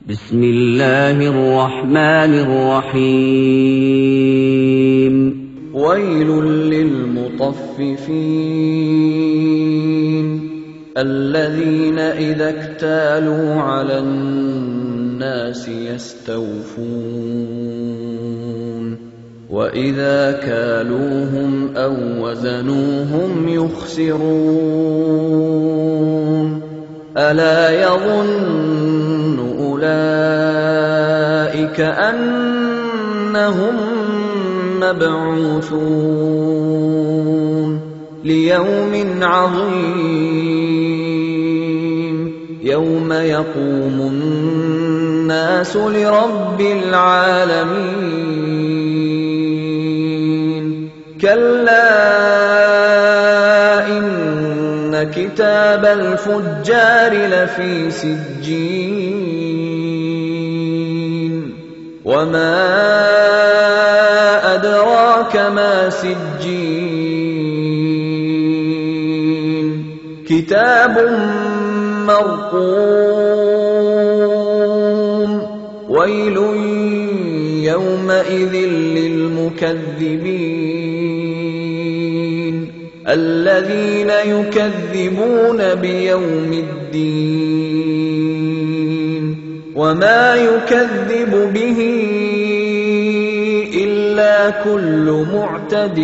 بسم الله الرحمن الرحيم ويل للمطففين الذين إذا اكتالوا على الناس يستوفون وإذا كالوهم أو وزنوهم يخسرون ألا يظن أولئك أنهم مبعوثون ليوم عظيم يوم يقوم الناس لرب العالمين كلا إن كتاب الفجار لفي سجين وما أدراك ما سجين كتاب مرقوم ويل يومئذ للمكذبين الذين يكذبون بيوم الدين وما يكذب به إلا كل معتد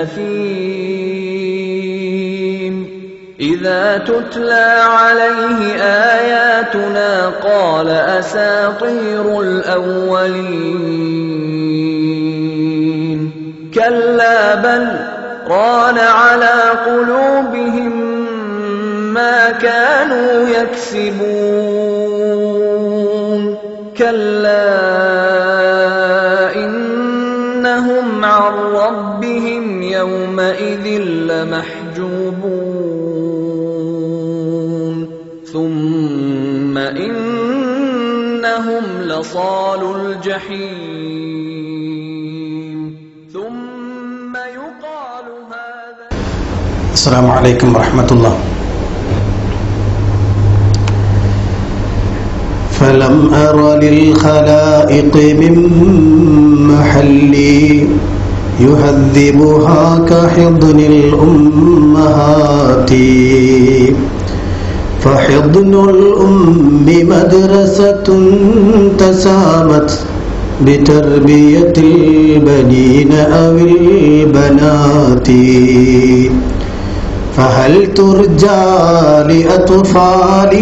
أثيم إذا تتلى عليه آياتنا قال أساطير الأولين كلا بل ران على قلوبهم ما كانوا يكسبون كلا إنهم عن ربهم يومئذ لمحجوبون ثم إنهم لصالو الجحيم ثم يقال هذا. السلام عليكم ورحمة الله. فلم أر للخلائق من محلي يهذبها كحضن الأمهات فحضن الأم مدرسة تسامت بتربية البنين أو البنات فهل ترجى لأطفال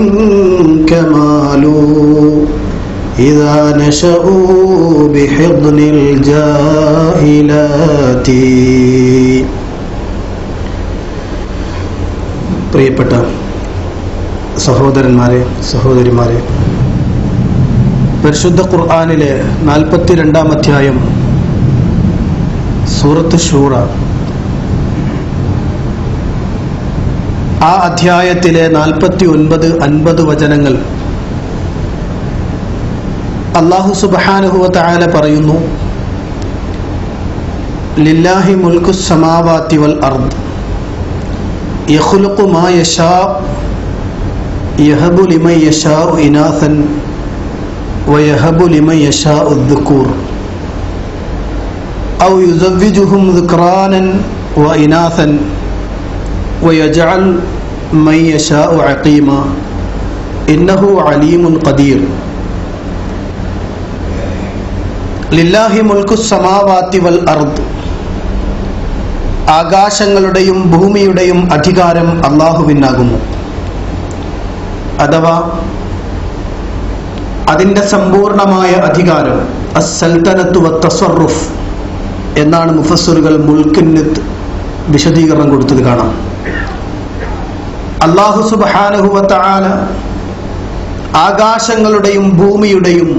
كمال إذا نشأوا بحضن الجاهلات. പ്രിയപ്പെട്ട സഹോദരന്മാരെ സഹോദരിമാരെ, പരിശുദ്ധ ഖുർആനിലെ 42-ാം അധ്യായം സൂറത്ത് ശൂറ, ആ അധ്യായത്തിലെ 49-50 വചനങ്ങൾ അല്ലാഹു സുബ്ഹാനഹു വ തആല പറയുന്നു, ലില്ലാഹി മുൽക്കുസ് സമാവാതി വൽ അർദ് യഖ്ലുഖു മാ യശാ യഹബു ലിമൻ യശാഉ ഇനാസൻ വയഹബു ലിമൻ യശാഉ الذുകൂർ ഔ യുസവ്വിജുഹും ദുക്റാനൻ വ ഇനാസൻ വയജഅൽ മൻ യശാഉ അഖീമ ഇന്നഹു അലീമുൻ ഖദീർ. ലില്ലാഹി മുൽക്കുസ് സമാവാതി വൽ അർദ്, ആകാശങ്ങളുടെയും ഭൂമിയുടെയും അധികാരം അല്ലാഹുവിനാകുന്നു. അഥവാ അതിൻ്റെ സമ്പൂർണമായ അധികാരം അസ്സൽതനത്തു വത്തസറുഫ് എന്നാണ് മുഫസ്സിറുകൾ മുൽക്കിന് വിശദീകരണം കൊടുത്തത് കാണാം. അല്ലാഹു സുബ്ഹാനഹു വ തആല ആകാശങ്ങളുടെയും ഭൂമിയുടെയും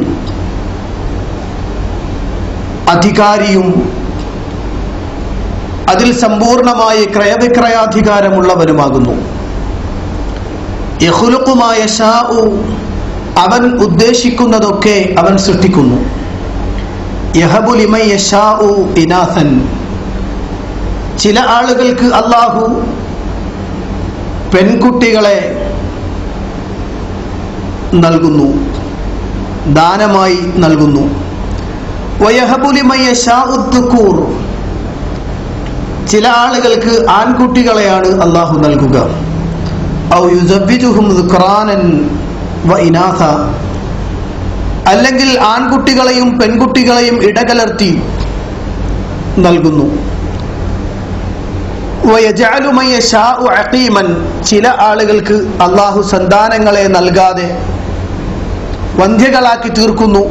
അധികാരിയും അതിൽ സമ്പൂർണമായ ക്രയവിക്രയാധികാരമുള്ളവനുമാകുന്നു. യഖ്ലുഖു മാ യശാഉ, അവൻ ഉദ്ദേശിക്കുന്നതൊക്കെ അവൻ സൃഷ്ടിക്കുന്നു. യഹബു ലിമൻ യശാഉ ഇനാസൻ, ചില ആളുകൾക്ക് അല്ലാഹു പെൺകുട്ടികളെ നൽകുന്നു. ദാനമായി നൽകുന്നു. വയഹബു ലിമൻ യശാഉ ദുകൂർ, ചില ആളുകൾക്ക് ആൺകുട്ടികളെയാണ് അല്ലാഹു നൽകുക. ഔ യുസബ്ബിജുഹും ദുക്റാനൻ വ ഇനാഥ, അല്ലെങ്കിൽ ആൺകുട്ടികളെയും പെൺകുട്ടികളെയും ഇടകലർത്തി നൽകുന്നു. വയജഅലു മൻ യശാഉ അഖീമൻ, ചില ആളുകൾക്ക് അല്ലാഹു സന്താനങ്ങളെ നൽകാതെ വന്ധ്യകളാക്കി തീർക്കുന്നു,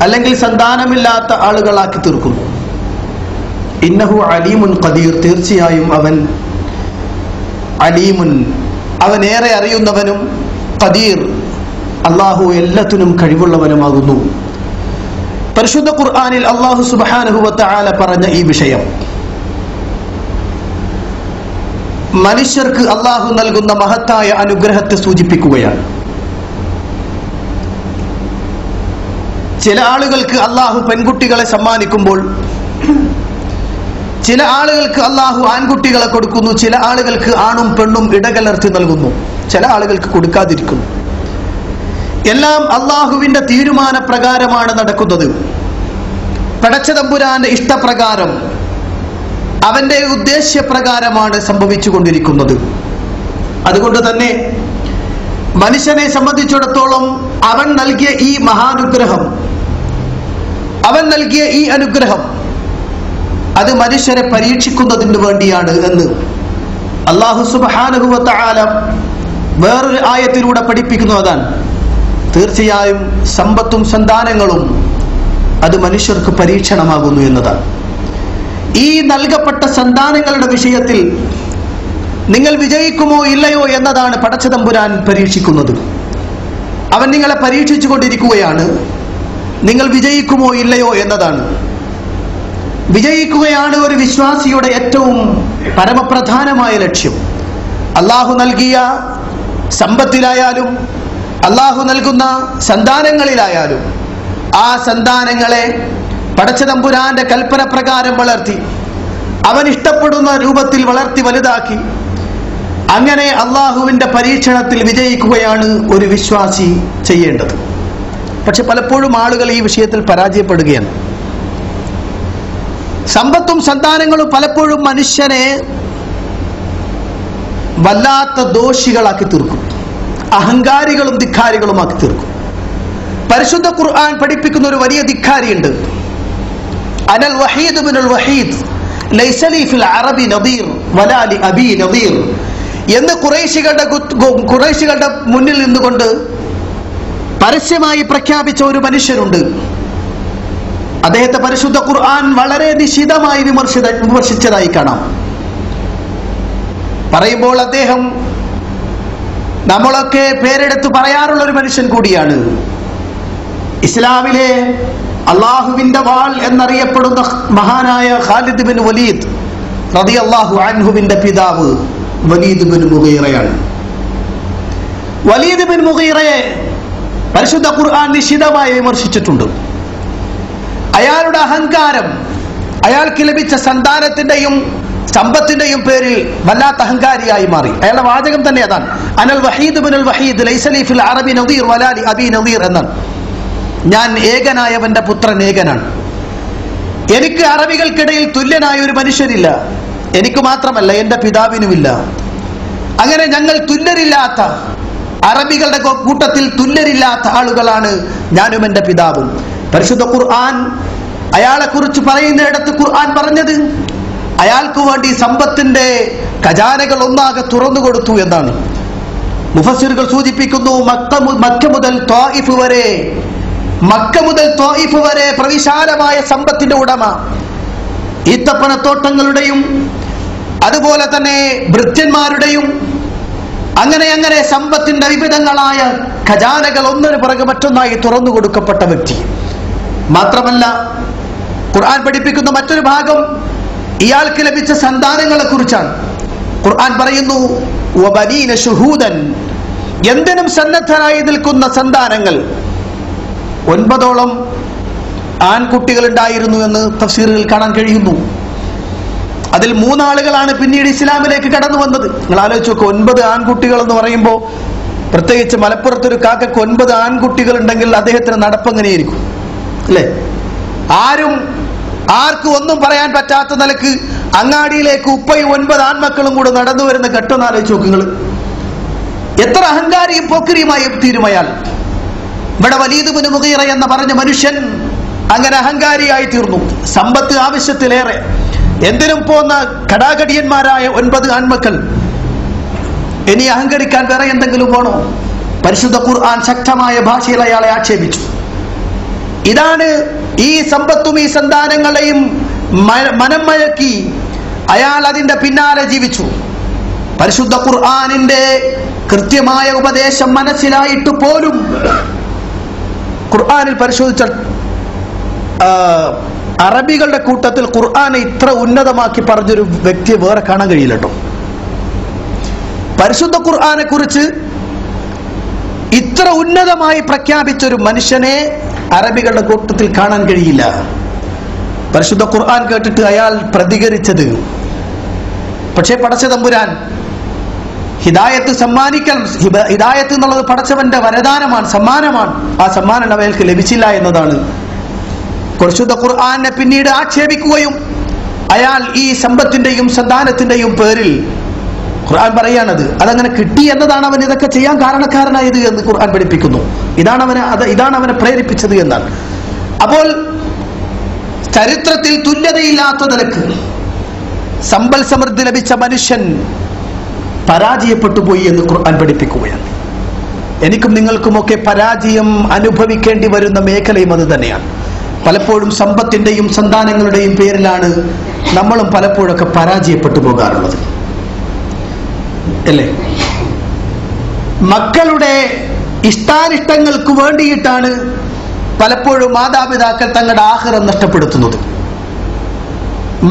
അല്ലെങ്കിൽ സന്താനമില്ലാത്ത ആളുകളാക്കി തീർക്കുന്നു. ഇന്നഹു അലീമുൻ ഖദീർ, തീർച്ചയായും അവൻ അലീമുൻ, അവൻ ഏറെ അറിയുന്നവനും, ഖദീർ, അല്ലാഹു എല്ലാത്തിനും കഴിവുള്ളവനുമാകുന്നു. പരിശുദ്ധ ഖുർആനിൽ അല്ലാഹു സുബ്ഹാനഹു വ തആല പറഞ്ഞ ഈ വിഷയം മനുഷ്യർക്ക് അല്ലാഹു നൽകുന്ന മഹത്തായ അനുഗ്രഹത്തെ സൂചിപ്പിക്കുകയാണ്. ചില ആളുകൾക്ക് അല്ലാഹു പെൺകുട്ടികളെ സമ്മാനിക്കുമ്പോൾ ചില ആളുകൾക്ക് അല്ലാഹു ആൺകുട്ടികളെ കൊടുക്കുന്നു, ചില ആളുകൾക്ക് ആണും പെണ്ണും ഇടകലർത്തി നൽകുന്നു, ചില ആളുകൾക്ക് കൊടുക്കാതിരിക്കുന്നു. എല്ലാം അല്ലാഹുവിന്റെ തീരുമാന പ്രകാരമാണ് നടക്കുന്നത്. പടച്ചതമ്പുരാന്റെ ഇഷ്ടപ്രകാരം, അവന്റെ ഉദ്ദേശ്യപ്രകാരമാണ് സംഭവിച്ചുകൊണ്ടിരിക്കുന്നത്. അതുകൊണ്ട് തന്നെ മനുഷ്യനെ സംബന്ധിച്ചിടത്തോളം അവൻ നൽകിയ ഈ മഹാനുഗ്രഹം, അവൻ നൽകിയ ഈ അനുഗ്രഹം അത് മനുഷ്യരെ പരീക്ഷിക്കുന്നതിന് വേണ്ടിയാണ് എന്ന് അല്ലാഹു സുബ്ഹാനഹു വ തആല വേറൊരു ആയത്തിലൂടെ പഠിപ്പിക്കുന്നു. അതാണ് തീർച്ചയായും സമ്പത്തും സന്താനങ്ങളും അത് മനുഷ്യർക്ക് പരീക്ഷണമാകുന്നു എന്നതാണ്. ഈ നൽകപ്പെട്ട സന്താനങ്ങളുടെ വിഷയത്തിൽ നിങ്ങൾ വിജയിക്കുമോ ഇല്ലയോ എന്നതാണ് പടച്ചതമ്പുരാൻ പരീക്ഷിക്കുന്നത്. അവൻ നിങ്ങളെ പരീക്ഷിച്ചു കൊണ്ടിരിക്കുകയാണ്. നിങ്ങൾ വിജയിക്കുമോ ഇല്ലയോ എന്നതാണ്. വിജയിക്കുകയാണ് ഒരു വിശ്വാസിയുടെ ഏറ്റവും പരമപ്രധാനമായ ലക്ഷ്യം. അല്ലാഹു നൽകിയ സമ്പത്തിലായാലും അല്ലാഹു നൽകുന്ന സന്താനങ്ങളിലായാലും ആ സന്താനങ്ങളെ പടച്ചതമ്പുരാന്റെ കൽപ്പന പ്രകാരം വളർത്തി, അവൻ ഇഷ്ടപ്പെടുന്ന രൂപത്തിൽ വളർത്തി വലുതാക്കി, അങ്ങനെ അല്ലാഹുവിന്റെ പരീക്ഷണത്തിൽ വിജയിക്കുകയാണ് ഒരു വിശ്വാസി ചെയ്യേണ്ടത്. പക്ഷെ പലപ്പോഴും ആളുകൾ ഈ വിഷയത്തിൽ പരാജയപ്പെടുകയാണ്. സമ്പത്തും സന്താനങ്ങളും പലപ്പോഴും മനുഷ്യനെ വല്ലാത്ത ദോഷികളാക്കി തീർക്കും, അഹങ്കാരികളും ധിക്കാരികളുമാക്കി തീർക്കും. പരിശുദ്ധ ഖുർആൻ പഠിപ്പിക്കുന്ന ഒരു വലിയ ധിക്കാരിയുണ്ട്. അനൽ വഹീദ് ബിനുൽ വഹീദ് ലൈസ ലീ ഫിൽ അറബി നദീർ വലാ ലി അബി നദീർ എന്ന് ഖുറൈശികളുടെ മുന്നിൽ നിന്നുകൊണ്ട് പരസ്യമായി പ്രഖ്യാപിച്ച ഒരു മനുഷ്യരുണ്ട്. അദ്ദേഹത്തെ പരിശുദ്ധ ഖുർആൻ വളരെ നിശിതമായി വിമർശിച്ചതായി കാണാം. പറയുമ്പോൾ അദ്ദേഹം നമ്മളൊക്കെ പേരെടുത്ത് പറയാറുള്ള ഒരു മനുഷ്യൻ കൂടിയാണ്. ഇസ്ലാമിലെ അള്ളാഹുവിന്റെ വാൾ എന്നറിയപ്പെടുന്ന മഹാനായ ഖാലിദ് ബിൻ വലീദ് റളിയല്ലാഹു അൻഹുവിന്റെ പിതാവ് വലീദ് ബിൻ മുഗീറയാണ്. വലീദ് ബിൻ മുഗീറയെ പരിശുദ്ധ ഖുർആൻ നിശിതമായി വിമർശിച്ചിട്ടുണ്ട്. അയാളുടെ അഹങ്കാരം, അയാൾക്ക് ലഭിച്ച സന്താനത്തിന്റെയും സമ്പത്തിന്റെയും പേരിൽ വല്ലാത്ത അഹങ്കാരിയായി മാറി. അയാളുടെ വാചകം തന്നെ അതാണ്, അനൽ വഹീദ് ബിനുൽ വഹീദ് ലൈസ ലീ ഫിൽ അറബി നദീർ വലാ ലി അബി നദീർ എന്നാണ്. ഞാൻ ഏകനായവന്റെ പുത്രൻ ഏകനാണ്, എനിക്ക് അറബികൾക്കിടയിൽ തുല്യനായ ഒരു മനുഷ്യരില്ല, എനിക്ക് മാത്രമല്ല എന്റെ പിതാവിനുമില്ല. അങ്ങനെ ഞങ്ങൾ തുല്യരില്ലാത്ത, അറബികളുടെ കൂട്ടത്തിൽ തുല്യരില്ലാത്ത ആളുകളാണ് ഞാനും എന്റെ പിതാവും. പരിശുദ്ധ ഖുർആൻ അയാളെ കുറിച്ച് പറയുന്നിടത്ത് ഖുർആൻ പറഞ്ഞത് അയാൾക്ക് വേണ്ടി സമ്പത്തിന്റെ ഖജാനകൾ ഒന്നാകെ തുറന്നു കൊടുത്തു എന്നാണ്. മുഫസ്സിറുകൾ സൂചിപ്പിക്കുന്നു, മക്ക മുതൽ ത്വായിഫ് വരെ പ്രവിശാലമായ സമ്പത്തിന്റെ ഉടമ, ഈത്തപ്പനത്തോട്ടങ്ങളുടെയും അതുപോലെ തന്നെ ഭൃത്യന്മാരുടെയും അങ്ങനെ സമ്പത്തിന്റെ വിവിധങ്ങളായ ഖജാനകൾ ഒന്നിനു പിറകെ മറ്റൊന്നായി തുറന്നു കൊടുക്കപ്പെട്ട വ്യക്തി. മാത്രമല്ല ഖുർആൻ പഠിപ്പിക്കുന്ന മറ്റൊരു ഭാഗം ഇയാൾക്ക് ലഭിച്ച സന്താനങ്ങളെ കുറിച്ചാണ്. ഖുർആൻ പറയുന്നു, വബനീന ശുഹൂദൻ, എന്തിനും സന്നദ്ധരായി നിൽക്കുന്ന സന്താനങ്ങൾ. 9 ആൺകുട്ടികൾ ഉണ്ടായിരുന്നു എന്ന് തഫ്സീറുകളിൽ കാണാൻ കഴിയുന്നു. അതിൽ 3 ആളുകളാണ് പിന്നീട് ഇസ്ലാമിലേക്ക് കടന്നു വന്നത്. നിങ്ങൾ ആലോചിച്ച് നോക്കുക, 9 ആൺകുട്ടികൾ എന്ന് പറയുമ്പോൾ പ്രത്യേകിച്ച് മലപ്പുറത്തൊരു കാക്കക്ക് 9 ആൺകുട്ടികൾ ഉണ്ടെങ്കിൽ അദ്ദേഹത്തിന് നടപ്പെങ്ങനെയായിരിക്കും അല്ലേ? ആർക്കും ഒന്നും പറയാൻ പറ്റാത്ത നിലക്ക് അങ്ങാടിയിലേക്ക് ഉപ്പയും 9 ആൺമക്കളും കൂടെ നടന്നു വരുന്ന ഘട്ടം ആലോചിച്ച് നോക്കുങ്ങൾ. എത്ര അഹങ്കാരിയും പോക്കരിയുമായി തീരുമയാൽ. ഇവിടെ വലീദ് ഇബ്നു മുഗീറ എന്ന് പറഞ്ഞ മനുഷ്യൻ അങ്ങനെ അഹങ്കാരിയായി തീർന്നു. സമ്പത്ത് ആവശ്യത്തിലേറെ, എന്തിനും പോന്ന കടാകടിയന്മാരായ 9 ആൺമക്കൾ. ഇനി അഹങ്കരിക്കാൻ വേറെ എന്തെങ്കിലും വേണോ? പരിശുദ്ധ ഖുർആൻ ശക്തമായ ഭാഷയിൽ അയാളെ ആക്ഷേപിച്ചു. ഇതാണ് ഈ സമ്പത്തും ഈ സന്താനങ്ങളെയും മനം മയക്കി അയാൾ അതിന്റെ പിന്നാലെ ജീവിച്ചു. പരിശുദ്ധ ഖുർആനിന്റെ കൃത്യമായ ഉപദേശം മനസ്സിലായിട്ട് പോലും ഖുർആനിൽ പരിശോധിച്ചാൽ അറബികളുടെ കൂട്ടത്തിൽ ഖുർആനെ ഇത്ര ഉന്നതമാക്കി പറഞ്ഞൊരു വ്യക്തിയെ വേറെ കാണാൻ കഴിയില്ല കേട്ടോ. പരിശുദ്ധ ഖുർആനെ കുറിച്ച് ഇത്ര ഉന്നതമായി പ്രഖ്യാപിച്ചൊരു മനുഷ്യനെ അറബികളുടെ കൂട്ടത്തിൽ കാണാൻ കഴിയില്ല. പരിശുദ്ധ ഖുർആൻ കേട്ടിട്ട് അയാൾ പ്രതികരിച്ചത്, പക്ഷേ പടച്ച തമ്പുരാൻ ഹിദായത്ത് സമ്മാനിക്കണം. ഹിദായത്ത് എന്നുള്ളത് പടച്ചവന്റെ വരദാനമാണ്, സമ്മാനമാണ്. ആ സമ്മാനം അയാൾക്ക് ലഭിച്ചില്ല എന്നതാണ്. പരിശുദ്ധ ഖുർആനെ പിന്നീട് ആക്ഷേപിക്കുകയും അയാൾ ഈ സമ്പത്തിന്റെയും സന്താനത്തിന്റെയും പേരിൽ ഖുർആൻ പറയാണത് അതങ്ങനെ കിട്ടി എന്നതാണ് അവൻ ഇതൊക്കെ ചെയ്യാൻ കാരണക്കാരനായത് എന്ന് ഖുർആൻ പഠിപ്പിക്കുന്നു. ഇതാണ് അവനെ പ്രേരിപ്പിച്ചത് എന്നാണ്. അപ്പോൾ ചരിത്രത്തിൽ തുല്യതയില്ലാത്ത നിലക്ക് സമ്പൽ സമൃദ്ധി ലഭിച്ച മനുഷ്യൻ പരാജയപ്പെട്ടു പോയി എന്ന് ഖുർആൻ പഠിപ്പിക്കുകയാണ്. എനിക്കും നിങ്ങൾക്കുമൊക്കെ പരാജയം അനുഭവിക്കേണ്ടി വരുന്ന മേഖലയും അത് തന്നെയാണ്. പലപ്പോഴും സമ്പത്തിന്റെയും സന്താനങ്ങളുടെയും പേരിലാണ് നമ്മളും പലപ്പോഴൊക്കെ പരാജയപ്പെട്ടു പോകാറുള്ളത് അല്ലേ? മക്കളുടെ ഇഷ്ടാനിഷ്ടങ്ങൾക്ക് വേണ്ടിയിട്ടാണ് പലപ്പോഴും മാതാപിതാക്കൾ തങ്ങളുടെ ആഖിറത്ത് നഷ്ടപ്പെടുത്തുന്നത്.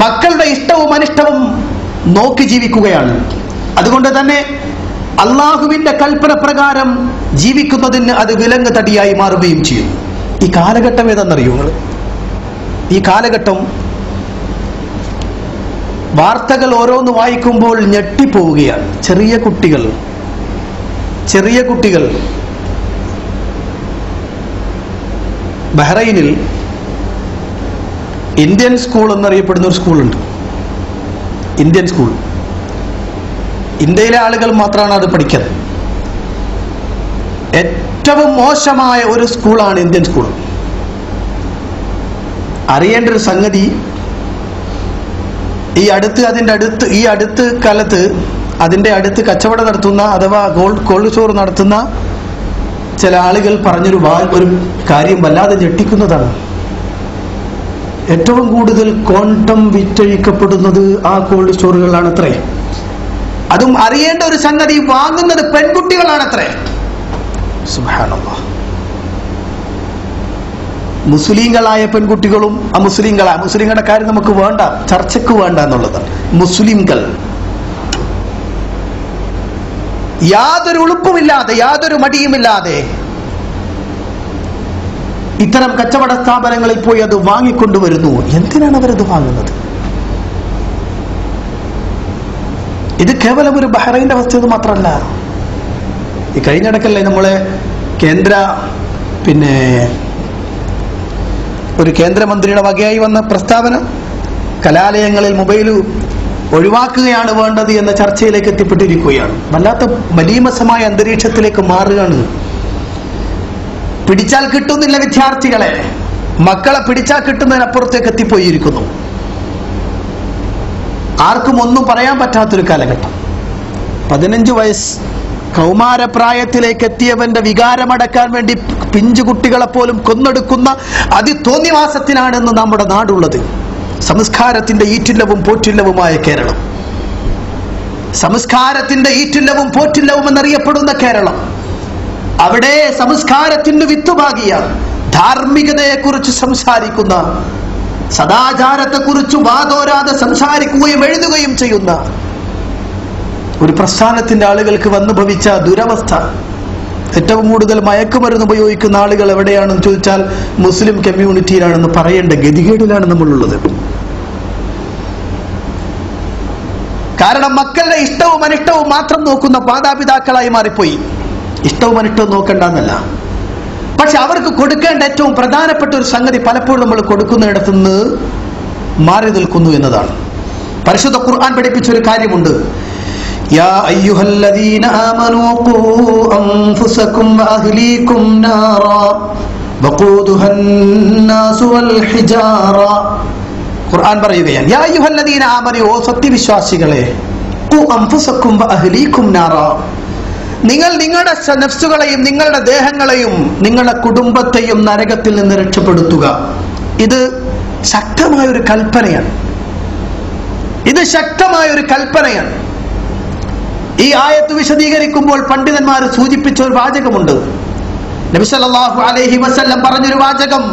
മക്കളുടെ ഇഷ്ടവും അനിഷ്ടവും നോക്കി ജീവിക്കുകയാണ്. അതുകൊണ്ട് തന്നെ അള്ളാഹുവിന്റെ കൽപ്പന പ്രകാരം ജീവിക്കുന്നതിന് അത് വിലങ്ങ് തടിയായി മാറുകയും ചെയ്യും. ഈ കാലഘട്ടം ഏതെന്നറിയോ നിങ്ങൾ? ഈ കാലഘട്ടം വാർത്തകൾ ഓരോന്ന് വായിക്കുമ്പോൾ ഞെട്ടിപ്പോവുകയാണ്. ചെറിയ കുട്ടികൾ ബഹ്റൈനിൽ ഇന്ത്യൻ സ്കൂൾ എന്നറിയപ്പെടുന്ന ഒരു സ്കൂളുണ്ട്. ഇന്ത്യൻ സ്കൂൾ, ഇന്ത്യയിലെ ആളുകൾ മാത്രമാണ് അത് പഠിക്കുന്നത്. ഏറ്റവും മോശമായ ഒരു സ്കൂളാണ് ഇന്ത്യൻ സ്കൂൾ. അറിയേണ്ട ഒരു സംഗതി, ഈ അടുത്ത് കാലത്ത് അതിന്റെ അടുത്ത് കച്ചവടം നടത്തുന്ന അഥവാ കോൾഡ് സ്റ്റോർ നടത്തുന്ന ചില ആളുകൾ പറഞ്ഞൊരു കാര്യം വല്ലാതെ ഞെട്ടിക്കുന്നതാണ്. ഏറ്റവും കൂടുതൽ ക്വാണ്ടം വിറ്റഴിക്കപ്പെടുന്നത് ആ കോൾഡ് സ്റ്റോറുകളാണത്രേ. അതും അറിയേണ്ട ഒരു സംഗതി, വാങ്ങുന്നത് പെൺകുട്ടികളാണത്രേ. സുബ്ഹാനല്ലാഹ്. മുസ്ലിങ്ങളായ പെൺകുട്ടികളും മുസ്ലിങ്ങളുടെ കാര്യം നമുക്ക് വേണ്ട, ചർച്ചക്ക് വേണ്ട എന്നുള്ളതാണ്. മുസ്ലിംകൾ യാതൊരു ഉളുപ്പുമില്ലാതെ യാതൊരു മടിയുമില്ലാതെ ഇത്തരം കച്ചവട സ്ഥാപനങ്ങളിൽ പോയി അത് വാങ്ങിക്കൊണ്ടുവരുന്നു. എന്തിനാണ് അവരത് വാങ്ങുന്നത്? ഇത് കേവലം ഒരു ബഹ്റൈന്റെ അവസ്ഥ മാത്രമല്ല. ഈ കഴിഞ്ഞിടക്കല്ലേ നമ്മളെ ഒരു കേന്ദ്രമന്ത്രിയുടെ വകയായി വന്ന പ്രസ്താവന, കലാലയങ്ങളിൽ മൊബൈൽ ഒഴിവാക്കുകയാണ് വേണ്ടത് എന്ന ചർച്ചയിലേക്ക് എത്തിപ്പെട്ടിരിക്കുകയാണ്. വല്ലാത്ത മലീമസമായ അന്തരീക്ഷത്തിലേക്ക് മാറുകയാണ്. പിടിച്ചാൽ കിട്ടുന്നില്ല വിദ്യാർത്ഥികളെ, മക്കളെ പിടിച്ചാൽ കിട്ടുന്നതിനപ്പുറത്തേക്ക് എത്തിപ്പോയിരിക്കുന്നു. ആർക്കും ഒന്നും പറയാൻ പറ്റാത്തൊരു കാലഘട്ടം. 15 വയസ്സ് കൗമാരപ്രായത്തിലേക്ക് എത്തിയവന്റെ വികാരമടക്കാൻ വേണ്ടി പിഞ്ചു കുട്ടികളെ പോലും കൊന്നെടുക്കുന്ന അതിതോന്നിവാസത്തിനാണെന്ന് നമ്മുടെ നാടുള്ളത്. സംസ്കാരത്തിന്റെ ഈറ്റില്ലവും പോറ്റില്ലവുമായ കേരളം, സംസ്കാരത്തിന്റെ ഈറ്റില്ലവും പോറ്റില്ലവും എന്നറിയപ്പെടുന്ന കേരളം, അവിടെ സംസ്കാരത്തിന് വിത്തുപാകിയ, ധാർമ്മികതയെക്കുറിച്ച് സംസാരിക്കുന്ന, സദാചാരത്തെക്കുറിച്ച് വാതോരാതെ സംസാരിക്കുകയും എഴുതുകയും ചെയ്യുന്ന ഒരു പ്രസ്ഥാനത്തിന്റെ ആളുകൾക്ക് വന്നു ഭവിച്ച ദുരവസ്ഥ. ഏറ്റവും കൂടുതൽ മയക്കുമരുന്ന് ഉപയോഗിക്കുന്ന ആളുകൾ എവിടെയാണെന്ന് ചോദിച്ചാൽ മുസ്ലിം കമ്മ്യൂണിറ്റിയിലാണെന്ന് പറയേണ്ട ഗതികേടിലാണ് നമ്മളുള്ളത്. കാരണം മക്കളുടെ ഇഷ്ടവും അനിഷ്ടവും മാത്രം നോക്കുന്ന മാതാപിതാക്കളായി മാറിപ്പോയി. ഇഷ്ടവും അനിഷ്ടവും നോക്കണ്ടെന്നല്ല. പക്ഷെ അവർക്ക് കൊടുക്കേണ്ട ഏറ്റവും പ്രധാനപ്പെട്ട ഒരു സംഗതി പലപ്പോഴും നമ്മൾ കൊടുക്കുന്നിടത്തു നിന്ന് മാറി നിൽക്കുന്നു എന്നതാണ്. പരിശുദ്ധ ഖുർആൻ പഠിപ്പിച്ച ഒരു കാര്യമുണ്ട്. യാ അയ്യുഹല്ലദീന ആമനൂ ഖൂ അൻഫുസകും വഅഹ്ലീകും നാറാ വഖൂദുഹൻ നാസു വൽ ഹിജാറ. ഖുർആൻ പറയുകയാണ്, യാ അയ്യുഹല്ലദീന ആമനൂ, ഓ സത്യവിശ്വാസികളെ, ഖൂ അൻഫുസകും വഅഹ്ലീകും നാറാ, നിങ്ങൾ നിങ്ങളുടെ നഫ്സുകളെയും നിങ്ങളുടെ ദേഹങ്ങളെയും നിങ്ങളുടെ കുടുംബത്തെയും നരകത്തിൽ നിന്ന് രക്ഷപ്പെടുത്തുക. ഇത് ശക്തമായ ഒരു കൽപ്പനയാണ്. ഇത് ശക്തമായ ഒരു കൽപ്പനയാണ്. ഈ ആയത്ത് വിശദീകരിക്കുമ്പോൾ പണ്ഡിതന്മാർ സൂചിപ്പിച്ച ഒരു വാചകമുണ്ട്. നബി സല്ലല്ലാഹു അലൈഹി വസല്ലം പറഞ്ഞൊരു വാചകം,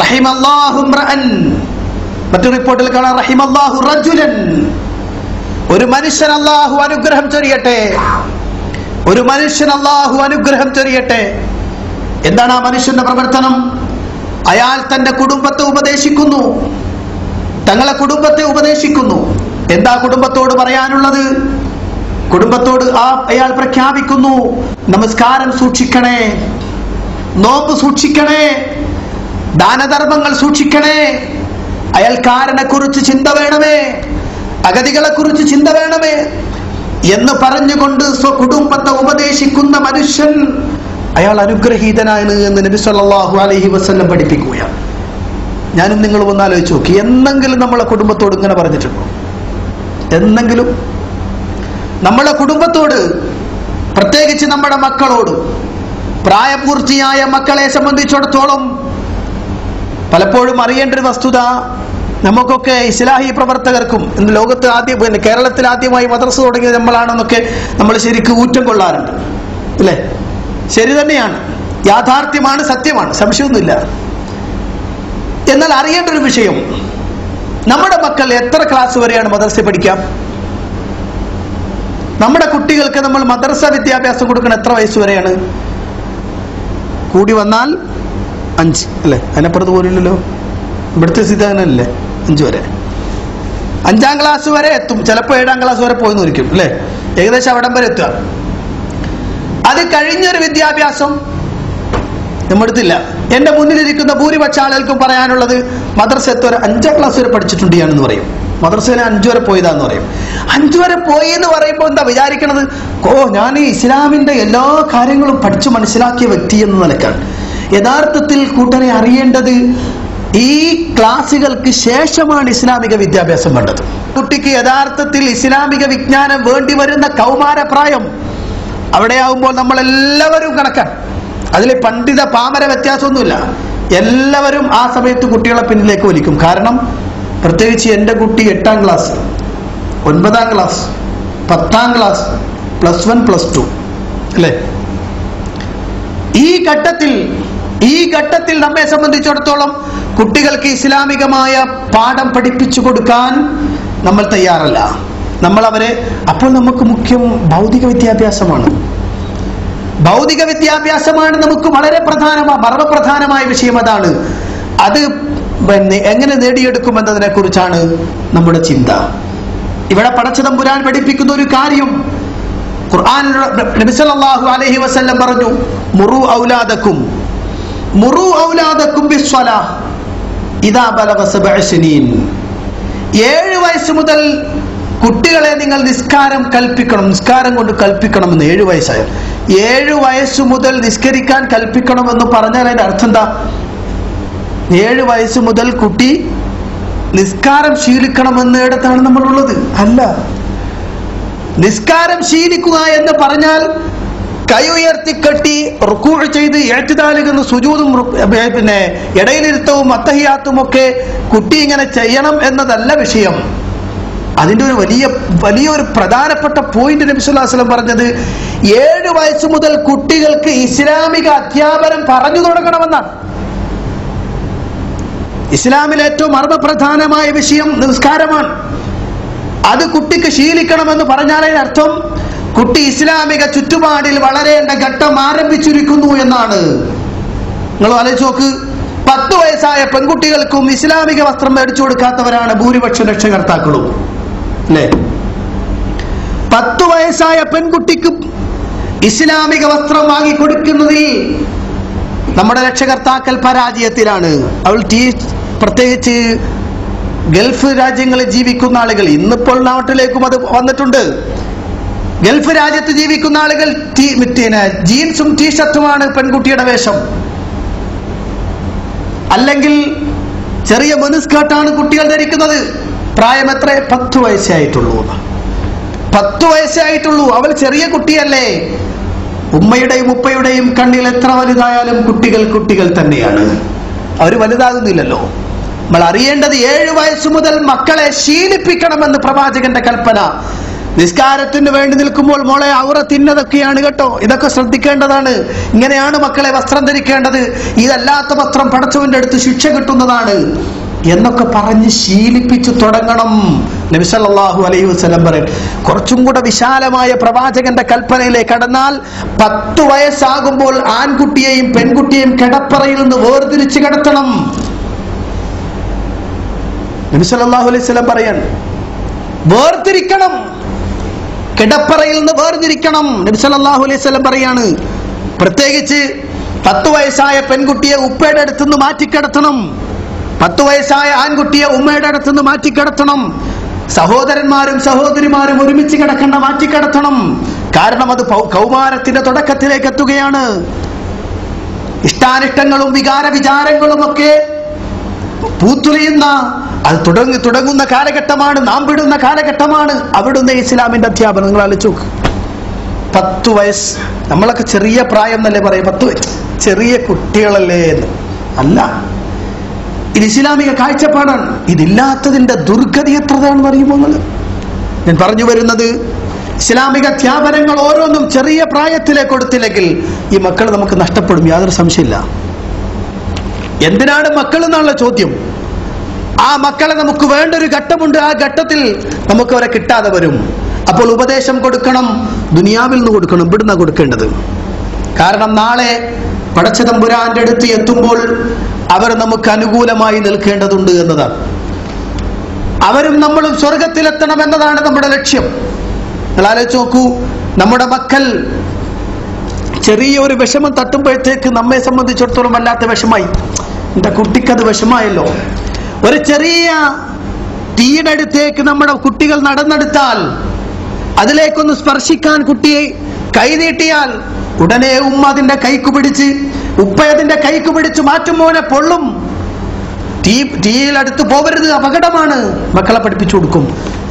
റഹിമല്ലാഹു ഇംറഅൻ, മറ്റൊരു റിപ്പോർട്ടിൽ കാണാം റഹിമല്ലാഹു റജുലൻ, ഒരു മനുഷ്യൻ അല്ലാഹു അനുഗ്രഹം ചൊരിയട്ടെ, ഒരു മനുഷ്യൻ അല്ലാഹു അനുഗ്രഹം ചൊരിയട്ടെ. എന്താണ് ആ മനുഷ്യന്റെ പ്രവർത്തനം? അയാൾ തന്റെ കുടുംബത്തെ ഉപദേശിക്കുന്നു, തങ്ങളെ കുടുംബത്തെ ഉപദേശിക്കുന്നു. എന്താ കുടുംബത്തോട് പറയാനുള്ളത്? കുടുംബത്തോട് അയാൾ പ്രഖ്യാപിക്കുന്നു, നമസ്കാരം സൂക്ഷിക്കണേ, നോമ്പ് സൂക്ഷിക്കണേ, ദാനധർമ്മങ്ങൾ സൂക്ഷിക്കണേ, അയൽക്കാരനെ കുറിച്ച് ചിന്ത വേണമേ, അഗതികളെ കുറിച്ച് ചിന്ത വേണമേ എന്ന് പറഞ്ഞുകൊണ്ട് സ്വകുടുംബത്തെ ഉപദേശിക്കുന്ന മനുഷ്യൻ അയാൾ അനുഗ്രഹീതനാണ് എന്ന് നബി സല്ലല്ലാഹു അലൈഹി വസല്ലം പഠിപ്പിക്കുകയാണ്. ഞാനും നിങ്ങളും ഒന്ന് ആലോചിച്ച് നോക്കി, എന്നെങ്കിലും നമ്മളെ കുടുംബത്തോട് ഇങ്ങനെ പറഞ്ഞിട്ടുണ്ടോ? എന്നെങ്കിലും നമ്മളെ കുടുംബത്തോട്, പ്രത്യേകിച്ച് നമ്മുടെ മക്കളോട്, പ്രായപൂർത്തിയായ മക്കളെ സംബന്ധിച്ചിടത്തോളം പലപ്പോഴും അറിയേണ്ട ഒരു വസ്തുത, നമുക്കൊക്കെ ഇസ്ലാഹി പ്രവർത്തകർക്കും ഇന്ന് ലോകത്ത് ആദ്യം, കേരളത്തിൽ ആദ്യമായി മദ്രസ തുടങ്ങിയത് നമ്മളാണെന്നൊക്കെ നമ്മൾ ശരിക്കും ഊറ്റം കൊള്ളാറുണ്ട്, അല്ലേ? ശരി തന്നെയാണ്, യാഥാർത്ഥ്യമാണ്, സത്യമാണ്, സംശയമൊന്നുമില്ല. എന്നാൽ അറിയേണ്ട ഒരു വിഷയം, നമ്മുടെ മക്കൾ എത്ര ക്ലാസ് വരെയാണ് മദ്രസ പഠിക്കാം? നമ്മുടെ കുട്ടികൾക്ക് നമ്മൾ മദ്രസ വിദ്യാഭ്യാസം കൊടുക്കണം എത്ര വയസ്സ് വരെയാണ്? കൂടി വന്നാൽ 5, അല്ലേ? അതിനപ്പുറത്ത് പോലില്ലല്ലോ. ഇവിടുത്തെ സ്ഥിതി അങ്ങനല്ലേ, 5 വരെ, 5ാം ക്ലാസ് വരെ എത്തും, ചിലപ്പോൾ 7ാം ക്ലാസ് വരെ പോയി നോക്കും, അല്ലേ? ഏകദേശം അവിടം വരെ എത്തുക. അത് കഴിഞ്ഞൊരു വിദ്യാഭ്യാസം നമ്മടുത്തില്ല. എന്റെ മുന്നിലിരിക്കുന്ന ഭൂരിപക്ഷ ആളുകൾക്കും പറയാനുള്ളത് മദ്രസ എത്തുവരെ 5ാം ക്ലാസ് വരെ പഠിച്ചിട്ടുണ്ട് ഞാനെന്ന് പറയും. മദ്രസയിൽ 5 വരെ പോയതാന്ന് പറയും. 5 വരെ പോയി എന്ന് പറയുമ്പോൾ എന്താ വിചാരിക്കണത്? ഞാൻ ഈ ഇസ്ലാമിന്റെ എല്ലാ കാര്യങ്ങളും പഠിച്ചു മനസ്സിലാക്കിയ വ്യക്തി എന്ന നിലക്കാണ്. യഥാർത്ഥത്തിൽ കൂട്ടരെ അറിയേണ്ടത്, ഈ ക്ലാസുകൾക്ക് ശേഷമാണ് ഇസ്ലാമിക വിദ്യാഭ്യാസം വേണ്ടത്. കുട്ടിക്ക് യഥാർത്ഥത്തിൽ ഇസ്ലാമിക വിജ്ഞാനം വേണ്ടി വരുന്ന കൗമാരപ്രായം അവിടെയാവുമ്പോൾ നമ്മളെല്ലാവരും കണക്കാണ്. അതിൽ പണ്ഡിത പാമര വ്യത്യാസമൊന്നുമില്ല. എല്ലാവരും ആ സമയത്ത് കുട്ടികളെ പിന്നിലേക്ക് വലിക്കും. കാരണം പ്രത്യേകിച്ച് എൻ്റെ കുട്ടി 8ാം ക്ലാസ്, 9ാം ക്ലാസ്, 10ാം ക്ലാസ്, +1 +2, അല്ലേ? ഈ ഘട്ടത്തിൽ നമ്മെ സംബന്ധിച്ചിടത്തോളം കുട്ടികൾക്ക് ഇസ്ലാമികമായ പാഠം പഠിപ്പിച്ചു കൊടുക്കാൻ നമ്മൾ തയ്യാറല്ല. നമ്മൾ അവരെ, അപ്പോൾ നമുക്ക് മുഖ്യം ഭൗതിക വിദ്യാഭ്യാസമാണ്. ഭൗതിക വിദ്യാഭ്യാസമാണ് നമുക്ക് വളരെ മർമ്മപ്രധാനമായ വിഷയം. അതാണ് അത് എങ്ങനെ നേടിയെടുക്കുമെന്നതിനെ കുറിച്ചാണ് നമ്മുടെ ചിന്ത. ഇവിടെ പടച്ചതമ്പുരാൻ പഠിപ്പിക്കുന്ന ഒരു കാര്യം, ഖുർആൻ നബി സല്ലല്ലാഹു അലൈഹി വസല്ലം പറഞ്ഞു, മുറു ഔലാദക്കും ബിസ്സലാഹ് ഇദാ ബലഗ 7 സിനീൻ. 7 വയസ്സ് മുതൽ കുട്ടികളെ നിങ്ങൾ നിസ്കാരം കൽപ്പിക്കണം, നിസ്കാരം കൊണ്ട് കൽപ്പിക്കണമെന്ന്. 7 വയസ്സായ 7 വയസ്സ് മുതൽ നിസ്കരിക്കാൻ കൽപ്പിക്കണമെന്ന് പറഞ്ഞാൽ അതിന്റെ അർത്ഥം എന്താ? 7 വയസ്സ് മുതൽ കുട്ടി നിസ്കാരം ശീലിക്കണമെന്നിടത്താണ് നമ്മളുള്ളത്. അല്ല, നിസ്കാരം ശീലിക്കുക എന്ന് പറഞ്ഞാൽ കൈ ഉയർത്തിക്കെട്ടി റുക്കൂ ചെയ്ത് ഇഅ്തിദാലുന്ന സുജൂദും പിന്നെ ഇടയിലിരുത്തവും അത്തഹിയാത്തും ഒക്കെ കുട്ടി ഇങ്ങനെ ചെയ്യണം എന്നതല്ല വിഷയം. അതിന്റെ ഒരു വലിയൊരു പ്രധാനപ്പെട്ട പോയിന്റ് നബി സല്ലല്ലാഹു അലൈഹി വസല്ലം പറഞ്ഞത് 7 വയസ്സ് മുതൽ കുട്ടികൾക്ക് ഇസ്ലാമിക അധ്യാപനം പറഞ്ഞു തുടങ്ങണമെന്നാണ്. ഇസ്ലാമിലെ ഏറ്റവും മർമ്മപ്രധാനമായ വിഷയം നിസ്കാരമാണ്. അത് കുട്ടിക്ക് ശീലിക്കണമെന്ന് പറഞ്ഞാൽ അതിനർത്ഥം കുട്ടി ഇസ്ലാമിക ചുറ്റുപാടിൽ വളരേണ്ട ഘട്ടം ആരംഭിച്ചിരിക്കുന്നു എന്നാണ്. നിങ്ങൾ ആലോചിച്ച് നോക്ക്, 10 വയസ്സായ പെൺകുട്ടികൾക്കും ഇസ്ലാമിക വസ്ത്രം മേടിച്ചു കൊടുക്കാത്തവരാണ് ഭൂരിപക്ഷ രക്ഷകർത്താക്കളും, അല്ലേ? 10 വയസ്സായ പെൺകുട്ടിക്ക് ഇസ്ലാമിക വസ്ത്രം വാങ്ങിക്കൊടുക്കുന്നതിൽ നമ്മുടെ രക്ഷകർത്താക്കൾ പരാജയത്തിലാണ്. അവൾ പ്രത്യേകിച്ച് ഗൾഫ് രാജ്യങ്ങളിൽ ജീവിക്കുന്ന ആളുകൾ, ഇന്നിപ്പോൾ നാട്ടിലേക്കും അത് വന്നിട്ടുണ്ട്. ഗൾഫ് രാജ്യത്ത് ജീവിക്കുന്ന ആളുകൾ ജീൻസും ടീഷർട്ടുമാണ് പെൺകുട്ടിയുടെ വേഷം, അല്ലെങ്കിൽ ചെറിയ മിനിസ്കേർട്ടാണ് കുട്ടികൾ ധരിക്കുന്നത്. പ്രായം എത്ര? 10 വയസ്സേ ആയിട്ടുള്ളൂ. 10 വയസ്സേ ആയിട്ടുള്ളൂ. അവൾ ചെറിയ കുട്ടിയല്ലേ. ഉമ്മയുടെയും ഉപ്പയുടെയും കണ്ണിൽ എത്ര വലുതായാലും കുട്ടികൾ തന്നെയാണ്. അവർ വലുതാകുന്നില്ലല്ലോ. നമ്മൾ അറിയേണ്ടത് 7 വയസ്സ് മുതൽ മക്കളെ ശീലിപ്പിക്കണമെന്ന് പ്രവാചകന്റെ കൽപ്പന. നിസ്കാരത്തിന് വേണ്ടി നിൽക്കുമ്പോൾ മോളെ ഔറത്തിന്നതൊക്കെയാണ് കേട്ടോ, ഇതൊക്കെ ശ്രദ്ധിക്കേണ്ടതാണ്. ഇങ്ങനെയാണ് മക്കളെ വസ്ത്രം ധരിക്കേണ്ടത്, ഇതല്ലാത്ത വസ്ത്രം പടച്ചവന്റെ അടുത്ത് ശിക്ഷ കിട്ടുന്നതാണ് എന്നൊക്കെ പറഞ്ഞ് ശീലിപ്പിച്ചു തുടങ്ങണം. നബി സല്ലല്ലാഹു അലൈഹി വസല്ലം പറയും, കുറച്ചും കൂടെ വിശാലമായ പ്രവാചകന്റെ കൽപ്പനയിലേക്ക് കടന്നാൽ 10 വയസ്സാകുമ്പോൾ ആൺകുട്ടിയെയും പെൺകുട്ടിയെയും കിടപ്പറയിൽ നിന്ന് വേർതിരിച്ച് കിടത്തണം. നബി സല്ലല്ലാഹു അലൈഹി വസല്ലം പറയാൻ, വേർതിരിക്കണം, കിടപ്പറയിൽ നിന്ന് വേർതിരിക്കണം. നബി സല്ലല്ലാഹു അലൈഹി വസല്ലം പറയാണ്, പ്രത്യേകിച്ച് 10 വയസ്സായ പെൺകുട്ടിയെ ഉപ്പയുടെ അടുത്തുനിന്ന് മാറ്റിക്കിടത്തണം, 10 വയസ്സായ ആൺകുട്ടിയെ ഉമ്മയുടെ അടുത്തുനിന്ന് മാറ്റിക്കിടത്തണം. സഹോദരന്മാരും സഹോദരിമാരും ഒരുമിച്ച് കിടക്കേണ്ട മാറ്റിക്കിടത്തണം. കാരണം അത് കൗമാരത്തിന്റെ തുടക്കത്തിലേക്ക് എത്തുകയാണ്. ഇഷ്ടാനിഷ്ടങ്ങളും വികാര വിചാരങ്ങളും ഒക്കെ പൂത്തുലയുന്ന, അത് തുടങ്ങുന്ന കാലഘട്ടമാണ്, നാം വിടുന്ന കാലഘട്ടമാണ്. അവിടുന്ന് ഇസ്ലാമിന്റെ അധ്യാപനം നിങ്ങൾ ആലോചിച്ചു. 10 വയസ്സ്, നമ്മളൊക്കെ ചെറിയ പ്രായം എന്നല്ലേ പറയാം, 10 വയസ്സ് ചെറിയ കുട്ടികളല്ലേ എന്ന്. അല്ല, ഇത് ഇസ്ലാമിക കാഴ്ചപ്പാടാണ്. ഇതില്ലാത്തതിന്റെ ദുർഗതി എത്രതാണെന്ന് അറിയുമോ? ഞാൻ പറഞ്ഞു വരുന്നത്, ഇസ്ലാമിക അധ്യാപനങ്ങൾ ഓരോന്നും ചെറിയ പ്രായത്തിലേക്ക് കൊടുത്തില്ലെങ്കിൽ ഈ മക്കൾ നമുക്ക് നഷ്ടപ്പെടും, യാതൊരു സംശയമില്ല. എന്തിനാണ് മക്കൾ എന്നുള്ള ചോദ്യം. ആ മക്കളെ നമുക്ക് വേണ്ട ഒരു ഘട്ടമുണ്ട്, ആ ഘട്ടത്തിൽ നമുക്ക് അവരെ കിട്ടാതെ വരും. അപ്പോൾ ഉപദേശം കൊടുക്കണം, ദുനിയാവിൽ നിന്ന് കൊടുക്കണം, ഇവിടുന്ന കൊടുക്കേണ്ടത്. കാരണം നാളെ പടച്ചതമ്പുരാന്റെ അടുത്ത് എത്തുമ്പോൾ അവർ നമുക്ക് അനുകൂലമായി നിൽക്കേണ്ടതുണ്ട് എന്നതാണ്. അവരും നമ്മളും സ്വർഗത്തിലെത്തണം എന്നതാണ് നമ്മുടെ ലക്ഷ്യം. നിങ്ങൾ ആലോചിച്ച് നോക്കൂ, നമ്മുടെ മക്കൾ ചെറിയൊരു വിഷമം തട്ടുമ്പോഴത്തേക്ക് നമ്മെ സംബന്ധിച്ചിടത്തോളം വല്ലാത്ത വിഷമായി. എന്റെ കുട്ടിക്കത് വിഷമായല്ലോ. ഒരു ചെറിയ തീയുടെ അടുത്തേക്ക് നമ്മുടെ കുട്ടികൾ നടന്നെടുത്താൽ, അതിലേക്കൊന്ന് സ്പർശിക്കാൻ കുട്ടിയെ കൈ നീട്ടിയാൽ ഉടനെ ഉമ്മ അതിന്റെ കൈക്ക് പിടിച്ച്, ഉപ്പ അതിന്റെ കൈക്ക് പിടിച്ച് മാറ്റും, മോനെ പൊള്ളും, തീയിൽ അടുത്ത് പോകരുത്, അപകടമാണ്, മക്കളെ പഠിപ്പിച്ചു കൊടുക്കും.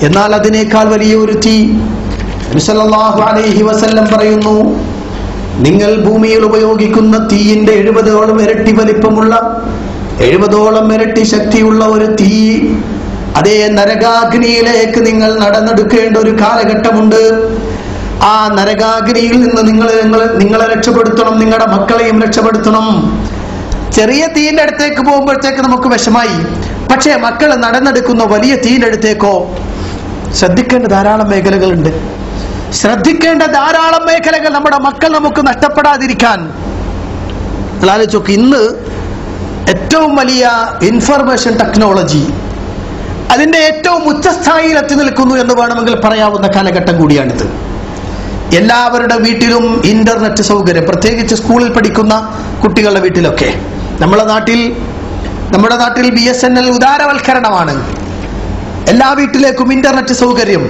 എന്നാൽ അതിനേക്കാൾ വലിയൊരു തീ നബി സല്ലല്ലാഹു അലൈഹി വസല്ലം പറയുന്നു, നിങ്ങൾ ഭൂമിയിൽ ഉപയോഗിക്കുന്ന തീയിന്റെ 70ഓളം ഇരട്ടി വലിപ്പമുള്ള, 70ഓളം ഇരട്ടി ശക്തിയുള്ള ഒരു തീ, അതേ നരകാഗ്നിയിലേക്ക് നിങ്ങൾ നടന്നെടുക്കേണ്ട ഒരു കാലഘട്ടമുണ്ട്. ആ നരകാഗ്നിയിൽ നിന്ന് നിങ്ങളെ രക്ഷപ്പെടുത്തണം, നിങ്ങളുടെ മക്കളെയും രക്ഷപ്പെടുത്തണം. ചെറിയ തീന്റെ അടുത്തേക്ക് പോകുമ്പോഴത്തേക്ക് നമുക്ക് വിഷമായി. പക്ഷേ മക്കൾ നടന്നെടുക്കുന്ന വലിയ തീന്റെ അടുത്തേക്കോ ശ്രദ്ധിക്കേണ്ട ധാരാളം മേഖലകളുണ്ട്. ശ്രദ്ധിക്കേണ്ട ധാരാളം മേഖലകൾ നമ്മുടെ മക്കൾ നമുക്ക് നഷ്ടപ്പെടാതിരിക്കാൻ. ആലോചിച്ചോക്ക്, ഇന്ന് ഏറ്റവും വലിയ ഇൻഫർമേഷൻ ടെക്നോളജി അതിന്റെ ഏറ്റവും ഉച്ചസ്ഥായിയിൽ എത്തി നിൽക്കുന്നു എന്ന് വേണമെങ്കിൽ പറയാവുന്ന കാലഘട്ടം കൂടിയാണിത്. എല്ലാവരുടെ വീട്ടിലും ഇന്റർനെറ്റ് സൗകര്യം, പ്രത്യേകിച്ച് സ്കൂളിൽ പഠിക്കുന്ന കുട്ടികളുടെ വീട്ടിലൊക്കെ. നമ്മുടെ നാട്ടിൽ BSNL ഉദാരവൽക്കരണമാണ്. എല്ലാ വീട്ടിലേക്കും ഇന്റർനെറ്റ് സൗകര്യം.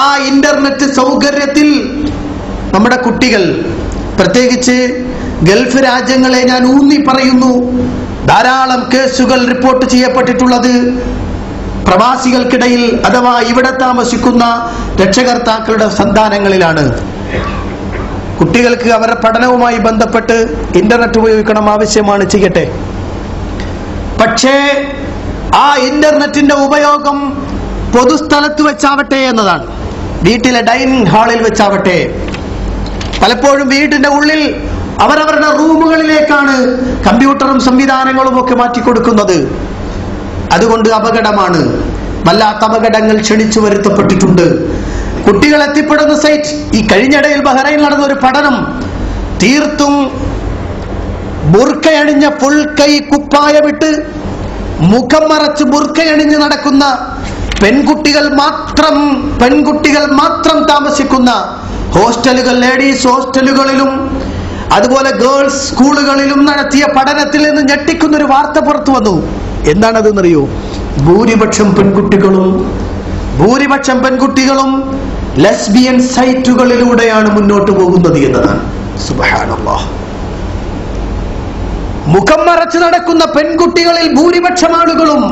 ആ ഇന്റർനെറ്റ് സൗകര്യത്തിൽ നമ്മുടെ കുട്ടികൾ, പ്രത്യേകിച്ച് ഗൾഫ് രാജ്യങ്ങളെ ഞാൻ ഊന്നി പറയുന്നു, ധാരാളം കേസുകൾ റിപ്പോർട്ട് ചെയ്യപ്പെട്ടിട്ടുള്ളത് പ്രവാസികൾക്കിടയിൽ അഥവാ ഇവിടെ താമസിക്കുന്ന രക്ഷകർത്താക്കളുടെ സന്താനങ്ങളിലാണ്. കുട്ടികൾക്ക് അവരുടെ പഠനവുമായി ബന്ധപ്പെട്ട് ഇന്റർനെറ്റ് ഉപയോഗിക്കണം, ആവശ്യമാണ്, ചെയ്യട്ടെ. പക്ഷേ ആ ഇന്റർനെറ്റിന്റെ ഉപയോഗം പൊതുസ്ഥലത്ത് വെച്ചാവട്ടെ എന്നതാണ്, വീട്ടിലെ ഡൈനിങ് ഹാളിൽ വെച്ചാവട്ടെ. പലപ്പോഴും വീടിന്റെ ഉള്ളിൽ അവരവരുടെ റൂമുകളിലേക്കാണ് കമ്പ്യൂട്ടറും സംവിധാനങ്ങളും ഒക്കെ മാറ്റിക്കൊടുക്കുന്നത്. അതുകൊണ്ട് അപകടമാണ്. വല്ലാത്ത അപകടങ്ങൾ ക്ഷണിച്ചു വരുത്തപ്പെട്ടിട്ടുണ്ട്. കുട്ടികൾ എത്തിപ്പെടുന്ന സൈറ്റ്, ഈ കഴിഞ്ഞിടയിൽ ബഹ്റൈനിൽ നടന്ന ഒരു പഠനം, തീർത്തും ബുർക്കയണിഞ്ഞ ഫുൾ കൈ കുപ്പായമിട്ട് മുഖം മറച്ച് ബുർക്കയണിഞ്ഞ് നടക്കുന്ന പെൺകുട്ടികൾ മാത്രം താമസിക്കുന്ന ഹോസ്റ്റലുകൾ, ലേഡീസ് ഹോസ്റ്റലുകളിലും അതുപോലെ ഗേൾസ് സ്കൂളുകളിലും നടത്തിയ പഠനത്തിൽ നിന്ന് ഞെട്ടിക്കുന്ന ഒരു വാർത്ത പുറത്തു വന്നു. എന്താണതെന്നറിയോ? ഭൂരിപക്ഷം പെൺകുട്ടികളും ലെസ്ബിയൻ സൈറ്റുകളിലൂടെയാണ് മുന്നോട്ട് പോകുന്നത് എന്നതാണ്. സുബ്ഹാനല്ലാഹ്. മുഖം മറച്ച് നടക്കുന്ന പെൺകുട്ടികളിൽ ഭൂരിപക്ഷം ആളുകളും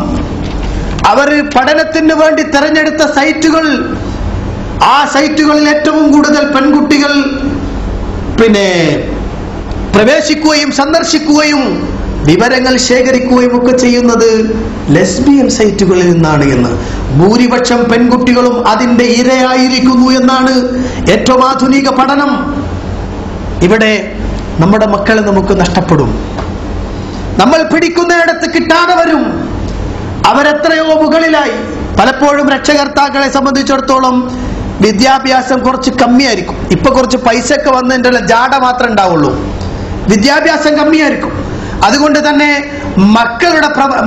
അവർ പഠനത്തിന് വേണ്ടി തെരഞ്ഞെടുത്ത സൈറ്റുകൾ, ആ സൈറ്റുകളിൽ ഏറ്റവും കൂടുതൽ പെൺകുട്ടികൾ പ്രവേശിക്കുകയും സന്ദർശിക്കുകയും വിവരങ്ങൾ ശേഖരിക്കുകയും ഒക്കെ ചെയ്യുന്നത് ലെസ്ബിയൻ സൈറ്റുകളിൽ നിന്നാണ് എന്ന്. ഭൂരിപക്ഷം പെൺകുട്ടികളും അതിന്റെ ഇരയായിരിക്കുന്നു എന്നാണ് ഏറ്റവും ആധുനിക പഠനം. ഇവിടെ നമ്മുടെ മക്കളെ നമുക്ക് നഷ്ടപ്പെടും. നമ്മൾ പിടിക്കുന്നിടത്ത് കിട്ടാതെ വരും. അവരെത്രയോ മുകളിലായി. പലപ്പോഴും രക്ഷകർത്താക്കളെ സംബന്ധിച്ചിടത്തോളം വിദ്യാഭ്യാസം കുറച്ച് കമ്മിയായിരിക്കും. ഇപ്പൊ കുറച്ച് പൈസ ഒക്കെ വന്നതിന്റെ ജാട മാത്രമേ ഉണ്ടാവുള്ളൂ. വിദ്യാഭ്യാസം കമ്മിയായിരിക്കും. അതുകൊണ്ട് തന്നെ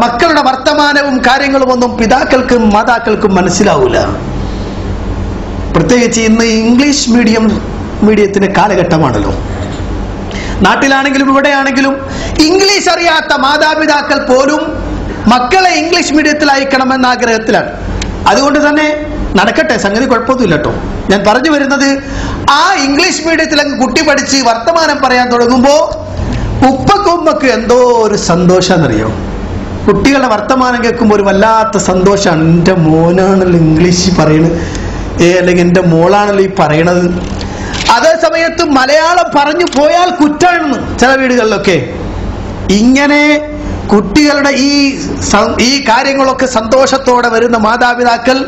മക്കളുടെ വർത്തമാനവും കാര്യങ്ങളും ഒന്നും പിതാക്കൾക്കും മാതാക്കൾക്കും മനസ്സിലാവൂല. പ്രത്യേകിച്ച് ഇന്ന് ഇംഗ്ലീഷ് മീഡിയത്തിന്റെ കാലഘട്ടമാണല്ലോ. നാട്ടിലാണെങ്കിലും ഇവിടെയാണെങ്കിലും ഇംഗ്ലീഷ് അറിയാത്ത മാതാപിതാക്കൾ പോലും മക്കളെ ഇംഗ്ലീഷ് മീഡിയത്തിൽ അയക്കണമെന്ന ആഗ്രഹത്തിലാണ്. അതുകൊണ്ട് തന്നെ നടക്കട്ടെ, സംഗതി കുഴപ്പമൊന്നുമില്ല കേട്ടോ. ഞാൻ പറഞ്ഞു വരുന്നത്, ആ ഇംഗ്ലീഷ് മീഡിയത്തിൽ അങ്ങ് കുട്ടി പഠിച്ച് വർത്തമാനം പറയാൻ തുടങ്ങുമ്പോ ഉപ്പക്ക് എന്തോ ഒരു സന്തോഷാന്നറിയോ? കുട്ടികളുടെ വർത്തമാനം കേൾക്കുമ്പോൾ ഒരു വല്ലാത്ത സന്തോഷമാണ്. എൻ്റെ മോനാണല്ലോ ഇംഗ്ലീഷ് പറയണത്, അല്ലെങ്കിൽ എൻ്റെ മോളാണല്ലോ ഈ പറയണത്. അതേ സമയത്ത് മലയാളം പറഞ്ഞു പോയാൽ കുറ്റാണെന്ന് ചില വീടുകളിലൊക്കെ. ഇങ്ങനെ കുട്ടികളുടെ ഈ കാര്യങ്ങളൊക്കെ സന്തോഷത്തോടെ വരുന്ന മാതാപിതാക്കൾ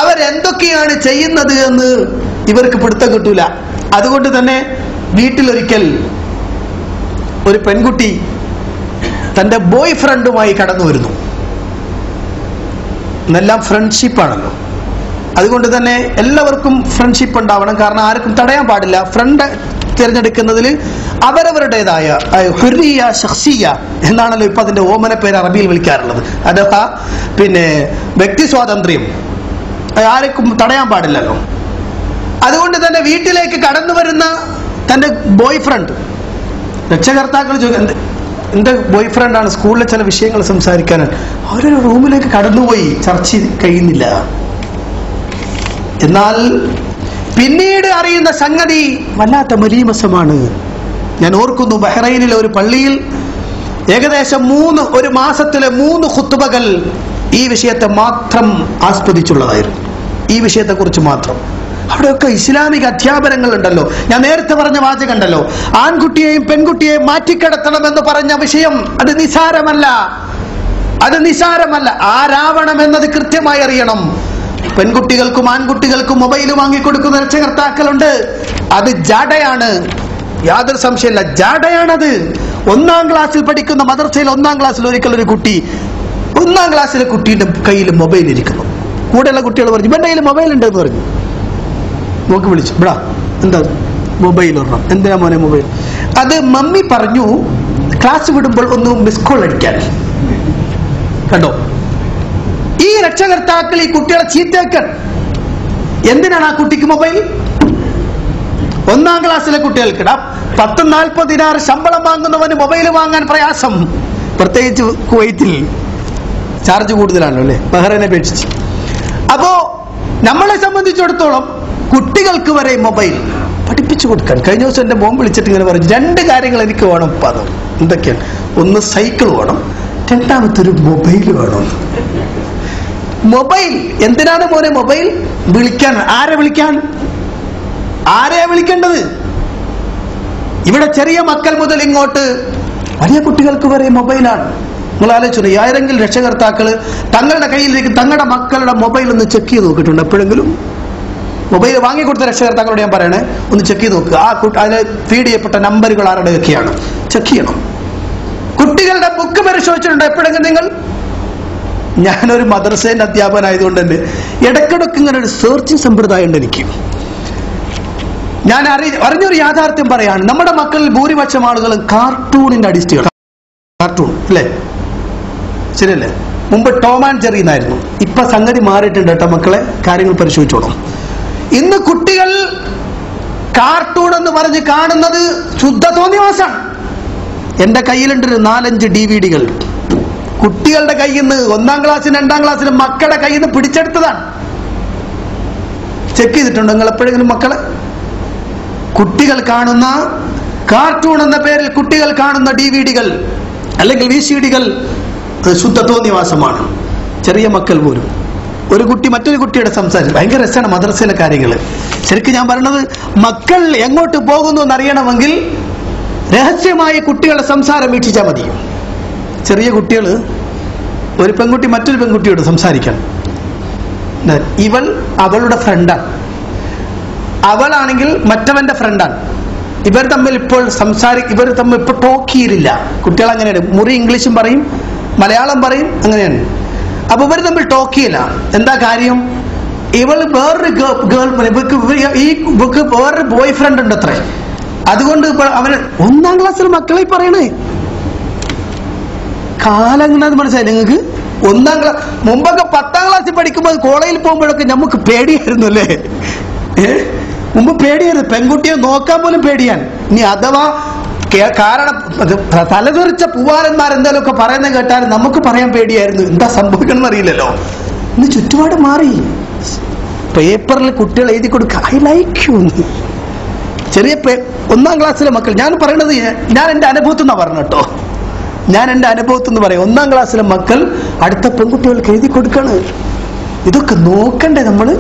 അവരെന്തൊക്കെയാണ് ചെയ്യുന്നത് എന്ന് ഇവർക്ക് പിടുത്തം കിട്ടൂല. അതുകൊണ്ട് തന്നെ വീട്ടിലൊരിക്കൽ ഒരു പെൺകുട്ടി തന്റെ ബോയ് ഫ്രണ്ടുമായി കടന്നു വരുന്നു. എന്നെല്ലാം ഫ്രണ്ട്ഷിപ്പാണല്ലോ. അതുകൊണ്ട് തന്നെ എല്ലാവർക്കും ഫ്രണ്ട്ഷിപ്പ് ഉണ്ടാവണം. കാരണം ആർക്കും തടയാൻ പാടില്ല. ഫ്രണ്ട് തിരഞ്ഞെടുക്കുന്നതിൽ അവരവരുടേതായ ഹുർരിയ ശഖ്സിയ എന്നാണല്ലോ ഇപ്പൊ അതിന്റെ ഓമന പേര് അറബിയിൽ വിളിക്കാറുള്ളത്. അഥവാ വ്യക്തി സ്വാതന്ത്ര്യം ആർക്കും തടയാൻ പാടില്ലല്ലോ. അതുകൊണ്ട് തന്നെ വീട്ടിലേക്ക് കടന്നു വരുന്ന തന്റെ ബോയ് ഫ്രണ്ട്, രക്ഷകർത്താക്കൾ ചോദിക്കും, എന്റെ ബോയ് ഫ്രണ്ടാണ്, സ്കൂളിലെ ചില വിഷയങ്ങൾ സംസാരിക്കാനാണ്. അവരൊരു റൂമിലേക്ക് കടന്നുപോയി, ചർച്ച കഴിയുന്നില്ല. എന്നാൽ പിന്നീട് അറിയുന്ന സംഗതി വല്ലാത്ത മലീമസമാണ്. ഞാൻ ഓർക്കുന്നു, ബഹ്റൈനിലെ ഒരു പള്ളിയിൽ ഏകദേശം ഒരു മാസത്തിലെ 3 ഖുത്ബകൾ ഈ വിഷയത്തെ മാത്രം ആസ്പദിച്ചുള്ളതായിരുന്നു. ഈ വിഷയത്തെക്കുറിച്ച് മാത്രം. അവിടെയൊക്കെ ഇസ്ലാമിക അധ്യാപനങ്ങൾ ഉണ്ടല്ലോ. ഞാൻ നേരത്തെ പറഞ്ഞ വാചകം ഉണ്ടല്ലോ, ആൺകുട്ടിയെയും പെൺകുട്ടിയെയും മാറ്റിക്കിടത്തണമെന്ന് പറഞ്ഞ വിഷയം അത് നിസാരമല്ല. ആരാവണം എന്നത് കൃത്യമായി അറിയണം. പെൺകുട്ടികൾക്കും ആൺകുട്ടികൾക്കും മൊബൈൽ വാങ്ങിക്കൊടുക്കുന്ന രക്ഷകർത്താക്കളുണ്ട്. അത് ജാടയാണ്, യാതൊരു സംശയമില്ല, ജാടയാണത്. 1-ാം ക്ലാസ്സിൽ പഠിക്കുന്ന മദ്രസയിൽ 1-ാം ക്ലാസ്സിൽ ഒരിക്കൽ ഒരു കുട്ടി, 1-ാം ക്ലാസ്സിലെ കുട്ടിയുടെ കയ്യിൽ മൊബൈൽ ഇരിക്കുന്നു. കൂടെയുള്ള കുട്ടികൾ പറഞ്ഞു, ഇവന്റെ കയ്യിൽ മൊബൈൽ ഉണ്ട് എന്ന് പറഞ്ഞു. നോക്കി വിളിച്ചു, ഇവിടാ എന്താ മൊബൈൽ ഒരെണ്ണം. എന്തിനാ മോനെ മൊബൈൽ? അത് മമ്മി പറഞ്ഞു ക്ലാസ് വിടുമ്പോൾ ഒന്ന് മിസ് കോൾ അടിക്കാൻ. കണ്ടോ, ഈ രക്ഷകർത്താക്കൾ ഈ കുട്ടികളെ ചീത്തയാക്കാൻ. എന്തിനാണ് ആ കുട്ടിക്ക് മൊബൈൽ? 1-ാം ക്ലാസ്സിലെ കുട്ടികൾക്ക് 10-40 ദിനാർ ശമ്പളം വാങ്ങുന്നവന് മൊബൈൽ വാങ്ങാൻ പ്രയാസം. പ്രത്യേകിച്ച് കുവൈത്തിൽ ചാർജ് കൂടുതലാണല്ലോ അല്ലെ, ബഹ്റൈനെ അപേക്ഷിച്ച്. അപ്പോ നമ്മളെ സംബന്ധിച്ചിടത്തോളം കുട്ടികൾക്ക് വരെ മൊബൈൽ പഠിപ്പിച്ചു കൊടുക്കാൻ. കഴിഞ്ഞ ദിവസം എന്റെ മോൻ വിളിച്ചിട്ട് ഇങ്ങനെ പറഞ്ഞു, 2 കാര്യങ്ങൾ എനിക്ക് വേണം. എന്തൊക്കെയാണ്? ഒന്ന് സൈക്കിൾ വേണം, രണ്ടാമത്തൊരു മൊബൈൽ വേണം. മൊബൈൽ എന്തിനാണ് മോനെ മൊബൈൽ? വിളിക്കാൻ. ആരെയാ വിളിക്കേണ്ടത്? ഇവിടെ ചെറിയ മക്കൾ മുതൽ ഇങ്ങോട്ട് വലിയ കുട്ടികൾക്ക് വരെ മൊബൈലാണ്. നിങ്ങൾ ആലോചിച്ചു, ആരെങ്കിലും രക്ഷകർത്താക്കള് തങ്ങളുടെ കയ്യിലേക്ക് തങ്ങളുടെ മക്കളുടെ മൊബൈൽ ഒന്ന് ചെക്ക് ചെയ്ത് നോക്കിയിട്ടുണ്ട് എപ്പോഴെങ്കിലും? മൊബൈൽ വാങ്ങിക്കൊടുത്ത രക്ഷകർത്താക്കളോട് ഞാൻ പറയണേ, ഒന്ന് ചെക്ക് ചെയ്ത് നോക്കുക. അതിന് ഫീഡ് ചെയ്യപ്പെട്ട നമ്പറുകൾ ആരുടെയൊക്കെയാണ് ചെക്ക് ചെയ്യണം. കുട്ടികളുടെ ബുക്ക് പരിശോധിച്ചിട്ടുണ്ടോ എപ്പോഴെങ്കിലും നിങ്ങൾ? ഞാനൊരു മദ്രസേന്റെ അധ്യാപകനായതുകൊണ്ട് തന്നെ ഇടയ്ക്കിടയ്ക്ക് ഇങ്ങനെ ഒരു സെർച്ചിങ് സമ്പ്രദായം ഉണ്ട് എനിക്ക്. ഞാൻ അറിഞ്ഞൊരു യാഥാർത്ഥ്യം പറയാണ്, നമ്മുടെ മക്കളിൽ ഭൂരിപക്ഷം ആളുകളും കാർട്ടൂണിന്റെ അഡിസ്റ്റുകൾ. കാർട്ടൂൺ അല്ലേ? ശരിയല്ലേ? മുമ്പ് ടോം ആൻഡ് ജെറി എന്നായിരുന്നു. ഇപ്പൊ സംഗതി മാറിയിട്ടുണ്ട് കേട്ടോ മക്കളെ, കാര്യങ്ങൾ പരിശോധിച്ചോളാം. ഇന്ന് കുട്ടികൾ കാർട്ടൂൺ എന്ന് പറഞ്ഞ് കാണുന്നത് ശുദ്ധ തോന്നിവാസാണ്. എന്റെ കയ്യിലുണ്ട് 4-5 DVD-കൾ. കുട്ടികളുടെ കയ്യിൽ നിന്ന് 1-ാം ക്ലാസ്സിലും 2-ാം ക്ലാസ്സിലും മക്കളുടെ കയ്യിൽ നിന്ന് പിടിച്ചെടുത്തതാണ്. ചെക്ക് ചെയ്തിട്ടുണ്ടോ നിങ്ങൾ എപ്പോഴെങ്കിലും മക്കളെ? കുട്ടികൾ കാണുന്ന കാർട്ടൂൺ എന്ന പേരിൽ കുട്ടികൾ കാണുന്ന DVD-കൾ അല്ലെങ്കിൽ VCD-കൾ ശുദ്ധ തോന്നിവാസമാണ്. ചെറിയ മക്കൾ പോലും. ഒരു കുട്ടി മറ്റൊരു കുട്ടിയുടെ സംസാരിച്ചു, ഭയങ്കര രസമാണ് മദ്രസയിലെ കാര്യങ്ങൾ. ശരിക്കും ഞാൻ പറയുന്നത്, മക്കൾ എങ്ങോട്ട് പോകുന്നു എന്നറിയണമെങ്കിൽ രഹസ്യമായി കുട്ടികളുടെ സംസാരം വീക്ഷിച്ചാൽ മതി. ചെറിയ കുട്ടികൾ, ഒരു പെൺകുട്ടി മറ്റൊരു പെൺകുട്ടിയോട് സംസാരിക്കണം. ഇവൾ അവളുടെ ഫ്രണ്ടാണ്, അവളാണെങ്കിൽ മറ്റവന്റെ ഫ്രണ്ടാണ്. ഇവർ തമ്മിൽ ഇപ്പോൾ ഇവർ തമ്മിൽ ഇപ്പോൾ ടോക്ക് ചെയ്യില്ല. കുട്ടികൾ അങ്ങനെയാണ്, മുറി ഇംഗ്ലീഷും പറയും മലയാളം പറയും, അങ്ങനെയാണ്. അപ്പൊ ഇവർ തമ്മിൽ ടോക്ക് ചെയ്യില്ല. എന്താ കാര്യം? ഇവള് വേറൊരു ഇവക്ക് വേറൊരു ബോയ് ഫ്രണ്ട് ഉണ്ട് അത്രേ. അതുകൊണ്ട് അവന് 1-ാം ക്ലാസ്സിൽ മക്കളെ പറയണേ. കാലം എങ്ങനെയാന്ന് മനസ്സിലായി നിങ്ങൾക്ക്? 1-ാം ക്ലാസ് മുമ്പൊക്കെ 10-ാം ക്ലാസ്സിൽ പഠിക്കുമ്പോൾ കോളേജിൽ പോകുമ്പോഴൊക്കെ നമുക്ക് പേടിയായിരുന്നു അല്ലേ? മുമ്പ് പേടിയായിരുന്നു, പെൺകുട്ടിയെ നോക്കാൻ പോലും പേടിയാൻ. ഇനി അഥവാ കാരണം തലതെറിച്ച പൂവാലന്മാരെന്തായാലും ഒക്കെ പറയുന്നത് കേട്ടാൽ നമുക്ക് പറയാൻ പേടിയായിരുന്നു. എന്താ സംഭവിക്കണം അറിയില്ലല്ലോ. ഇന്ന് ചുറ്റുപാട് മാറി. പേപ്പറിൽ കുട്ടികൾ എഴുതി കൊടുക്കുക, ഐ ലൈക്ക് യു. ചെറിയ 1-ാം ക്ലാസ്സിലെ മക്കൾ, ഞാൻ പറയണത് ഞാൻ എന്റെ അനുഭവത്തിൽ നിന്നാ പറഞ്ഞു കേട്ടോ. ഞാൻ എന്റെ അനുഭവത്തിൽ നിന്ന് പറയാം. 1-ാം ക്ലാസ്സിലെ മക്കൾ അടുത്ത പെൺകുട്ടികൾക്ക് എഴുതി കൊടുക്കാണ്. ഇതൊക്കെ നോക്കണ്ടേ നമ്മള്?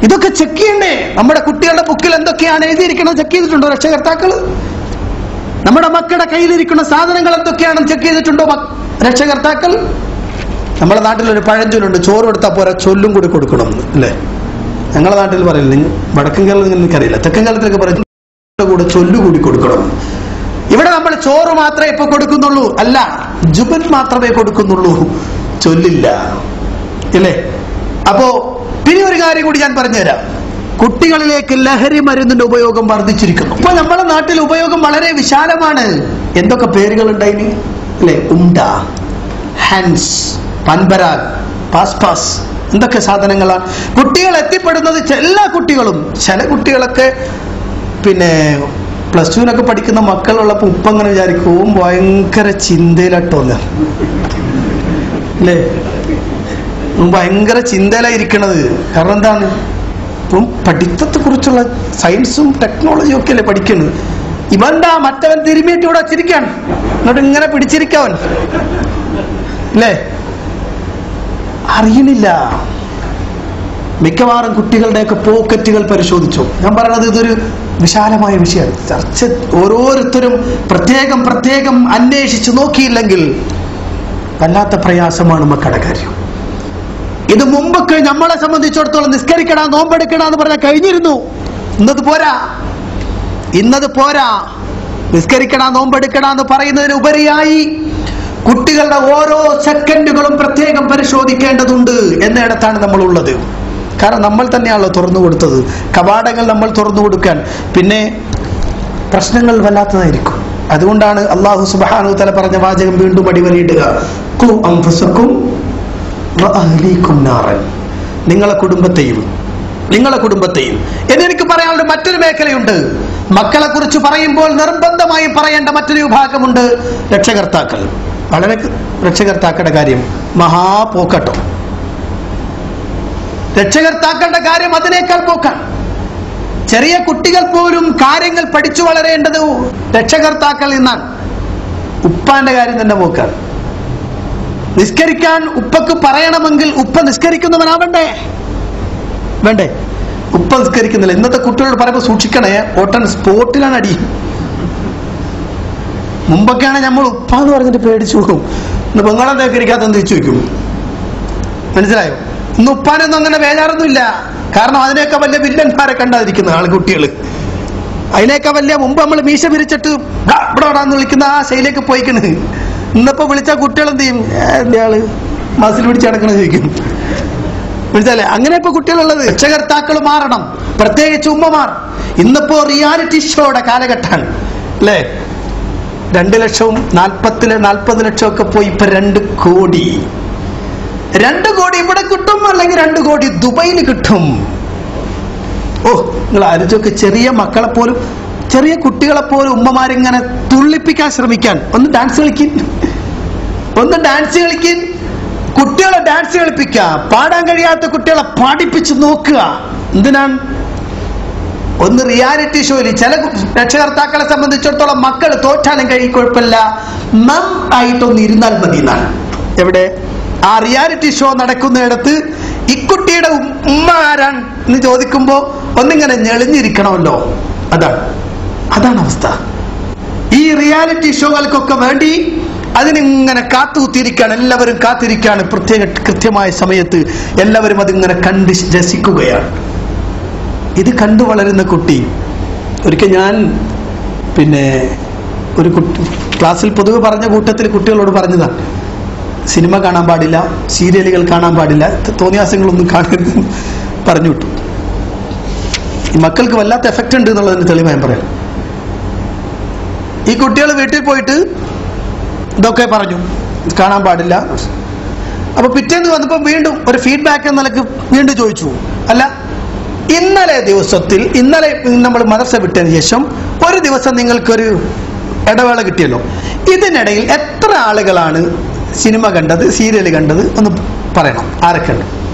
ഇതൊക്കെ ചെക്ക് ചെയ്യണ്ടേ? നമ്മുടെ കുട്ടികളുടെ ബുക്കിൽ എന്തൊക്കെയാണ് എഴുതിയിരിക്കുന്നത് ചെക്ക് ചെയ്തിട്ടുണ്ടോ രക്ഷകർത്താക്കള്? നമ്മുടെ മക്കളുടെ കയ്യിലിരിക്കുന്ന സാധനങ്ങൾ എന്തൊക്കെയാണെന്ന് ചെക്ക് ചെയ്തിട്ടുണ്ടോ രക്ഷകർത്താക്കൾ? നമ്മുടെ നാട്ടിലൊരു പഴഞ്ചൊല്ലുണ്ട്, ചോറ് കൊടുത്താൽ പോരാ ചൊല്ലും കൂടി കൊടുക്കണം അല്ലേ? ഞങ്ങളുടെ നാട്ടിൽ പറയില്ല, വടക്കൻ കേരളത്തിൽ എനിക്കറിയില്ല, തെക്കൻ കേരളത്തിലൊക്കെ പറയും കൂടെ ചൊല്ലുകൂടി കൊടുക്കണം. ഇവിടെ നമ്മൾ ചോറ് മാത്രമേ ഇപ്പൊ കൊടുക്കുന്നുള്ളൂ, അല്ല ജുബൻ മാത്രമേ കൊടുക്കുന്നുള്ളൂ, ചൊല്ലില്ല ഇല്ലേ? അപ്പോ പിന്നെ ഒരു കാര്യം കൂടി ഞാൻ പറഞ്ഞുതരാം. കുട്ടികളിലേക്ക് ലഹരി മരുന്നിന്റെ ഉപയോഗം വർദ്ധിച്ചിരിക്കുന്നു. ഇപ്പൊ നമ്മുടെ നാട്ടിൽ ഉപയോഗം വളരെ വിശാലമാണ്. എന്തൊക്കെ പേരുകൾ ഉണ്ടായിന് അല്ലെ? ഉണ്ട, ഹാൻസ്, പൻപരാഗ്, പാസ്, എന്തൊക്കെ സാധനങ്ങളാണ്. കുട്ടികൾ എത്തിപ്പെടുന്നത് എല്ലാ കുട്ടികളും. ചില കുട്ടികളൊക്കെ പിന്നെ +2-നൊക്കെ പഠിക്കുന്ന മക്കളുള്ളപ്പോ ഉപ്പങ്ങനെ വിചാരിക്കും ഭയങ്കര ചിന്തയിലട്ടോന്ന് അല്ലേ? ഭയങ്കര ചിന്തയിലായിരിക്കണത്. കാരണം എന്താണ്? ഇപ്പം പഠിത്തത്തെ കുറിച്ചുള്ള സയൻസും ടെക്നോളജിയും ഒക്കെ അല്ലേ പഠിക്കുന്നത്. ഇവന്താ മറ്റവൻ തിരുമിയിട്ട് ഇവിടെ വച്ചിരിക്കാൻ, എന്നിട്ട് ഇങ്ങനെ പിടിച്ചിരിക്കവൻ അല്ലേ? അറിയണില്ല. മിക്കവാറും കുട്ടികളുടെയൊക്കെ പോക്കറ്റുകൾ പരിശോധിച്ചു. ഞാൻ പറയണത് ഇതൊരു വിശാലമായ വിഷയമാണ്. ചർച്ച ഓരോരുത്തരും പ്രത്യേകം അന്വേഷിച്ച് നോക്കിയില്ലെങ്കിൽ വല്ലാത്ത പ്രയാസമാണ് മക്കളുടെ കാര്യം. ഇത് മുമ്പൊക്കെ നമ്മളെ സംബന്ധിച്ചിടത്തോളം നിസ്കരിക്കണ, നോമ്പെടുക്കണ എന്ന് പറഞ്ഞാൽ കഴിഞ്ഞിരുന്നു. ഇന്നത് പോരാ. നിസ്കരിക്കണ, നോമ്പെടുക്കണ എന്ന് പറയുന്നതിന് ഉപരിയായി കുട്ടികളുടെ ഓരോ സെക്കൻഡുകളും പ്രത്യേകം പരിശോധിക്കേണ്ടതുണ്ട് എന്നിടത്താണ് നമ്മൾ ഉള്ളത്. കാരണം നമ്മൾ തന്നെയാണല്ലോ തുറന്നു കൊടുത്തത്. കവാടങ്ങൾ നമ്മൾ തുറന്നു കൊടുക്കാൻ പിന്നെ പ്രശ്നങ്ങൾ വല്ലാത്തതായിരിക്കും. അതുകൊണ്ടാണ് അല്ലാഹു സുബ്ഹാനഹു തആല പറഞ്ഞ വാചകം വീണ്ടും അടിവരയിടുക, ഖു അൻഫുസകും വഅഹ്ലീകും നാറൻ. നിങ്ങളെ കുടുംബത്തെയും എന്ന് എനിക്ക് പറയാനുള്ള മറ്റൊരു മേഖലയുണ്ട്. മക്കളെ കുറിച്ച് പറയുമ്പോൾ നിർബന്ധമായും പറയേണ്ട മറ്റൊരു വിഭാഗമുണ്ട്, രക്ഷകർത്താക്കൾ. വളരെ രക്ഷകർത്താക്കളുടെ കാര്യം മഹാപോക്കട്ടോ. രക്ഷകർത്താക്കളുടെ കാര്യം അതിനേക്കാൾ പോക്കാണ്. ചെറിയ കുട്ടികൾ പോലും കാര്യങ്ങൾ പഠിച്ചു വളരേണ്ടത് രക്ഷകർത്താക്കളിൽ നിന്നാണ്. ഉപ്പാന്റെ കാര്യം തന്നെ പോക്കാണ്. നിസ്കരിക്കാൻ ഉപ്പക്ക് പറയണമെങ്കിൽ ഉപ്പ നിസ്കരിക്കുന്നവനാവണ്ടേ? വേണ്ടേ? ഉപ്പ നിസ്കരിക്കുന്നില്ല. ഇന്നത്തെ കുട്ടികളോട് പറയുമ്പോൾ സൂക്ഷിക്കണേ, ഓട്ടൻ സ്പോട്ടിലാണ് അടി. മുമ്പൊക്കെയാണ് നമ്മൾ ഉപ്പ എന്ന് പറഞ്ഞിട്ട് പേടിച്ചു പോകും. ഇന്ന് ബംഗാളം നിസ്കരിക്കാത്തെന്ന് തിരിച്ചു വയ്ക്കും. മനസ്സിലായോ? ഇന്ന് ഉപ്പാനൊന്നും അങ്ങനെ വേജാറൊന്നുമില്ല. കാരണം അതിനേക്കാൾ വലിയ വില്ലന്മാരെ കണ്ടാതിരിക്കുന്ന ആൾക്കുട്ടികൾ. അതിനേക്കാൾ വലിയ മുമ്പ് നമ്മൾ മീശ പിരിച്ചിട്ട് ഇവിടെ ഓടാന്ന് വിളിക്കുന്ന ആ ശൈലിയൊക്കെ പോയിക്കണ്. ഇന്നിപ്പോ വിളിച്ച കുട്ടികൾ എന്ത് ചെയ്യും? എന്റെയാള് മസിൽ പിടിച്ച് നടക്കണ ചോദിക്കും. മനസ്സിലല്ലേ? അങ്ങനെ ഇപ്പൊ കുട്ടികളുള്ളത്. രക്ഷകർത്താക്കൾ മാറണം, പ്രത്യേകിച്ച് ഉമ്മമാർ. ഇന്നിപ്പോ റിയാലിറ്റി ഷോയുടെ കാലഘട്ടമാണ് അല്ലേ? 2 ലക്ഷവും 40 ലക്ഷം ഒക്കെ പോയി ഇപ്പൊ 2 കോടി. 2 കോടി ഇവിടെ കിട്ടും, അല്ലെങ്കിൽ 2 കോടി ദുബൈയിൽ കിട്ടും. നിങ്ങൾ ആലോചിച്ചൊക്കെ, ചെറിയ മക്കളെ പോലും, ചെറിയ കുട്ടികളെ പോലും ഉമ്മമാരിങ്ങനെ തുള്ളിപ്പിക്കാൻ ശ്രമിക്കാൻ. ഒന്ന് ഡാൻസ് കളിക്കിൻ, കുട്ടികളെ ഡാൻസ് കളിപ്പിക്കുക, പാടാൻ കഴിയാത്ത കുട്ടികളെ പാടിപ്പിച്ച് നോക്കുക. എന്തിനാണ്? ഒന്ന് റിയാലിറ്റി ഷോയിൽ ചില രക്ഷകർത്താക്കളെ സംബന്ധിച്ചിടത്തോളം മക്കൾ തോറ്റാലും കുഴപ്പമില്ല, ആയിട്ടൊന്ന് ഇരുന്നാൽ മതി എന്നാണ്. എവിടെ? ആ റിയാലിറ്റി ഷോ നടക്കുന്നിടത്ത് ഇക്കുട്ടിയുടെ ഉമ്മ ആരാണ് എന്ന് ചോദിക്കുമ്പോ ഒന്നിങ്ങനെ ഞെളിഞ്ഞിരിക്കണമല്ലോ. അതാണ് അവസ്ഥ. ഈ റിയാലിറ്റി ഷോകൾക്കൊക്കെ വേണ്ടി അതിനിങ്ങനെ കാത്തുകുത്തിയിരിക്കുകയാണ്, എല്ലാവരും കാത്തിരിക്കുകയാണ്. കൃത്യമായ സമയത്ത് എല്ലാവരും അതിങ്ങനെ കണ്ട് രസിക്കുകയാണ്. ഇത് കണ്ടു വളരുന്ന കുട്ടി, ഒരിക്കൽ ഞാൻ ഒരു ക്ലാസ്സിൽ പൊതുവെ പറഞ്ഞ കൂട്ടത്തിൽ കുട്ടികളോട് പറഞ്ഞതാണ്, സിനിമ കാണാൻ പാടില്ല, സീരിയലുകൾ കാണാൻ പാടില്ല, തോന്നിയാസങ്ങളൊന്നും കാണരുത് പറഞ്ഞു വിട്ടു. ഈ മക്കൾക്ക് വല്ലാത്ത എഫക്റ്റ് ഉണ്ട് എന്നുള്ളതിന് തെളിവ് ഞാൻ പറയാം. ഈ കുട്ടികൾ വീട്ടിൽ പോയിട്ട് ഇതൊക്കെ പറഞ്ഞു, കാണാൻ പാടില്ല. അപ്പൊ പിറ്റേന്ന് വന്നപ്പോ വീണ്ടും ഒരു ഫീഡ്ബാക്ക് എന്ന നിലക്ക് വീണ്ടും ചോദിച്ചു, അല്ല ഇന്നലെ നമ്മൾ മദ്രസ വിട്ടതിന് ശേഷം ഒരു ദിവസം നിങ്ങൾക്കൊരു ഇടവേള കിട്ടിയല്ലോ, ഇതിനിടയിൽ എത്ര ആളുകളാണ് സിനിമ കണ്ടത്, സീരിയൽ കണ്ടത് ഒന്ന് പറയണം, ആരൊക്കെ ഉണ്ട്?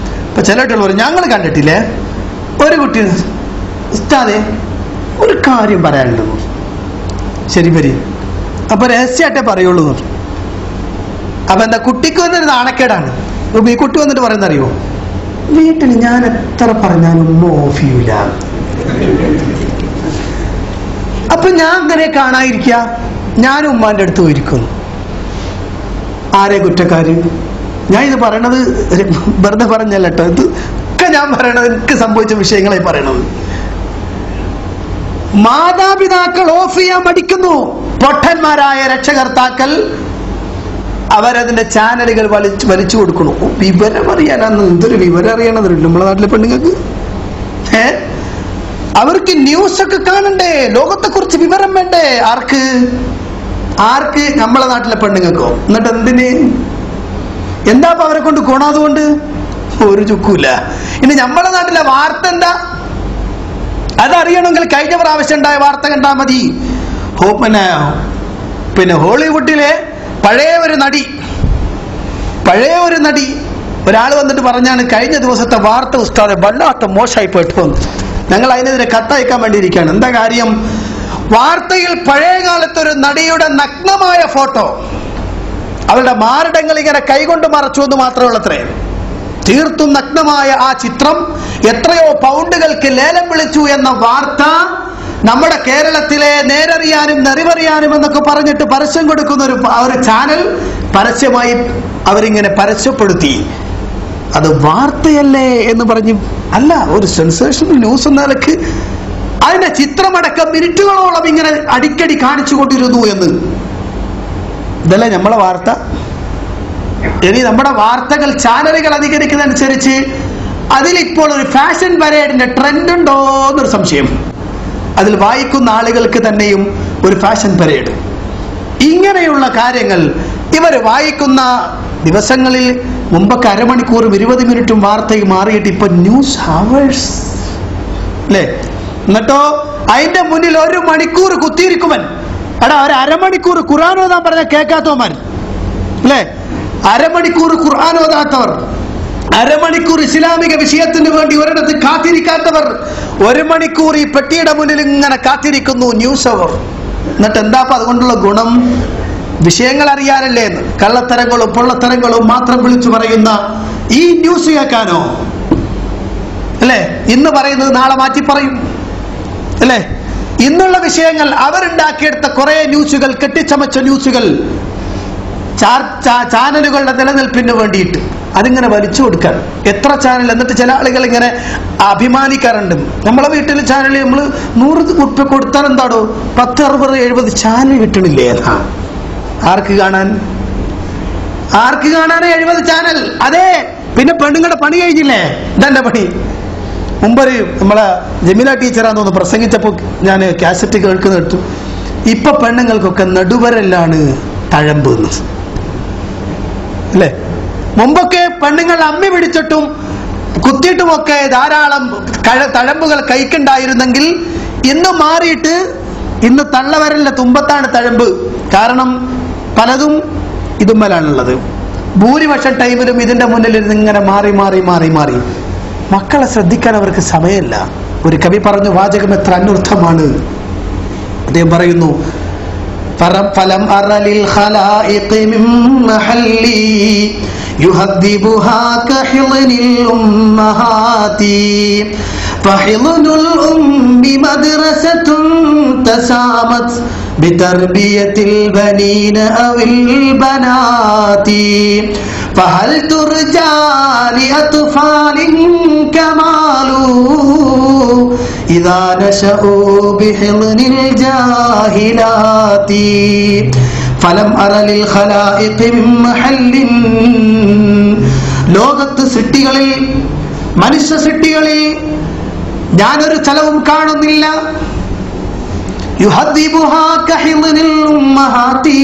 അപ്പൊ ചില കുട്ടികൾ പറയും ഞങ്ങൾ കണ്ടിട്ടില്ലേ. ഒരു കുട്ടി, ഉസ്താദേ ഒരു കാര്യം പറയാനുണ്ടെന്നു. ശരി വരി, അപ്പൊ രഹസ്യമായിട്ടേ പറയുള്ളൂ. അപ്പൊ എന്താ, കുട്ടിക്ക് വന്നൊരു നാണക്കേടാണ്. ഈ കുട്ടി വന്നിട്ട് പറയുന്ന അറിയോ, വീട്ടിൽ ഞാൻ എത്ര പറഞ്ഞാലും ഉമ്മ ഓഫ് ചെയ്യൂല. അപ്പൊ ഞാൻ അങ്ങനെ കാണാതിരിക്ക, ഞാനും ഉമ്മാന്റെ അടുത്ത് പോയിരിക്കുന്നു. ആരെ കുറ്റക്കാര്? ഞാൻ ഇത് പറയണത് വെറുതെ പറഞ്ഞല്ല കേട്ടോ, ഇതൊക്കെ ഞാൻ പറയണത് എനിക്ക് സംഭവിച്ച വിഷയങ്ങളായി പറയണത്. മാതാപിതാക്കൾ ഓഫ് ചെയ്യാൻ മടിക്കുന്നു. പൊട്ടന്മാരായ രക്ഷകർത്താക്കൾ അവരതിന്റെ ചാനലുകൾ വലിച്ചു കൊടുക്കണു. വിവരം അറിയാനാന്ന്, എന്തൊരു വിവരം അറിയണതുണ്ട് നമ്മളെ നാട്ടിലെ പെണ്ണുങ്ങൾക്ക്. അവർക്ക് ന്യൂസ് ഒക്കെ കാണണ്ടേ, ലോകത്തെ കുറിച്ച് വിവരം വേണ്ടേ? ആർക്ക്? നമ്മളെ നാട്ടിലെ പെണ്ണുങ്ങൾക്കോ? എന്നിട്ട് എന്താ അവരെ കൊണ്ട് ഗുണം? അതുകൊണ്ട് ഒരു ചുക്കൂല. ഇനി നമ്മളെ നാട്ടിലെ വാർത്ത എന്താ അതറിയണമെങ്കിൽ കഴിഞ്ഞ പ്രാവശ്യം ഉണ്ടായ വാർത്ത കണ്ടാ മതി. ഹോളിവുഡിലെ പഴയ ഒരു നടി ഒരാൾ വന്നിട്ട് പറഞ്ഞാണ്, കഴിഞ്ഞ ദിവസത്തെ വാർത്ത ഉസ്താദെ വല്ലാത്ത മോശമായി പോയിട്ട്. ഞങ്ങൾ അതിനെതിരെ കത്തയക്കാൻ വേണ്ടിയിരിക്കുകയാണ്. എന്താ കാര്യം? വാർത്തയിൽ പഴയ കാലത്തൊരു നടിയുടെ നഗ്നമായ ഫോട്ടോ, അവളുടെ മാരടങ്ങൾ ഇങ്ങനെ കൈകൊണ്ട് മറച്ചു എന്ന് മാത്രമുള്ളത്രേ. തീർത്തും നഗ്നമായ ആ ചിത്രം എത്രയോ പൗണ്ടുകൾക്ക് ലേലം വിളിച്ചു എന്ന വാർത്ത നമ്മുടെ കേരളത്തിലെ നേരറിയാനും നെറിവറിയാനും എന്നൊക്കെ പറഞ്ഞിട്ട് പരസ്യം കൊടുക്കുന്ന ഒരു ചാനൽ പരസ്യമായി അവരിങ്ങനെ പരസ്യപ്പെടുത്തി. അത് വാർത്തയല്ലേ എന്ന് പറഞ്ഞു, അല്ല ഒരു സെൻസേഷണൽ ന്യൂസ് എന്ന നിലക്ക് അതിന്റെ ചിത്രമടക്കം മിനിറ്റുകളോളം ഇങ്ങനെ അടിക്കടി കാണിച്ചു കൊണ്ടിരുന്നു എന്ന്. ഇതല്ലേ നമ്മളെ വാർത്ത? ഇനി നമ്മുടെ വാർത്തകൾ ചാനലുകൾ അധികരിക്കുന്നതനുസരിച്ച് അതിലിപ്പോൾ ഒരു ഫാഷൻ പരേഡിന്റെ ട്രെൻഡ് ഉണ്ടോ എന്നൊരു സംശയം. അതിൽ വായിക്കുന്ന ആളുകൾക്ക് തന്നെയും ഒരു ഫാഷൻ പരേഡ്. ഇങ്ങനെയുള്ള കാര്യങ്ങൾ ഇവർ വായിക്കുന്ന ദിവസങ്ങളിൽ മുമ്പൊക്കെ അരമണിക്കൂറും 20 മിനിറ്റും വാർത്തയും മാറിയിട്ട് ഇപ്പൊ ന്യൂസ് ഹവേഴ്സ് അല്ലേ? എന്നിട്ടോ അതിന്റെ മുന്നിൽ 1 മണിക്കൂർ കുത്തിയിരിക്കുമൻ. ഒരു അരമണിക്കൂർ ഖുർആൻ ഓതാൻ പറഞ്ഞ കേൾക്കാത്തവന്മാർ അല്ലേ? അരമണിക്കൂർ ഖുർആൻ ഓതാത്തവർ, അരമണിക്കൂർ ഇസ്ലാമിക വിഷയത്തിന് വേണ്ടി ഒരിടത്ത് കാത്തിരിക്കാത്തവർ 1 മണിക്കൂർ ഈ പെട്ടിയുടെ മുന്നിൽ ഇങ്ങനെ കാത്തിരിക്കുന്നു ന്യൂസ് അവർ. എന്നിട്ട് എന്താ അതുകൊണ്ടുള്ള ഗുണം? വിഷയങ്ങൾ അറിയാനല്ലേ? കള്ളത്തരങ്ങളും പൊള്ളത്തരങ്ങളും മാത്രം വിളിച്ചു പറയുന്ന ഈ ന്യൂസ് കേൾക്കാനോ? അല്ലേ? ഇന്ന് പറയുന്നത് നാളെ മാറ്റി പറയും അല്ലേ? ഇന്നുള്ള വിഷയങ്ങൾ അവരുണ്ടാക്കിയെടുത്ത കുറെ ന്യൂസുകൾ, കെട്ടിച്ചമച്ച ന്യൂസുകൾ ചാനലുകളുടെ നിലനിൽപ്പിന് വേണ്ടിയിട്ട് അതിങ്ങനെ വലിച്ചു കൊടുക്കാൻ എത്ര ചാനൽ. എന്നിട്ട് ചില ആളുകൾ ഇങ്ങനെ അഭിമാനിക്കാറുണ്ട്, നമ്മളെ വീട്ടിൽ ചാനൽ നമ്മൾ 100 ഉറുപ്പിക കൊടുത്താൽ എന്താടോ 10, 60, 70 ചാനൽ കിട്ടണില്ലേ? ആർക്ക് കാണാൻ 70 ചാനൽ? അതെ. പിന്നെ പെണ്ണുങ്ങളുടെ പണി കഴിഞ്ഞില്ലേ? ഇതെന്റെ പണി. മുമ്പൊരു നമ്മളെ ജമീല ടീച്ചറാന്ന് തോന്നുന്നു പ്രസംഗിച്ചപ്പോ ഞാൻ കാസറ്റ് കേൾക്കുന്നെടുത്തു. ഇപ്പൊ പെണ്ണുങ്ങൾക്കൊക്കെ നടുവരലാണ് തഴമ്പ് അല്ലേ? മുമ്പൊക്കെ പെണ്ണുങ്ങൾ അമ്മി പിടിച്ചിട്ടും കുത്തിയിട്ടുമൊക്കെ ധാരാളം തഴമ്പുകൾ കൈക്കുണ്ടായിരുന്നെങ്കിൽ ഇന്ന് മാറിയിട്ട് ഇന്ന് തള്ളവരലിന്റെ തുമ്പത്താണ് തഴമ്പ്. കാരണം പലതും ഇതുമ്മലാണുള്ളത്. ഭൂരിപക്ഷം ടൈമിലും ഇതിന്റെ മുന്നിൽ ഇങ്ങനെ മാറി മാറി മാറി മാറി മക്കളെ ശ്രദ്ധിക്കാൻ അവർക്ക് സമയമില്ല. ഒരു കവി പറഞ്ഞു, വാചകം എത്ര അന്വർത്ഥമാണ്. അദ്ദേഹം പറയുന്നു, ഫലം അറലിൽ ഖലായിഖി മിൻ മഹല്ലി യുഹദ്ദിബുഹാ കഹിളിൽ ഉമ്മഹാതി ഫഹിളുൽ ഉമ്മി മദ്റസത്തുൻ തസാമത് ബിതർബിയത്തിൽ ബനീന അവിൽ ബനാതി ഫഹൽ തുർജാ ലിഅത്ഫാലിൻ കമാലു ഇദാ നശഉ ബിഹിളിൽ ജാഹിലാതി ഫലം അറലിൽ ഖലായിഖി മിൻ മഹല്ലിൻ. ലോകത്ത് സൃഷ്ടികളിൽ, മനുഷ്യ സൃഷ്ടികളിൽ ഞാനൊരു ചലവും കാണുന്നില്ല. യുഹദ്ദിബുഹാ കഹിളിൽ ഉമ്മഹാതി,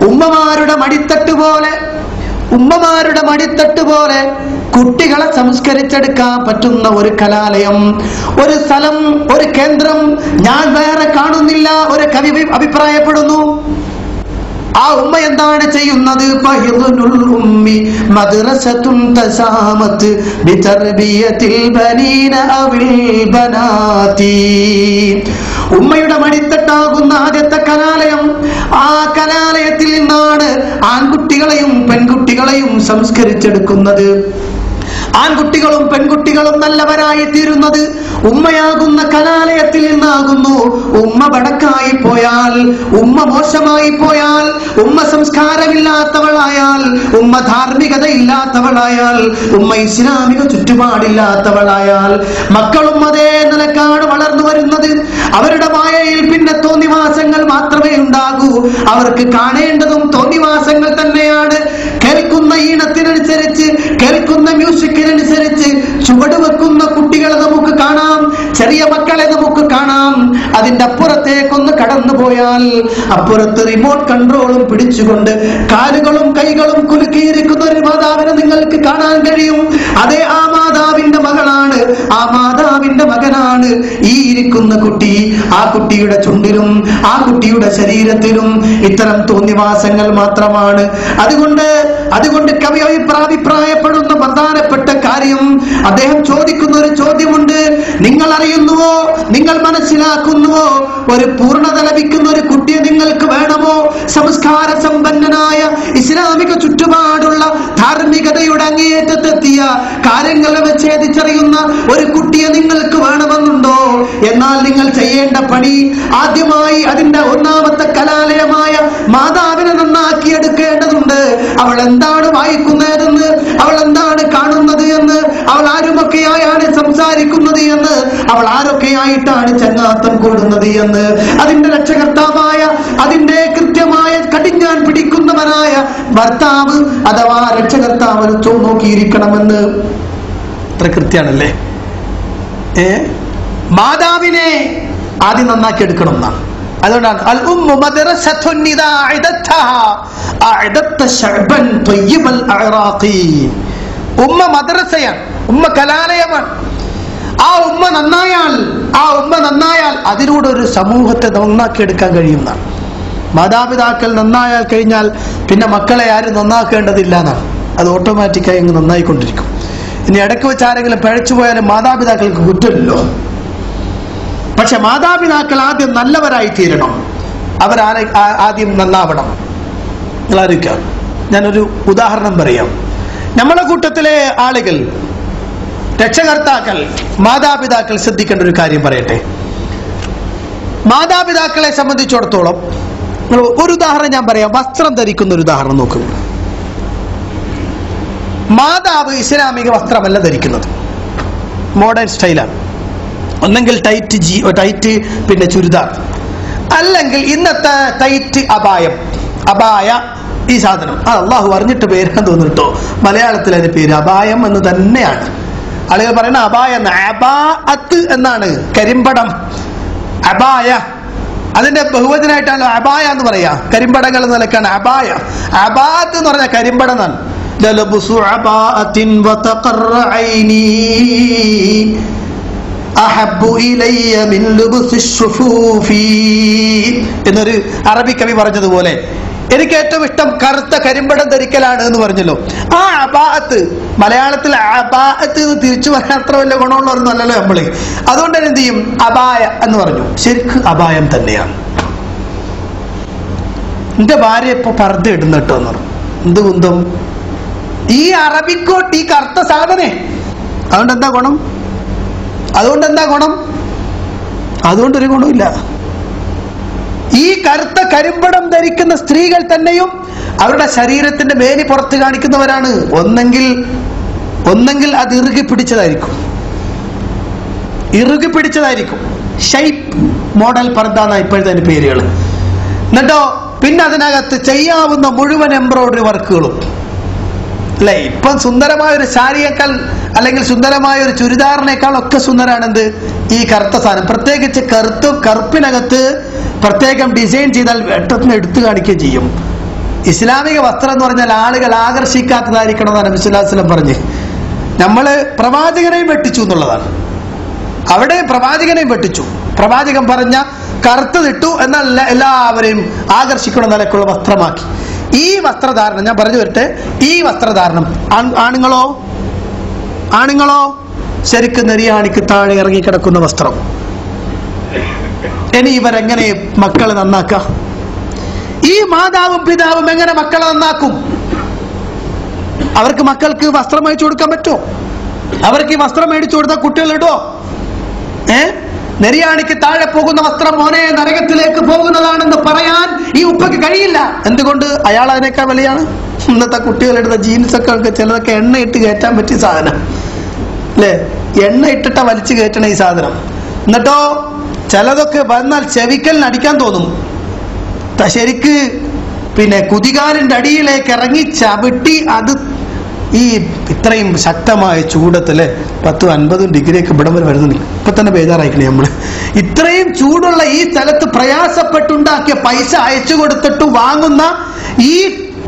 ഉമ്മമാരുടെ മടിത്തട്ട് പോലെ കുട്ടികളെ സംസ്കരിച്ചെടുക്കാൻ പറ്റുന്ന ഒരു കലാലയം, ഒരു സ്ഥലം, ഒരു കേന്ദ്രം ഞാൻ വേറെ കാണുന്നില്ല. ഒരു കവി അഭിപ്രായപ്പെടുന്നു. ആ ഉമ്മ എന്താണ് ചെയ്യുന്നത്? ഫഹിളുൽ ഉമ്മി മദ്റസത്തുൻ തസാമത് ബിതർബിയത്തിൽ ബനീന അവിൽ ബനാതി. ഉമ്മയുടെ മടിത്തട്ടാകുന്ന ആദ്യത്തെ കലാലയം, ആ കലാലയത്തിൽ നിന്നാണ് ആൺകുട്ടികളെയും പെൺകുട്ടികളെയും സംസ്കരിച്ചെടുക്കുന്നത്. ആൺകുട്ടികളും പെൺകുട്ടികളും നല്ലവരായി തീരുന്നത് ഉമ്മയാകുന്ന കലാലയത്തിൽ നിന്നാകുന്നു. ഉമ്മ ബടക്കായി പോയാൽ, ഉമ്മ മോശമായി പോയാൽ, ഉമ്മ സംസ്കാരമില്ലാത്തവളായാൽ, ഉമ്മ ധാർമ്മികത ഇല്ലാത്തവളായാൽ, ഉമ്മ ഇസ്ലാമിക ചുറ്റുപാടില്ലാത്തവളായാൽ മക്കളും അതേ നിലക്കാണ് വളർന്നു വരുന്നത്. അവരുടെ മായയിൽ പിന്നെ തോന്നിവാസങ്ങൾ മാത്രമേ ഉണ്ടാകൂ. അവർക്ക് കാണേണ്ടതും തോന്നിവാസങ്ങൾ തന്നെയാണ്. കേൾക്കുന്ന ഈണത്തിനനുസരിച്ച്, കേൾക്കുന്ന മ്യൂസിക്കിനനുസരിച്ച് ചുവട് വെക്കുന്ന കുട്ടികളെ നമുക്ക് കാണാം, ചെറിയ മക്കളെ നമുക്ക് കാണാം. അതിന്റെ അപ്പുറത്തേക്കൊന്ന് കടന്നു പോയാൽ അപ്പുറത്ത് റിമോട്ട് കൺട്രോളും പിടിച്ചുകൊണ്ട് കാലുകളും കൈകളും കുലുക്കിയിരിക്കുന്ന ഒരു മാതാവിനെ നിങ്ങൾക്ക് കാണാൻ കഴിയും. അതേ ആ മാതാവിന്റെ മകളാണ്, ആ മാതാവിന്റെ മകനാണ് ഈ ഇരിക്കുന്ന കുട്ടി. ആ കുട്ടിയുടെ ചുണ്ടിലും ആ കുട്ടിയുടെ ശരീരത്തിലും ഇത്തരം തോന്നിവാസങ്ങൾ മാത്രമാണ്. അതുകൊണ്ട് കവി അഭിപ്രായപ്പെടുന്ന പ്രധാനപ്പെട്ട കാര്യം, അദ്ദേഹം ചോദിക്കുന്ന ഒരു ചോദ്യമുണ്ട്. നിങ്ങൾ അറിയുന്നുവോ, നിങ്ങൾ മനസ്സിലാക്കുന്നുവോ, ഒരു പൂർണ്ണത ലഭിക്കുന്ന ഒരു കുട്ടിയെ നിങ്ങൾക്ക് വേണമോ? സംസ്കാര സമ്പന്നനായ ഇസ്ലാമിക ചുറ്റുപാടുള്ള ധാർമ്മികതയുടെ അങ്ങേയറ്റത്തെത്തിയ കാര്യങ്ങളെ വെച്ചേതിച്ചറിയുന്ന ഒരു കുട്ടിയെ നിങ്ങൾക്ക് വേണമെന്നുണ്ടോ? എന്നാൽ നിങ്ങൾ ചെയ്യേണ്ട പണി, ആദ്യമായി അതിന്റെ ഒന്നാമത്തെ കലാലയമായ മാതാവിനെ നന്നാക്കിയെടുക്കേണ്ടതുണ്ട്. അവൾ എന്താണ് വായിക്കുന്നതെന്ന്, അവൾ എന്താണ് കാണുന്നത് എന്ന്, അവൾ ആരുമൊക്കെയായാണ് സംസാരിക്കുന്നത് എന്ന്, അവൾ ആരൊക്കെയായിട്ടാണ് ചങ്ങാത്തം കൂടുന്നത് എന്ന്, അതിന്റെ രക്ഷകർത്താവായ, അതിന്റെ കൃത്യമായ കടിഞ്ഞാൻ പിടിക്കുന്നവനായ ഭർത്താവ് അഥവാ രക്ഷകർത്താവ് നോക്കിയിരിക്കണമെന്ന്. അത്ര കൃത്യാണല്ലേ? മാതാവിനെ ആദ്യം നന്നാക്കി എടുക്കണം എന്നാണ്. അതുകൊണ്ടാണ് അൽ ഉമ്മു മദ്റസത്തുൻ ഇദാ അഅദതഹാ അഅദത ശഅബൻ തയ്യിബൽ അറാഖി. ഉമ്മ മദ്രസയാണ്, ഉമ്മ കലാലയമാണ്. ആ ഉമ്മ നന്നായാൽ അതിലൂടെ ഒരു സമൂഹത്തെ നന്നാക്കി എടുക്കാൻ കഴിയുന്നതാണ്. മാതാപിതാക്കൾ നന്നായാൽ കഴിഞ്ഞാൽ പിന്നെ മക്കളെ ആരും നന്നാക്കേണ്ടതില്ല എന്നാണ്. അത് ഓട്ടോമാറ്റിക്കായി അങ്ങ് നന്നായിക്കൊണ്ടിരിക്കും. ഇനി ഇടയ്ക്ക് വെച്ച് ആരെങ്കിലും പഴച്ചു പോയാലും മാതാപിതാക്കൾക്ക് കുറ്റമില്ലല്ലോ. പക്ഷെ മാതാപിതാക്കൾ ആദ്യം നല്ലവരായി തീരണം, ആദ്യം നന്നാവണം. നിങ്ങൾ അറിയിക്കാം. ഞാനൊരു ഉദാഹരണം പറയാം. നമ്മളെ കൂട്ടത്തിലെ ആളുകൾ, രക്ഷകർത്താക്കൾ, മാതാപിതാക്കൾ ശ്രദ്ധിക്കേണ്ട ഒരു കാര്യം പറയട്ടെ. മാതാപിതാക്കളെ സംബന്ധിച്ചിടത്തോളം ഒരു ഉദാഹരണം ഞാൻ പറയാം. വസ്ത്രം ധരിക്കുന്ന ഒരു ഉദാഹരണം നോക്കും. മാതാവ് ഇസ്ലാമിക വസ്ത്രമല്ല ധരിക്കുന്നത്, മോഡേൺ സ്റ്റൈലാണ്. ഒന്നെങ്കിൽ ടൈറ്റ് പിന്നെ ചുരിദാർ, അല്ലെങ്കിൽ ഇന്നത്തെ ടൈറ്റ് അബായ. ഈ സാധനം അള്ളാഹു അറിഞ്ഞിട്ട് പേരാൻ തോന്നിട്ടോ, മലയാളത്തിൽ അതിന്റെ പേര് അബായം എന്ന് തന്നെയാണ്. ആളുകൾ പറയുന്ന അബായ അബാഅത്ത് എന്നാണ്. കരിമ്പടം, അബായ, അതിന്റെ ബഹുവചനായിട്ടാണല്ലോ അബായ എന്ന് പറയാ. കരിമ്പടങ്ങൾ നിലക്കാണ് അബായ. അബാത്ത് എന്ന് പറഞ്ഞാൽ കരിമ്പടം എന്നാണ്. ലലബ്സു അബാഅത്തിൻ വതഖറ ഐനി അഹബ്ബു ഇലയ്യ മിൻ ലുബ്സി ശുഫൂഫി എന്നൊരു അറബി കവി പറഞ്ഞതുപോലെ എനിക്ക് ഏറ്റവും ഇഷ്ടം കറുത്ത കരിമ്പടം ധരിക്കലാണ് എന്ന് പറഞ്ഞല്ലോ. ആ അബാഅത്ത് മലയാളത്തിൽ അബാഅത്ത് എന്ന് തിരിച്ചു പറയാൻ അത്ര വലിയ ഗുണമുള്ളവരൊന്നും അല്ലല്ലോ നമ്മള്. അതുകൊണ്ട് തന്നെ എന്ത് ചെയ്യും, അബായ എന്ന് പറഞ്ഞു. ശരിക്കും അബായം തന്നെയാണ്. എന്റെ ഭാര്യ ഇപ്പൊ പർദ്ദ ഇടുന്ന കേട്ടോ എന്ന് പറഞ്ഞു. എന്ത് കുന്തം ഈ അറബിക്കോട്ട്, ഈ കറുത്ത സാധനേ. അതുകൊണ്ട് എന്താ ഗുണം? അതുകൊണ്ടൊരു ഗുണമില്ല. ഈ കറുത്ത കരിമ്പടം ധരിക്കുന്ന സ്ത്രീകൾ തന്നെയും അവരുടെ ശരീരത്തിന്റെ മേനി പുറത്ത് കാണിക്കുന്നവരാണ്. ഒന്നെങ്കിൽ അത് ഇറുകി പിടിച്ചതായിരിക്കും. ഷൈപ്പ് മോഡൽ പർദ്ദ എന്ന ഇപ്പോഴത്തെ അതിന്റെ പേരുകൾ. എന്നിട്ടോ പിന്നെ അതിനകത്ത് ചെയ്യാവുന്ന മുഴുവൻ എംബ്രോയിഡറി വർക്കുകളും അല്ലെ. ഇപ്പം സുന്ദരമായ ഒരു സാരിയേക്കാൾ അല്ലെങ്കിൽ സുന്ദരമായ ഒരു ചുരിദാറിനേക്കാൾ ഒക്കെ സുന്ദരാണെന്ത്, ഈ കറുത്ത സാധനം. പ്രത്യേകിച്ച് കറുപ്പിനകത്ത് പ്രത്യേകം ഡിസൈൻ ചെയ്താൽ വെട്ടത്തിന് എടുത്തു കാണിക്കുകയും ചെയ്യും. ഇസ്ലാമിക വസ്ത്രം എന്ന് പറഞ്ഞാൽ ആളുകൾ ആകർഷിക്കാത്തതായിരിക്കണം എന്നാണ് നബി സല്ലല്ലാഹു അലൈഹി വസല്ലം പറഞ്ഞ്. നമ്മള് പ്രവാചകനെയും വെട്ടിച്ചു എന്നുള്ളതാണ്. അവിടെ പ്രവാചകനെയും വെട്ടിച്ചു. പ്രവാചകൻ പറഞ്ഞ കറുത്തതിട്ടു എന്നാൽ എല്ലാവരെയും ആകർഷിക്കണം നിലക്കുള്ള വസ്ത്രമാക്കി. ഈ വസ്ത്രധാരണം ഞാൻ പറഞ്ഞു വരട്ടെ. ഈ വസ്ത്രധാരണം ആണുങ്ങളോ ശരിക്കും നെരിയാണിക്ക് താഴെ ഇറങ്ങിക്കിടക്കുന്ന വസ്ത്രം. ഇനി ഇവരെങ്ങനെ മക്കളെ നന്നാക്കാം? ഈ മാതാവും പിതാവും എങ്ങനെ മക്കളെ നന്നാക്കും? അവർക്ക് മക്കൾക്ക് വസ്ത്രം മേടിച്ചു കൊടുക്കാൻ പറ്റുമോ? അവർക്ക് ഈ വസ്ത്രം മേടിച്ചു കൊടുത്താൽ കുട്ടികൾ ഇടോ? നെരിയാണിക്ക് താഴെ പോകുന്ന വസ്ത്രം മോനെ നരകത്തിലേക്ക് പോകുന്നതാണെന്ന് പറയാൻ ഈ ഉപ്പയ്ക്ക് കഴിയില്ല. എന്തുകൊണ്ട്? അയാൾ അതിനേക്കാൾ വലിയാണ്. ഇന്നത്തെ കുട്ടികളിടുന്ന ജീൻസൊക്കെ ചിലതൊക്കെ എണ്ണ ഇട്ട് കയറ്റാൻ പറ്റിയ സാധനം അല്ലേ? എണ്ണ ഇട്ടിട്ടാ വലിച്ചു കയറ്റണ ഈ സാധനം. എന്നിട്ടോ ചിലതൊക്കെ വന്നാൽ ചെവിക്കലിന് അടിക്കാൻ തോന്നും. ശരിക്ക് പിന്നെ കുതികാലിന്റെ അടിയിലേക്ക് ഇറങ്ങി ചവിട്ടി അത് ഈ ഇത്രയും ശക്തമായ ചൂടത്തില് 10-50 ഡിഗ്രിയൊക്കെ ഇവിടെ വരെ വരുന്നുണ്ട്. ഇപ്പൊ തന്നെ ബേജാറായിക്കണേ നമ്മള്. ഇത്രയും ചൂടുള്ള ഈ സ്ഥലത്ത് പ്രയാസപ്പെട്ടുണ്ടാക്കിയ പൈസ അയച്ചു കൊടുത്തിട്ട് വാങ്ങുന്ന ഈ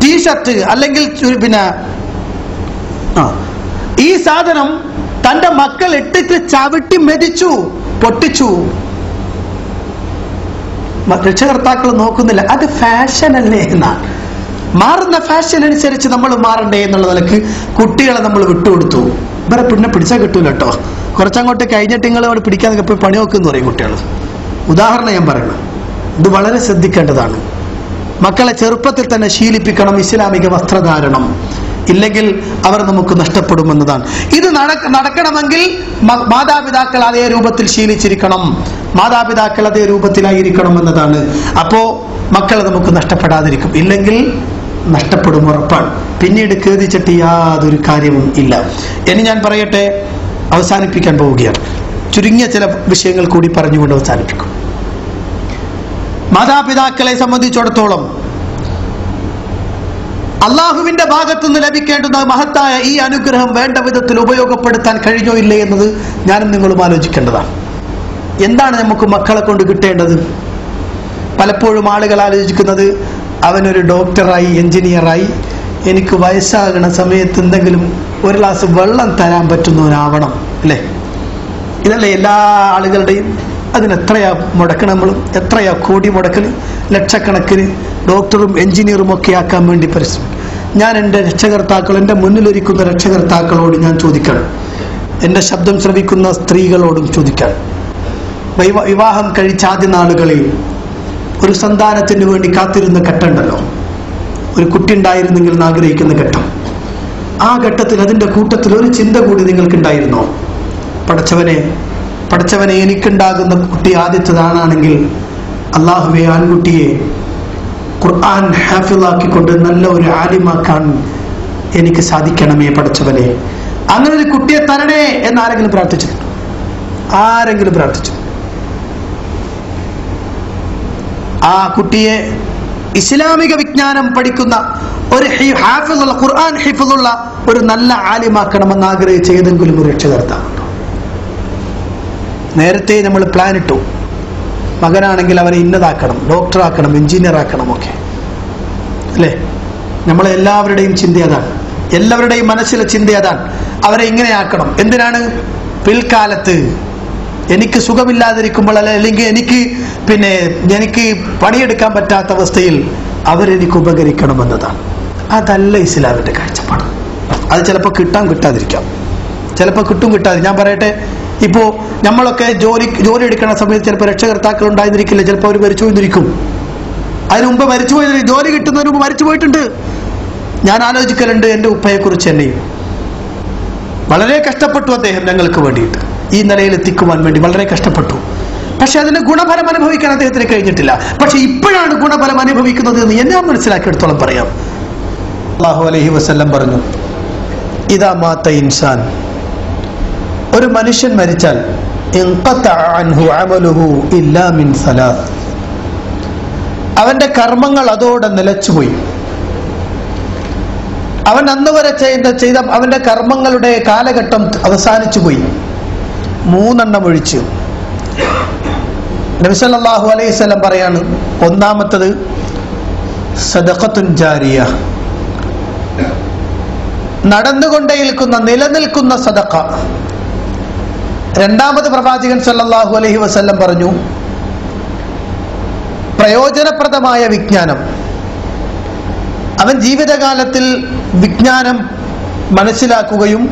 ടീഷർട്ട് അല്ലെങ്കിൽ പിന്നെ ഈ സാധനം തന്റെ മക്കൾ ഇട്ടിട്ട് ചവിട്ടി മെതിച്ചു, പൊട്ടിച്ചു. രക്ഷകർത്താക്കൾ നോക്കുന്നില്ല. അത് ഫാഷൻ അല്ലേ എന്നാണ്. മാറുന്ന ഫാഷൻ അനുസരിച്ച് നമ്മൾ മാറണ്ടേ എന്നുള്ള നിലക്ക് കുട്ടികളെ നമ്മൾ വിട്ടുകൊടുത്തു. ഇവരെ പിന്നെ പിടിച്ചാൽ കിട്ടൂല കേട്ടോ. കുറച്ചങ്ങോട്ട് കഴിഞ്ഞിട്ട് നിങ്ങൾ അവിടെ പിടിക്കാൻ പോയി പണി നോക്കുമെന്ന് പറയും കുട്ടികൾ. ഉദാഹരണം ഞാൻ പറയണം. ഇത് വളരെ ശ്രദ്ധിക്കേണ്ടതാണ്. മക്കളെ ചെറുപ്പത്തിൽ തന്നെ ശീലിപ്പിക്കണം ഇസ്ലാമിക വസ്ത്രധാരണം. ഇല്ലെങ്കിൽ അവർ നമുക്ക് നഷ്ടപ്പെടുമെന്നതാണ്. ഇത് നടക്കണമെങ്കിൽ മാതാപിതാക്കൾ അതേ രൂപത്തിൽ ശീലിച്ചിരിക്കണം. മാതാപിതാക്കൾ അതേ രൂപത്തിലായിരിക്കണം എന്നതാണ്. അപ്പോ മക്കളെ നമുക്ക് നഷ്ടപ്പെടാതിരിക്കും. ഇല്ലെങ്കിൽ നഷ്ടപ്പെടും, ഉറപ്പാണ്. പിന്നീട് ഖേദിച്ചിട്ട് യാതൊരു കാര്യവും ഇല്ല. ഇനി ഞാൻ പറയട്ടെ, അവസാനിപ്പിക്കാൻ പോവുകയാണ്. ചുരുങ്ങിയ ചില വിഷയങ്ങൾ കൂടി പറഞ്ഞുകൊണ്ട് അവസാനിപ്പിക്കും. മാതാപിതാക്കളെ സംബന്ധിച്ചിടത്തോളം അള്ളാഹുവിന്റെ ഭാഗത്തുനിന്ന് ലഭിക്കേണ്ടുന്ന മഹത്തായ ഈ അനുഗ്രഹം വേണ്ട വിധത്തിൽ ഉപയോഗപ്പെടുത്താൻ കഴിഞ്ഞോ ഇല്ലേ എന്നത് ഞാനും നിങ്ങളും ആലോചിക്കേണ്ടതാണ്. എന്താണ് നമുക്ക് മക്കളെ കൊണ്ട് കിട്ടേണ്ടത്? പലപ്പോഴും ആളുകൾ ആലോചിക്കുന്നത് അവനൊരു ഡോക്ടറായി, എഞ്ചിനീയറായി, എനിക്ക് വയസ്സാകണ സമയത്ത് എന്തെങ്കിലും ഒരു ഗ്ലാസ് വെള്ളം തരാൻ പറ്റുന്നവനാവണം അല്ലേ? ഇതല്ലേ എല്ലാ ആളുകളുടെയും. അതിനെത്രയാ മുടക്കണം? നമ്മൾ എത്രയാ കോടി മുടക്കല്? ലക്ഷക്കണക്കിന് ഡോക്ടറും എഞ്ചിനീയറും ഒക്കെ ആക്കാൻ വേണ്ടി പരിശ്രമിക്കും. ഞാൻ എൻ്റെ രക്ഷകർത്താക്കൾ, എൻ്റെ മുന്നിലിരിക്കുന്ന രക്ഷകർത്താക്കളോട് ഞാൻ ചോദിക്കണം, എൻ്റെ ശബ്ദം ശ്രവിക്കുന്ന സ്ത്രീകളോടും ചോദിക്കാൻ. വിവാഹം കഴിച്ച ആദ്യ നാളുകളിൽ ഒരു സന്താനത്തിന് വേണ്ടി കാത്തിരുന്ന ഘട്ടമുണ്ടല്ലോ, ഒരു കുട്ടി ഉണ്ടായിരുന്നെങ്കിൽ എന്ന് ആഗ്രഹിക്കുന്ന ഘട്ടം. ആ ഘട്ടത്തിൽ അതിൻ്റെ കൂട്ടത്തിൽ ഒരു ചിന്ത കൂടി നിങ്ങൾക്കുണ്ടായിരുന്നോ? പടച്ചവനെ എനിക്കുണ്ടാകുന്ന കുട്ടി ആദ്യത്തേതാണെങ്കിൽ അള്ളാഹുവെ ആൺകുട്ടിയെ ഖുർആൻ ഹാഫിളാക്കിക്കൊണ്ട് നല്ല ഒരു ആലിമാക്കാൻ എനിക്ക് സാധിക്കണമേ പടച്ചവനെ. അങ്ങനെ ഒരു കുട്ടിയെ തരണേ എന്ന് ആരെങ്കിലും പ്രാർത്ഥിച്ചു? ആരെങ്കിലും പ്രാർത്ഥിച്ചു? ആ കുട്ടിയെ ഇസ്ലാമിക വിജ്ഞാനം പഠിക്കുന്ന ഒരു ഹാഫിളുള്ള, ഖുർആൻ ഹിഫ്ളുള്ള ഒരു നല്ല ആലിമാക്കണമെന്ന് ആഗ്രഹിച്ച ഏതെങ്കിലും ഒരു രക്ഷകർത്താവുണ്ടോ? നേരത്തെ നമ്മൾ പ്ലാൻ ഇട്ടു, മകനാണെങ്കിൽ അവനെ ഇന്നതാക്കണം, ഡോക്ടറാക്കണം, എഞ്ചിനീയർ ആക്കണം ഒക്കെ അല്ലേ? നമ്മളെല്ലാവരുടെയും ചിന്ത അതാണ്. എല്ലാവരുടെയും മനസ്സിലെ ചിന്ത അതാണ്. അവരെ ഇങ്ങനെ ആക്കണം. എന്തിനാണ്? പിൽക്കാലത്ത് എനിക്ക് സുഖമില്ലാതിരിക്കുമ്പോൾ അല്ലെങ്കിൽ എനിക്ക് പണിയെടുക്കാൻ പറ്റാത്ത അവസ്ഥയിൽ അവരെനിക്ക് ഉപകരിക്കണമെന്നതാണ്. അതല്ല ഇസ്ലാമിന്റെ കാഴ്ചപ്പാട്. അത് ചിലപ്പോൾ കിട്ടാതിരിക്കാം, ചിലപ്പോൾ കിട്ടാതെ. ഞാൻ പറയട്ടെ, ഇപ്പോ നമ്മളൊക്കെ ജോലി എടുക്കുന്ന സമയത്ത് ചിലപ്പോൾ രക്ഷകർത്താക്കൾ ഉണ്ടായിരുന്നിരിക്കില്ല, ചിലപ്പോൾ അവർ മരിച്ചു പോയിരിക്കും. അതിന് മുമ്പ് മരിച്ചു പോയി, ജോലി കിട്ടുന്നതിന് മുമ്പ് മരിച്ചു പോയിട്ടുണ്ട്. ഞാൻ ആലോചിക്കലുണ്ട് എൻ്റെ ഉപ്പയെ കുറിച്ച് തന്നെയും. വളരെ കഷ്ടപ്പെട്ടു അദ്ദേഹം ഞങ്ങൾക്ക് വേണ്ടിയിട്ട്, ഈ നിലയിൽ എത്തിക്കുവാൻ വേണ്ടി വളരെ കഷ്ടപ്പെട്ടു. പക്ഷെ അതിന് ഗുണഫലം അനുഭവിക്കാൻ അദ്ദേഹത്തിന് കഴിഞ്ഞിട്ടില്ല. പക്ഷെ ഇപ്പോഴാണ് ഗുണഫലം അനുഭവിക്കുന്നത് എന്ന് ഞാൻ മനസ്സിലാക്കിയെടുത്തോളം പറയാം. സല്ലല്ലാഹു അലൈഹി വസല്ലം പറഞ്ഞു, ഇദാ മാത ഇൻസാൻ, ഒരു മനുഷ്യൻ മരിച്ചാൽ ഇൻഖതഅ അൻഹു അമലുഹു ഇല്ലാ മിൻ സലാസ്, അവന്റെ കർമ്മങ്ങൾ അതോടെ നിലച്ചുപോയി. അവൻ അന്ന് വരെ ചെയ്ത അവന്റെ കർമ്മങ്ങളുടെ കാലഘട്ടം അവസാനിച്ചു പോയി. 3 എണ്ണം ഒഴിച്ച്. നബി സല്ലല്ലാഹു അലൈഹി വസല്ലം പറയാണ്, ഒന്നാമത്തത് സദഖത്തുൻ ജാരിയ, നിലനിൽക്കുന്ന സദഖ. രണ്ടാമത് പ്രവാചകൻ സല്ലല്ലാഹു അലൈഹി വസല്ലം പറഞ്ഞു, പ്രയോജനപ്രദമായ വിജ്ഞാനം. അവൻ ജീവിതകാലത്തിൽ വിജ്ഞാനം മനസ്സിലാക്കുകയും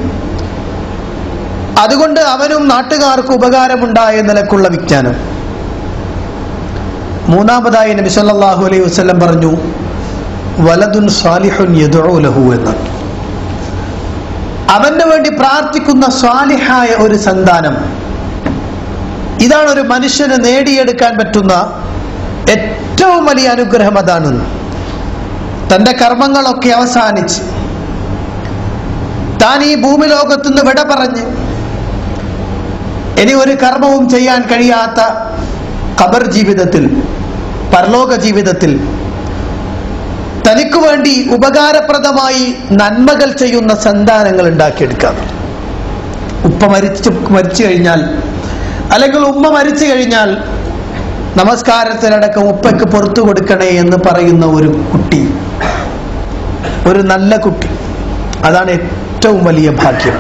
അതുകൊണ്ട് അവനും നാട്ടുകാർക്ക് ഉപകാരമുണ്ടായ നിലക്കുള്ള വിജ്ഞാനം. മൂന്നാമതായി നബി സല്ലല്ലാഹു അലൈഹി വസല്ലം പറഞ്ഞു, വലദുൻ സാലിഹുൻ യദ്ഉ ലഹു എന്ന്. അവന് വേണ്ടി പ്രാർത്ഥിക്കുന്ന സ്വാലിഹായ ഒരു സന്താനം. ഇതാണ് ഒരു മനുഷ്യന് നേടിയെടുക്കാൻ പറ്റുന്ന ഏറ്റവും വലിയ അനുഗ്രഹം. അതാണ് തന്റെ കർമ്മങ്ങളൊക്കെ അവസാനിച്ച് താൻ ഈ ഭൂമി ലോകത്തുനിന്ന് വിട പറഞ്ഞ് ഇനി ഒരു കർമ്മവും ചെയ്യാൻ കഴിയാത്ത ഖബർ ജീവിതത്തിൽ, പരലോക ജീവിതത്തിൽ തനിക്ക് വേണ്ടി ഉപകാരപ്രദമായി നന്മകൾ ചെയ്യുന്ന സന്താനങ്ങൾ ഉണ്ടാക്കിയെടുക്കാം. ഉപ്പ മരിച്ചു കഴിഞ്ഞാൽ, അല്ലെങ്കിൽ ഉമ്മ മരിച്ചു കഴിഞ്ഞാൽ നമസ്കാരത്തിലടക്കം ഉപ്പയ്ക്ക് പുറത്തു കൊടുക്കണേ എന്ന് പറയുന്ന ഒരു കുട്ടി, ഒരു നല്ല കുട്ടി, അതാണ് ഏറ്റവും വലിയ ഭാഗ്യം.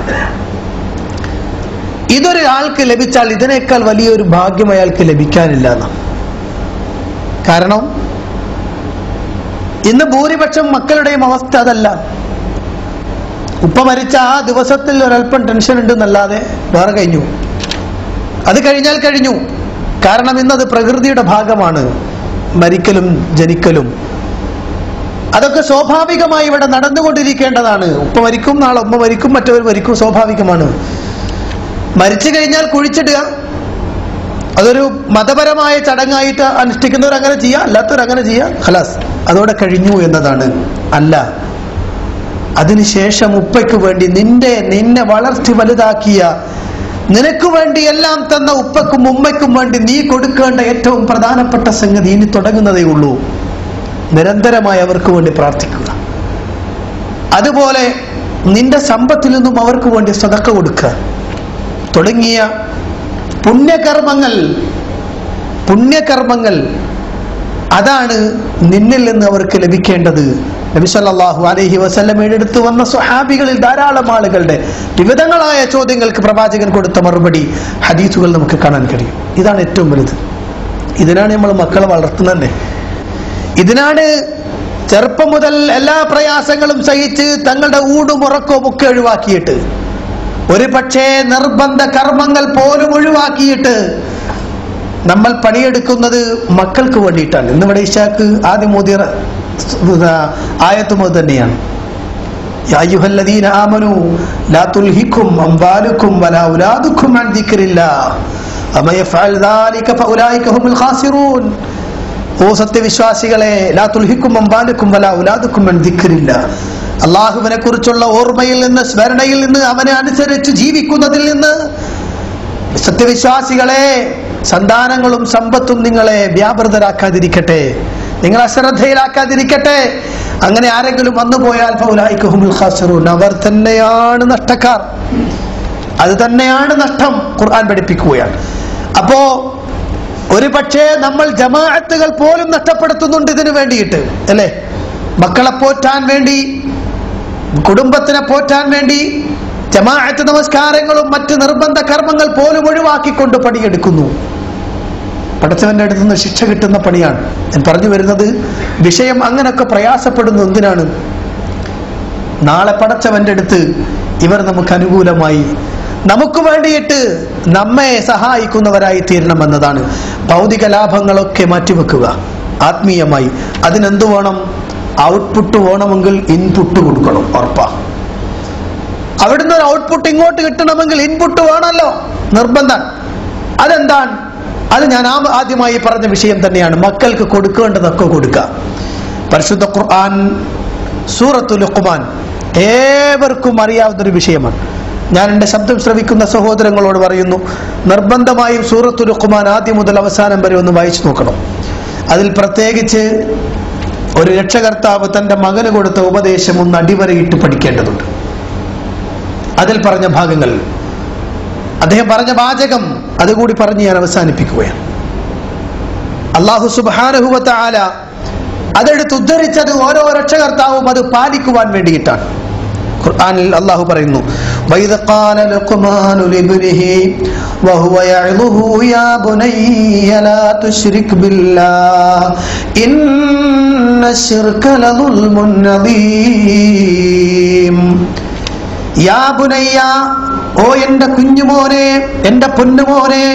ഇതൊരാൾക്ക് ലഭിച്ചാൽ ഇതിനേക്കാൾ വലിയൊരു ഭാഗ്യം അയാൾക്ക് ലഭിക്കാനില്ല എന്നാണ്. കാരണം ഇന്ന് ഭൂരിപക്ഷം മക്കളുടെയും അവസ്ഥ അതല്ല. ഉപ്പ മരിച്ച ആ ദിവസത്തിൽ ഒരല്പം ടെൻഷൻ ഉണ്ടെന്നല്ലാതെ വേറെ കഴിഞ്ഞു. അത് കഴിഞ്ഞാൽ കഴിഞ്ഞു. കാരണം ഇന്നത് പ്രകൃതിയുടെ ഭാഗമാണ്, മരിക്കലും ജനിക്കലും. അതൊക്കെ സ്വാഭാവികമായി ഇവിടെ നടന്നുകൊണ്ടിരിക്കേണ്ടതാണ്. ഉപ്പ മരിക്കും, നാളെ ഉമ്മ മരിക്കും, മറ്റവർ മരിക്കും, സ്വാഭാവികമാണ്. മരിച്ചു കഴിഞ്ഞാൽ കുഴിച്ചിടുക, അതൊരു മതപരമായ ചടങ്ങായിട്ട് അനുഷ്ഠിക്കുന്നവർ അങ്ങനെ ചെയ്യുക, അല്ലാത്തവർ അങ്ങനെ ചെയ്യുക, ഖലാസ്, അതോടെ കഴിഞ്ഞു എന്നതാണ്. അല്ല, അതിനുശേഷം ഉപ്പയ്ക്ക് വേണ്ടി നിന്നെ വളർത്തി വലുതാക്കിയ, നിനക്ക് വേണ്ടി എല്ലാം തന്ന ഉപ്പക്കും ഉമ്മയ്ക്കും വേണ്ടി നീ കൊടുക്കേണ്ട ഏറ്റവും പ്രധാനപ്പെട്ട സംഗതി ഇനി തുടങ്ങുന്നതേ ഉള്ളൂ. നിരന്തരമായി അവർക്ക് വേണ്ടി പ്രാർത്ഥിക്കുക. അതുപോലെ നിന്റെ സമ്പത്തിൽ നിന്നും അവർക്ക് വേണ്ടി സദഖ കൊടുക്കുക തുടങ്ങിയ പുണ്യകർമ്മങ്ങൾ അതാണ് നിന്നിൽ നിന്ന് അവർക്ക് ലഭിക്കേണ്ടത്. നബി സല്ലല്ലാഹു അലൈഹി വസല്ലം എടുത്തു വന്ന സ്വഹാബികളിൽ ധാരാളം ആളുകളുടെ വിവിധങ്ങളായ ചോദ്യങ്ങൾക്ക് പ്രവാചകൻ കൊടുത്ത മറുപടി ഹദീസുകൾ നമുക്ക് കാണാൻ കഴിയും. ഇതാണ് ഏറ്റവും വലുത്. ഇതിനാണ് നമ്മൾ മക്കളെ വളർത്തുന്നത്. ഇതിനാണ് ചെറുപ്പം മുതൽ എല്ലാ പ്രയാസങ്ങളും സഹിച്ച് തങ്ങളുടെ ഊടും ഉറക്കവും ഒക്കെ ഒഴിവാക്കിയിട്ട്, ഒരു പക്ഷേ നിർബന്ധ കർമ്മങ്ങൾ പോലും ഒഴിവാക്കിയിട്ട് നമ്മൾ പണിയെടുക്കുന്നത് മക്കൾക്ക് വേണ്ടിയിട്ടാണ്. ഇന്നിവിടെ ഇശാക്ക് ആദ്യം ഓതിയ ആയത്തും അത് തന്നെയാണ്. യാ അയ്യുഹല്ലദീന ആമനൂ ലാ തുൽഹിക്കും അംവാലുക്കും വലാ ഔലാദുക്കും അൻ ദിക്രില്ലാഹ് വമൻ യഫ്അൽ ദാലിക ഫഉലൈക ഹുമുൽ ഖാസിറൂൻ. ഓ സത്യവിശ്വാസികളെ, ലാ തുൽഹിക്കും അംവാലുക്കും വലാ ഔലാദുക്കും അൻ ദിക്രില്ലാഹ്, അല്ലാഹുവിനെ കുറിച്ചുള്ള ഓർമ്മയിൽ നിന്ന്, സ്മരണയിൽ നിന്ന്, അവനെ അനുസരിച്ച് ജീവിക്കുന്നതിൽ നിന്ന് സത്യവിശ്വാസികളെ സന്താനങ്ങളും സമ്പത്തും നിങ്ങളെ വ്യാപൃതരാക്കാതിരിക്കട്ടെ, നിങ്ങൾ അശ്രദ്ധയിലാക്കാതിരിക്കട്ടെ. അങ്ങനെ ആരെങ്കിലും വന്നുപോയാൽ ഫൗലൈക ഹുമുൽ ഖാസിറൂൻ, അവർ തന്നെയാണ് നഷ്ടക്കാർ, അത് തന്നെയാണ് നഷ്ടം. ഖുർആൻ പഠിപ്പിക്കുകയാണ്. അപ്പോ ഒരു പക്ഷേ നമ്മൾ ജമാഅത്തുകൾ പോലും നഷ്ടപ്പെടുത്തുന്നുണ്ട് ഇതിനു വേണ്ടിയിട്ട്, അല്ലേ? മക്കളെ പോറ്റാൻ വേണ്ടി കുടുംബത്തിനെ പോറ്റാൻ വേണ്ടി ജമാഅത്ത് നമസ്കാരങ്ങളും മറ്റ് നിർബന്ധ കർമ്മങ്ങൾ പോലും ഒഴിവാക്കിക്കൊണ്ട് പണിയെടുക്കുന്നു. പടച്ചവന്റെ അടുത്ത് നിന്ന് ശിക്ഷ കിട്ടുന്ന പണിയാണ്. ഞാൻ പറഞ്ഞു വരുന്നത്, വിഷയം അങ്ങനൊക്കെ പ്രയാസപ്പെടുന്നു എന്തിനാണ്? നാളെ പടച്ചവന്റെ അടുത്ത് ഇവർ നമുക്ക് അനുകൂലമായി നമുക്ക് വേണ്ടിയിട്ട് നമ്മെ സഹായിക്കുന്നവരായി തീരണമെന്നതാണ്. ഭൗതിക ലാഭങ്ങളൊക്കെ മാറ്റിവെക്കുക ആത്മീയമായി. അതിനെന്ത് വേണം? ഔട്ട്പുട്ട് വേണമെങ്കിൽ ഇൻപുട്ട് കൊടുക്കണം, ഉറപ്പാ. അവിടുന്ന് ഒരു ഔട്ട്പുട്ട് ഇങ്ങോട്ട് കിട്ടണമെങ്കിൽ ഇൻപുട്ട് വേണമല്ലോ, നിർബന്ധം. അതെന്താണ്? അത് ഞാൻ ആദ്യമായി പറഞ്ഞ വിഷയം തന്നെയാണ്. മക്കൾക്ക് കൊടുക്കേണ്ടതൊക്കെ കൊടുക്കുക. പരിശുദ്ധ ഖുർആൻ സൂറത്തുൽ ലുഖ്മാൻ ഏവർക്കും അറിയാവുന്നൊരു വിഷയമാണ്. ഞാൻ എൻ്റെ ശബ്ദം ശ്രവിക്കുന്ന സഹോദരങ്ങളോട് പറയുന്നു, നിർബന്ധമായും സൂറത്തുൽ ലുഖ്മാൻ ആദ്യം മുതൽ അവസാനം വരെ ഒന്ന് വായിച്ചു നോക്കണം. അതിൽ പ്രത്യേകിച്ച് ഒരു രക്ഷകർത്താവ് തൻ്റെ മകന് കൊടുത്ത ഉപദേശം ഒന്ന് അടിവരയിട്ട് പഠിക്കേണ്ടതുണ്ട്. അതിൽ പറഞ്ഞ ഭാഗങ്ങൾ, അദ്ദേഹം പറഞ്ഞ വാചകം അതുകൂടി പറഞ്ഞ് ഞാൻ അവസാനിപ്പിക്കുകയാണ്. അല്ലാഹു സുബ്ഹാനഹു വ തആല അതെടുത്ത് ഉദ്ധരിച്ചത് ഓരോ രക്ഷകർത്താവും അത് പാലിക്കുവാൻ വേണ്ടിയിട്ടാണ്. ഖുർആനിൽ അല്ലാഹു പറയുന്നു, വൈദ ഖാല ലുഖ്മാനു ലിബ്നിഹി വഹുവ യഅ്ളുഹു യാ ബുനയ്യ ലാ തുശ്രിക് ബില്ലാഹ് ഇന്നശ്ശിർക ലദുൽമുൻ അദീം. യാ ബുനയ്യ, ഓ എന്റെ കുഞ്ഞുമോനെ, എന്റെ പൊന്നുമോനെ.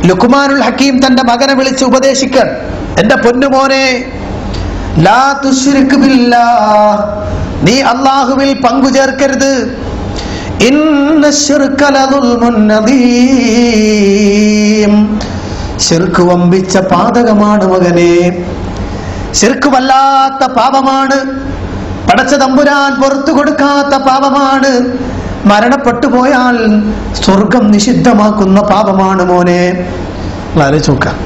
ലുഖ്മാനുൽ ഹക്കീം തന്റെ മകനെ വിളിച്ച് ഉപദേശിക്കാൻ, എന്റെ പൊന്നുമോനെ, ലാ തുശ്രിക് ബില്ലാഹ്, നീ അല്ലാഹുവിൽ പങ്കു ചേർക്കരുത്. ഇന്നശ്ശിർക ലദുൽമുൻ അദീം, ശിർക്ക് വമ്പിച്ച പാതകമാണ് മകനെ. ശിർക്ക് വല്ലാത്ത പാപമാണ്. പടച്ച തമ്പുരാൻ പുറത്തു കൊടുക്കാത്ത പാപമാണ്. മരണപ്പെട്ടു പോയാൽ സ്വർഗം നിഷിദ്ധമാക്കുന്ന പാപമാണ് മോനെ. ആലോചിച്ച് നോക്കാം,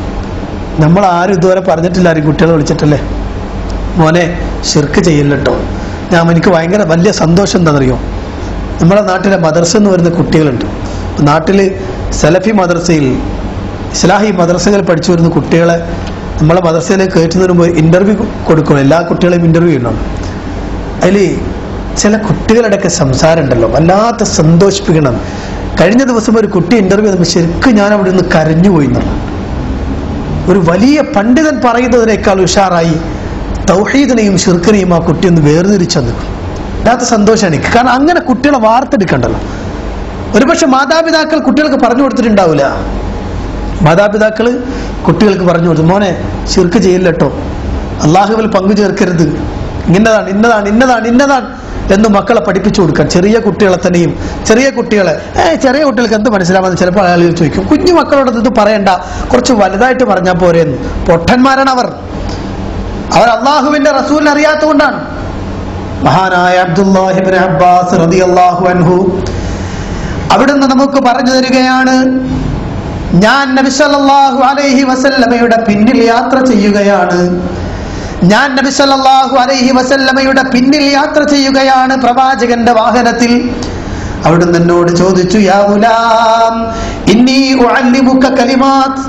നമ്മൾ ആരും ഇതുവരെ പറഞ്ഞിട്ടില്ല, ആരും കുട്ടികളെ വിളിച്ചിട്ടല്ലേ, മോനെ ശിർക്ക് ചെയ്യില്ലട്ടോ. എനിക്ക് ഭയങ്കര വലിയ സന്തോഷം എന്താണെന്നറിയോ? നമ്മുടെ നാട്ടിലെ മദ്രസ എന്ന് പറയുന്ന കുട്ടികളുണ്ട്. നാട്ടില് സലഫി മദ്രസയിൽ, ഇസ്ലാഹി മദ്രസകളിൽ പഠിച്ചു വരുന്ന കുട്ടികളെ നമ്മളെ മദ്രസയിലേക്ക് കയറ്റുന്നതിന് മുമ്പ് ഇന്റർവ്യൂ കൊടുക്കണം. എല്ലാ കുട്ടികളെയും ഇന്റർവ്യൂ ചെയ്യണം. അതിൽ ചില കുട്ടികളുടെയൊക്കെ സംസാരം ഉണ്ടല്ലോ, വല്ലാത്ത സന്തോഷിപ്പിക്കണം. കഴിഞ്ഞ ദിവസം ഒരു കുട്ടി ഇന്റർവ്യൂ ചെയ്യുമ്പോൾ ശരിക്കും ഞാൻ അവിടെ നിന്ന് കരഞ്ഞുപോയി എന്നുള്ള. ഒരു വലിയ പണ്ഡിതൻ പറയുന്നതിനേക്കാൾ ഉഷാറായി തൗഹീദിനെയും ശിർക്കിനെയും ആ കുട്ടി ഒന്ന് വേർതിരിച്ചു നിൽക്കും. വല്ലാത്ത സന്തോഷമാണ് എനിക്ക്. കാരണം അങ്ങനെ കുട്ടികളെ വാർത്തെടുക്കണ്ടല്ലോ. ഒരുപക്ഷെ മാതാപിതാക്കൾ കുട്ടികൾക്ക് പറഞ്ഞു കൊടുത്തിട്ടുണ്ടാവില്ല. മാതാപിതാക്കൾ കുട്ടികൾക്ക് പറഞ്ഞു കൊടുത്തു, മോനെ ശിർക്ക് ചെയ്യില്ലട്ടോ, അള്ളാഹുവിൽ പങ്കു ചേർക്കരുത്, ഇന്നതാണ് ഇന്നതാണ് ഇന്നതാണ് ഇന്നതാണ് എന്ന് മക്കളെ പഠിപ്പിച്ചു കൊടുക്കാൻ. ചെറിയ കുട്ടികളെ തന്നെയും, ചെറിയ കുട്ടികൾക്ക് എന്ത് മനസ്സിലാവാന്ന് ചിലപ്പോൾ ആളുകൾ ചോദിക്കും. കുഞ്ഞു മക്കളോട് ഇത് പറയണ്ട, കുറച്ച് വലുതായിട്ട് പറഞ്ഞാൽ പോരെന്ന്. പൊട്ടന്മാരാണ് അവർ അള്ളാഹുവിന്റെ റസൂലിനെ അറിയാത്തതുകൊണ്ടാണ്. മഹാനായ അബ്ദുല്ലാഹി ഇബ്നു അബ്ബാസ് റളിയല്ലാഹു അൻഹു അവിടുന്ന് നമുക്ക് പറഞ്ഞു തരികയാണ്, ഞാൻ നബി സല്ലല്ലാഹു അലൈഹി വസല്ലമയുടെ പിന്നിൽ യാത്ര ചെയ്യുകയാണ്. ഞാൻ നബി സല്ലല്ലാഹു അലൈഹി വസല്ലമയുടെ പിന്നിൽ യാത്ര ചെയ്യുകയാണ് പ്രവാചകന്റെ വാഹനത്തിൽ. അവിടുന്ന് എന്നോട് ചോദിച്ചു, യാ ഗുലാം ഇന്നി ഉഅല്ലിമുക കലിമാത്ത്,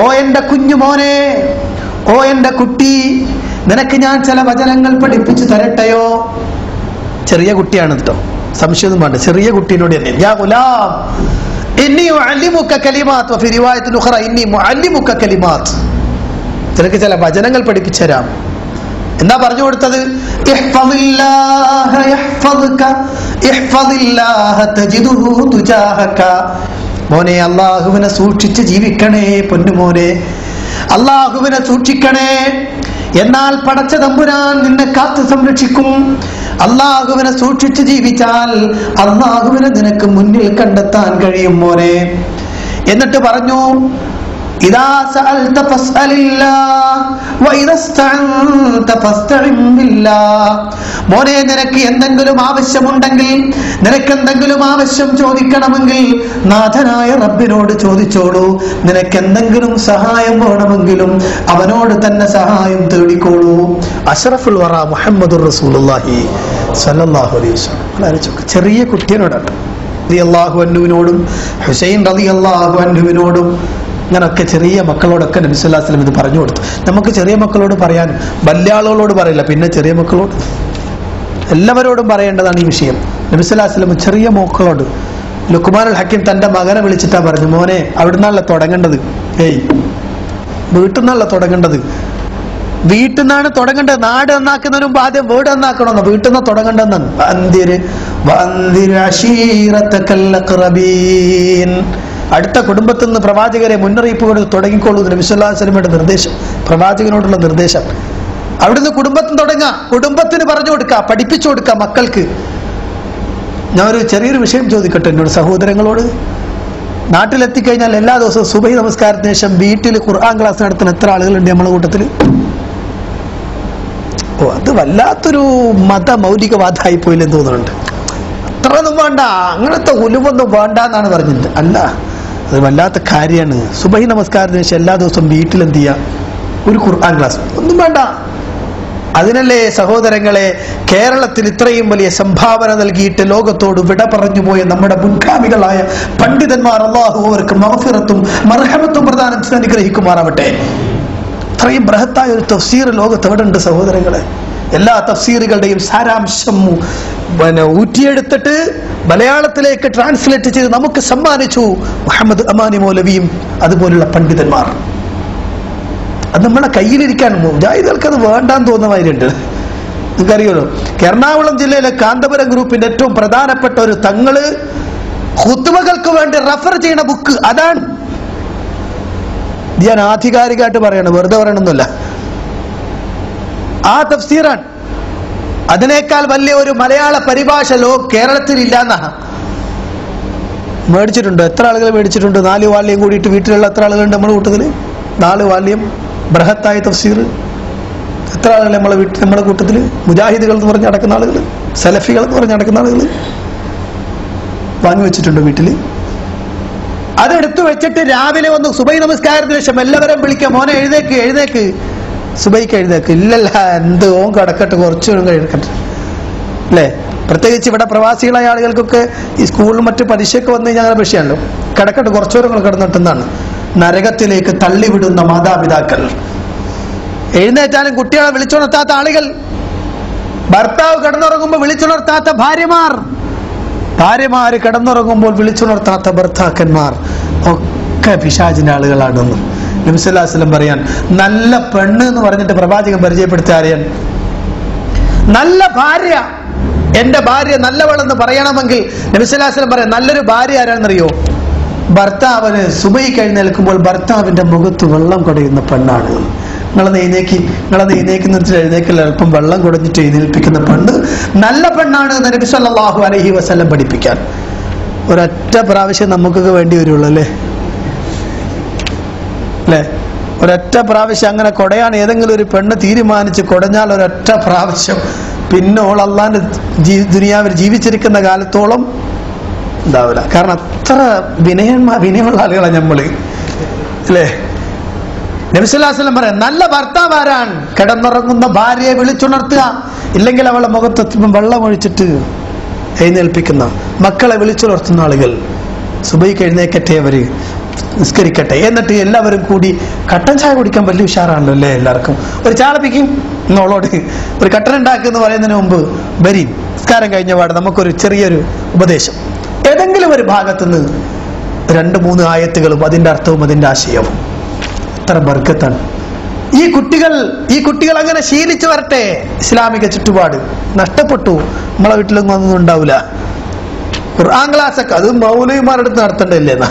ഓ എന്റെ കുഞ്ഞുമോനെ, ഓ എന്റെ കുട്ടി, നിനക്ക് ഞാൻ ചില വചനങ്ങൾ പഠിപ്പിച്ചു തരട്ടെയോ? ചെറിയ കുട്ടിയാണ് കേട്ടോ, സംശയമൊന്നും വേണ്ട, ചെറിയ കുട്ടീനോട് തന്നെ. യാ ഗുലാം ഇന്നി ഉഅല്ലിമുക കലിമാത്ത് വഫി റിവായത്തിൽ ഉഖറ ഇന്നി മുഅല്ലിമുക കലിമാത്ത്, നിനക്ക് ചില വചനങ്ങൾ പഠിപ്പിച്ചു തരാം. എന്താ പറഞ്ഞു കൊടുത്തത്? ഇഹ്ഫദില്ലാഹ യഹ്ഫദുക ഇഹ്ഫദില്ലാഹ തജിദുഹു തുജാഹക. മോനെ, അല്ലാഹുവിനെ സൂക്ഷിച്ച് ജീവിക്കണേ പൊന്നുമോനെ, അല്ലാഹുവിനെ സൂക്ഷിക്കണേ. എന്നാൽ പടച്ച തമ്പുരാൻ നിന്നെ കാത്തു സംരക്ഷിക്കും. അല്ലാഹുവിനെ സൂക്ഷിച്ച് ജീവിച്ചാൽ അല്ലാഹുവിനെ നിനക്ക് മുന്നിൽ കണ്ടെത്താൻ കഴിയും മോനെ. എന്നിട്ട് പറഞ്ഞു, ഇദാ സഅൽത ഫസ്അലില്ലാഹ് വഇദാ ഇസ്തഅൻത ഫസ്തഇൻ ബില്ലാഹ്. മോനെ, നിനക്ക് എന്തെങ്കിലും ആവശ്യമുണ്ടെങ്കിൽ, നിനക്ക് എന്തെങ്കിലും ആവശ്യം ചോദിക്കണമെങ്കിൽ നാഥനായ റബ്ബിനോട് ചോദിച്ചോളൂ. നിനക്ക് എന്തെങ്കിലും സഹായം വേണമെങ്കിലും അവനോട് തന്നെ സഹായം തേടിക്കോളൂ. അഷ്റഫുൽ വറ മുഹമ്മദുർ റസൂലുള്ളാഹി സ്വല്ലല്ലാഹു അലൈഹി വസല്ലം ചെറിയ കുട്ടിയോടാണ് റളിയല്ലാഹു അൻഹുവിനോടും ഹുസൈൻ റളിയല്ലാഹു അൻഹുവിനോടും ഇങ്ങനൊക്കെ ചെറിയ മക്കളോടൊക്കെ നബി സല്ലല്ലാഹു അലൈഹി വസല്ലം ഇത് പറഞ്ഞു കൊടുത്തു. നമുക്ക് ചെറിയ മക്കളോട് പറയാനും വലിയ ആളുകളോട് പറയില്ല, പിന്നെ ചെറിയ മക്കളോട് എല്ലാവരോടും പറയേണ്ടതാണ് ഈ വിഷയം. നബി സല്ലല്ലാഹു അലൈഹി വസല്ലം ചെറിയ മക്കളോട് ലുക്മാനുൽ ഹക്കീം തന്റെ മകനെ വിളിച്ചിട്ടാ പറഞ്ഞു, മോനെ അവിടുന്നാണല്ലോ തുടങ്ങേണ്ടത്, വീട്ടിൽ നിന്നാണല്ലോ തുടങ്ങേണ്ടത്, വീട്ടിൽ നിന്നാണ് തുടങ്ങേണ്ടത്. നാട് നന്നാക്കുന്നതിന് മുമ്പ് ആദ്യം വീട് നന്നാക്കണമെന്ന്, വീട്ടിൽ നിന്ന് തുടങ്ങേണ്ടതെന്നാണ്. അടുത്ത കുടുംബത്തിൽ നിന്ന് പ്രവാചകരെ മുന്നറിയിപ്പ് കൊടുത്ത് തുടങ്ങിക്കോളൂ നബി സല്ലല്ലാഹു അലൈഹി വസല്ലമയുടെ നിർദ്ദേശം, പ്രവാചകനോടുള്ള നിർദ്ദേശം. അവിടുന്ന് കുടുംബത്തിന് തുടങ്ങുക, കുടുംബത്തിന് പറഞ്ഞു കൊടുക്കുക, പഠിപ്പിച്ചു കൊടുക്കുക മക്കൾക്ക്. ഞാൻ ഒരു ചെറിയൊരു വിഷയം ചോദിക്കട്ടെ എന്നോട് സഹോദരങ്ങളോട്. നാട്ടിലെത്തിക്കഴിഞ്ഞാൽ എല്ലാ ദിവസവും സുബഹി നമസ്കാരത്തിന് ശേഷം വീട്ടിൽ ഖുർആൻ ക്ലാസ് നടത്തുന്ന എത്ര ആളുകളുണ്ട് നമ്മളെ കൂട്ടത്തിൽ? അത് വല്ലാത്തൊരു മതമൗലികവാദമായി പോയില്ലെന്ന് തോന്നുന്നുണ്ട്. അത്രയൊന്നും വേണ്ട, അങ്ങനത്തെ ഉലുവൊന്നും വേണ്ട എന്നാണ് പറഞ്ഞിട്ട്. അല്ല, അത് വല്ലാത്ത കാര്യമാണ്. സുബഹി നമസ്കാരത്തിന് ശേഷം എല്ലാ ദിവസവും വീട്ടിൽ എന്ത് ചെയ്യുക, ഒരു ഖുർആൻ ക്ലാസ്, ഒന്നും വേണ്ട. അതിനല്ലേ സഹോദരങ്ങളെ കേരളത്തിൽ ഇത്രയും വലിയ സംഭാവന നൽകിയിട്ട് ലോകത്തോട് വിട പറഞ്ഞു പോയ നമ്മുടെ മുൻഗാമികളായ പണ്ഡിതന്മാർ, അല്ലാഹു അവർക്ക് മഗ്ഫിറത്തും മർഹമത്തും പ്രദാനം ചെയ്ത് അനുഗ്രഹിക്കുമാറാവട്ടെ. ഇത്രയും ബൃഹത്തായ ഒരു തഫ്സീർ ലോകത്ത് എവിടെ ഉണ്ട് സഹോദരങ്ങളെ? എല്ലാ തഫ്സീറുകളുടെയും സാരാംശം ഊറ്റിയെടുത്തിട്ട് മലയാളത്തിലേക്ക് ട്രാൻസ്ലേറ്റ് ചെയ്ത് നമുക്ക് സമ്മാനിച്ചു മുഹമ്മദ് അമാനി മൗലവിയും അതുപോലുള്ള പണ്ഡിതന്മാർ. അത് നമ്മുടെ കയ്യിലിരിക്കാൻ മുജാഹിദുകൾക്ക് അത് വേണ്ടാന്ന് തോന്നുന്നവരുണ്ട്. നിങ്ങൾക്കറിയുമല്ലോ, എറണാകുളം ജില്ലയിലെ കാന്തപുരം ഗ്രൂപ്പിന്റെ ഏറ്റവും പ്രധാനപ്പെട്ട ഒരു തങ്ങള് ഖുത്ബകൾക്ക് വേണ്ടി റഫർ ചെയ്യുന്ന ബുക്ക് അതാണ്. ഞാൻ ആധികാരികമായിട്ട് പറയണം, വെറുതെ പറയണമെന്നല്ല, ആ തഫ്സീറാണ്. അതിനേക്കാൾ വലിയ ഒരു മലയാള പരിഭാഷ കേരളത്തിൽ ഇല്ലാന്നാ. മേടിച്ചിട്ടുണ്ടോ? എത്ര ആളുകൾ മേടിച്ചിട്ടുണ്ട്? 4 വാല്യം കൂടിയിട്ട് വീട്ടിലുള്ള എത്ര ആളുകളുണ്ട് നമ്മുടെ കൂട്ടത്തില്? 4 വാല്യം ബൃഹത്തായ തഫ്സീർ. എത്ര ആളുകൾ നമ്മളെ വീട്ടിൽ, നമ്മുടെ കൂട്ടത്തില്? മുജാഹിദുകൾ എന്ന് പറഞ്ഞ് നടക്കുന്ന ആളുകൾ, സലഫികൾ എന്ന് പറഞ്ഞ് നടക്കുന്ന ആളുകൾ വാങ്ങി വെച്ചിട്ടുണ്ടോ വീട്ടില്? അതെടുത്തു വെച്ചിട്ട് രാവിലെ വന്ന് സുബൈ നമസ്കാരത്തിന് ശേഷം എല്ലാവരും വിളിക്കാം, മോനെ എഴുന്നേക്ക് എഴുന്നേക്ക്, സുബൈക്ക് എഴുന്നേക്ക്. ഇല്ലല്ല, എന്ത് ഓൻ കിടക്കട്ടെ, കുറച്ചു കിടക്കട്ടെ അല്ലേ? പ്രത്യേകിച്ച് ഇവിടെ പ്രവാസികളായ ആളുകൾക്കൊക്കെ ഈ സ്കൂളിലും മറ്റു പരീക്ഷയൊക്കെ വന്നു കഴിഞ്ഞാൽ അങ്ങനെ വിഷയമുണ്ടോ? കിടക്കട്ടെ, കുറച്ചുകൂടെ കിടന്നിട്ടെന്നാണ് നരകത്തിലേക്ക് തള്ളിവിടുന്ന മാതാപിതാക്കൾ. എഴുന്നേറ്റാലും കുട്ടികളെ വിളിച്ചുണർത്താത്ത ആളുകൾ, ഭർത്താവ് കിടന്നുറങ്ങുമ്പോൾ വിളിച്ചുണർത്താത്ത ഭാര്യമാര് കിടന്നുറങ്ങുമ്പോൾ വിളിച്ചുണർത്താത്ത ഭർത്താക്കന്മാർ ഒക്കെ പിശാചിന്റെ ആളുകളാണെന്ന് നബി സല്ലല്ലാഹു അലൈഹി വസല്ലം പറയാൻ. നല്ല പെണ്ണ് എന്ന് പറഞ്ഞിട്ട് പ്രവാചകൻ പരിചയപ്പെടുത്തി അറിയാൻ, നല്ല ഭാര്യ, എന്റെ ഭാര്യ നല്ലവളെന്ന് പറയണമെങ്കിൽ നബി സല്ലല്ലാഹു അലൈഹി വസല്ലം പറയാൻ നല്ലൊരു ഭാര്യ ആരാണെന്നറിയോ? ഭർത്താവിന് സുബഹി എഴുന്നേൽക്കുമ്പോൾ ഭർത്താവിന്റെ മുഖത്ത് വെള്ളം കുടയുന്ന പെണ്ണാണ്. നിങ്ങളെ എഴുന്നേക്കുന്ന എഴുന്നേക്കൽ അല്പം വെള്ളം കുടഞ്ഞിട്ട് എഴുന്നേൽപ്പിക്കുന്ന പെണ്ണ് നല്ല പെണ്ണാണ് എന്ന് നബി സല്ലല്ലാഹു അലൈഹി വസല്ലം പഠിപ്പിക്കാൻ. ഒരൊറ്റ പ്രാവശ്യം നമുക്കൊക്കെ വേണ്ടി വരുള്ളൂ അല്ലേ? ഒരൊറ്റ പ്രാവശ്യം അങ്ങനെ കൊടയാണ് ഏതെങ്കിലും ഒരു പെണ്ണ് തീരുമാനിച്ച് കൊടഞ്ഞാൽ ഒരൊറ്റ പ്രാവശ്യം, പിന്നെ ഓൾ അള്ളാന്റെ ദുനിയാവിൽ ജീവിച്ചിരിക്കുന്ന കാലത്തോളം ഉണ്ടാവില്ല. കാരണം അത്ര വിനയമുള്ള ആളുകളാണ് നമ്മള് അല്ലേ? നബി സല്ലല്ലാഹു അലൈഹി വസല്ലം പറയാം, നല്ല ഭർത്താവ് ആരാണ്? കിടന്നുറങ്ങുന്ന ഭാര്യയെ വിളിച്ചുണർത്തുക, ഇല്ലെങ്കിൽ അവളെ മുഖത്തെത്തുമ്പോൾ വെള്ളം ഒഴിച്ചിട്ട് എഴുന്നേൽപ്പിക്കുന്ന, മക്കളെ വിളിച്ചുണർത്തുന്ന ആളുകൾ. സുബഹിക്ക് എഴുന്നേക്കട്ടെ, അവര് നിസ്കരിക്കട്ടെ, എന്നിട്ട് എല്ലാവരും കൂടി കട്ടൻ ചായ കുടിക്കാൻ വലിയ ഉഷാറാണല്ലോ അല്ലേ? എല്ലാവർക്കും ഒരു ചാളപ്പിക്കും എന്നോളോട് ഒരു കട്ടൻ ഉണ്ടാക്കുമെന്ന് പറയുന്നതിന് മുമ്പ് വരി നിസ്കാരം കഴിഞ്ഞ പാട് നമുക്കൊരു ചെറിയൊരു ഉപദേശം, ഏതെങ്കിലും ഒരു ഭാഗത്തുനിന്ന് 2-3 ആയത്തുകളും അതിന്റെ അർത്ഥവും അതിന്റെ ആശയവും. എത്ര ബർക്കത്താണ്! ഈ കുട്ടികൾ അങ്ങനെ ശീലിച്ചു വരട്ടെ. ഇസ്ലാമിക ചുറ്റുപാട് നഷ്ടപ്പെട്ടു, നമ്മളെ വീട്ടിലൊന്നും ഒന്നും ഉണ്ടാവില്ല. ഖുർആൻ ക്ലാസ്സൊക്കെ അത് മൗലവിമാരുടെ അടുത്ത് നടത്തേണ്ടതില്ലേന്നാ?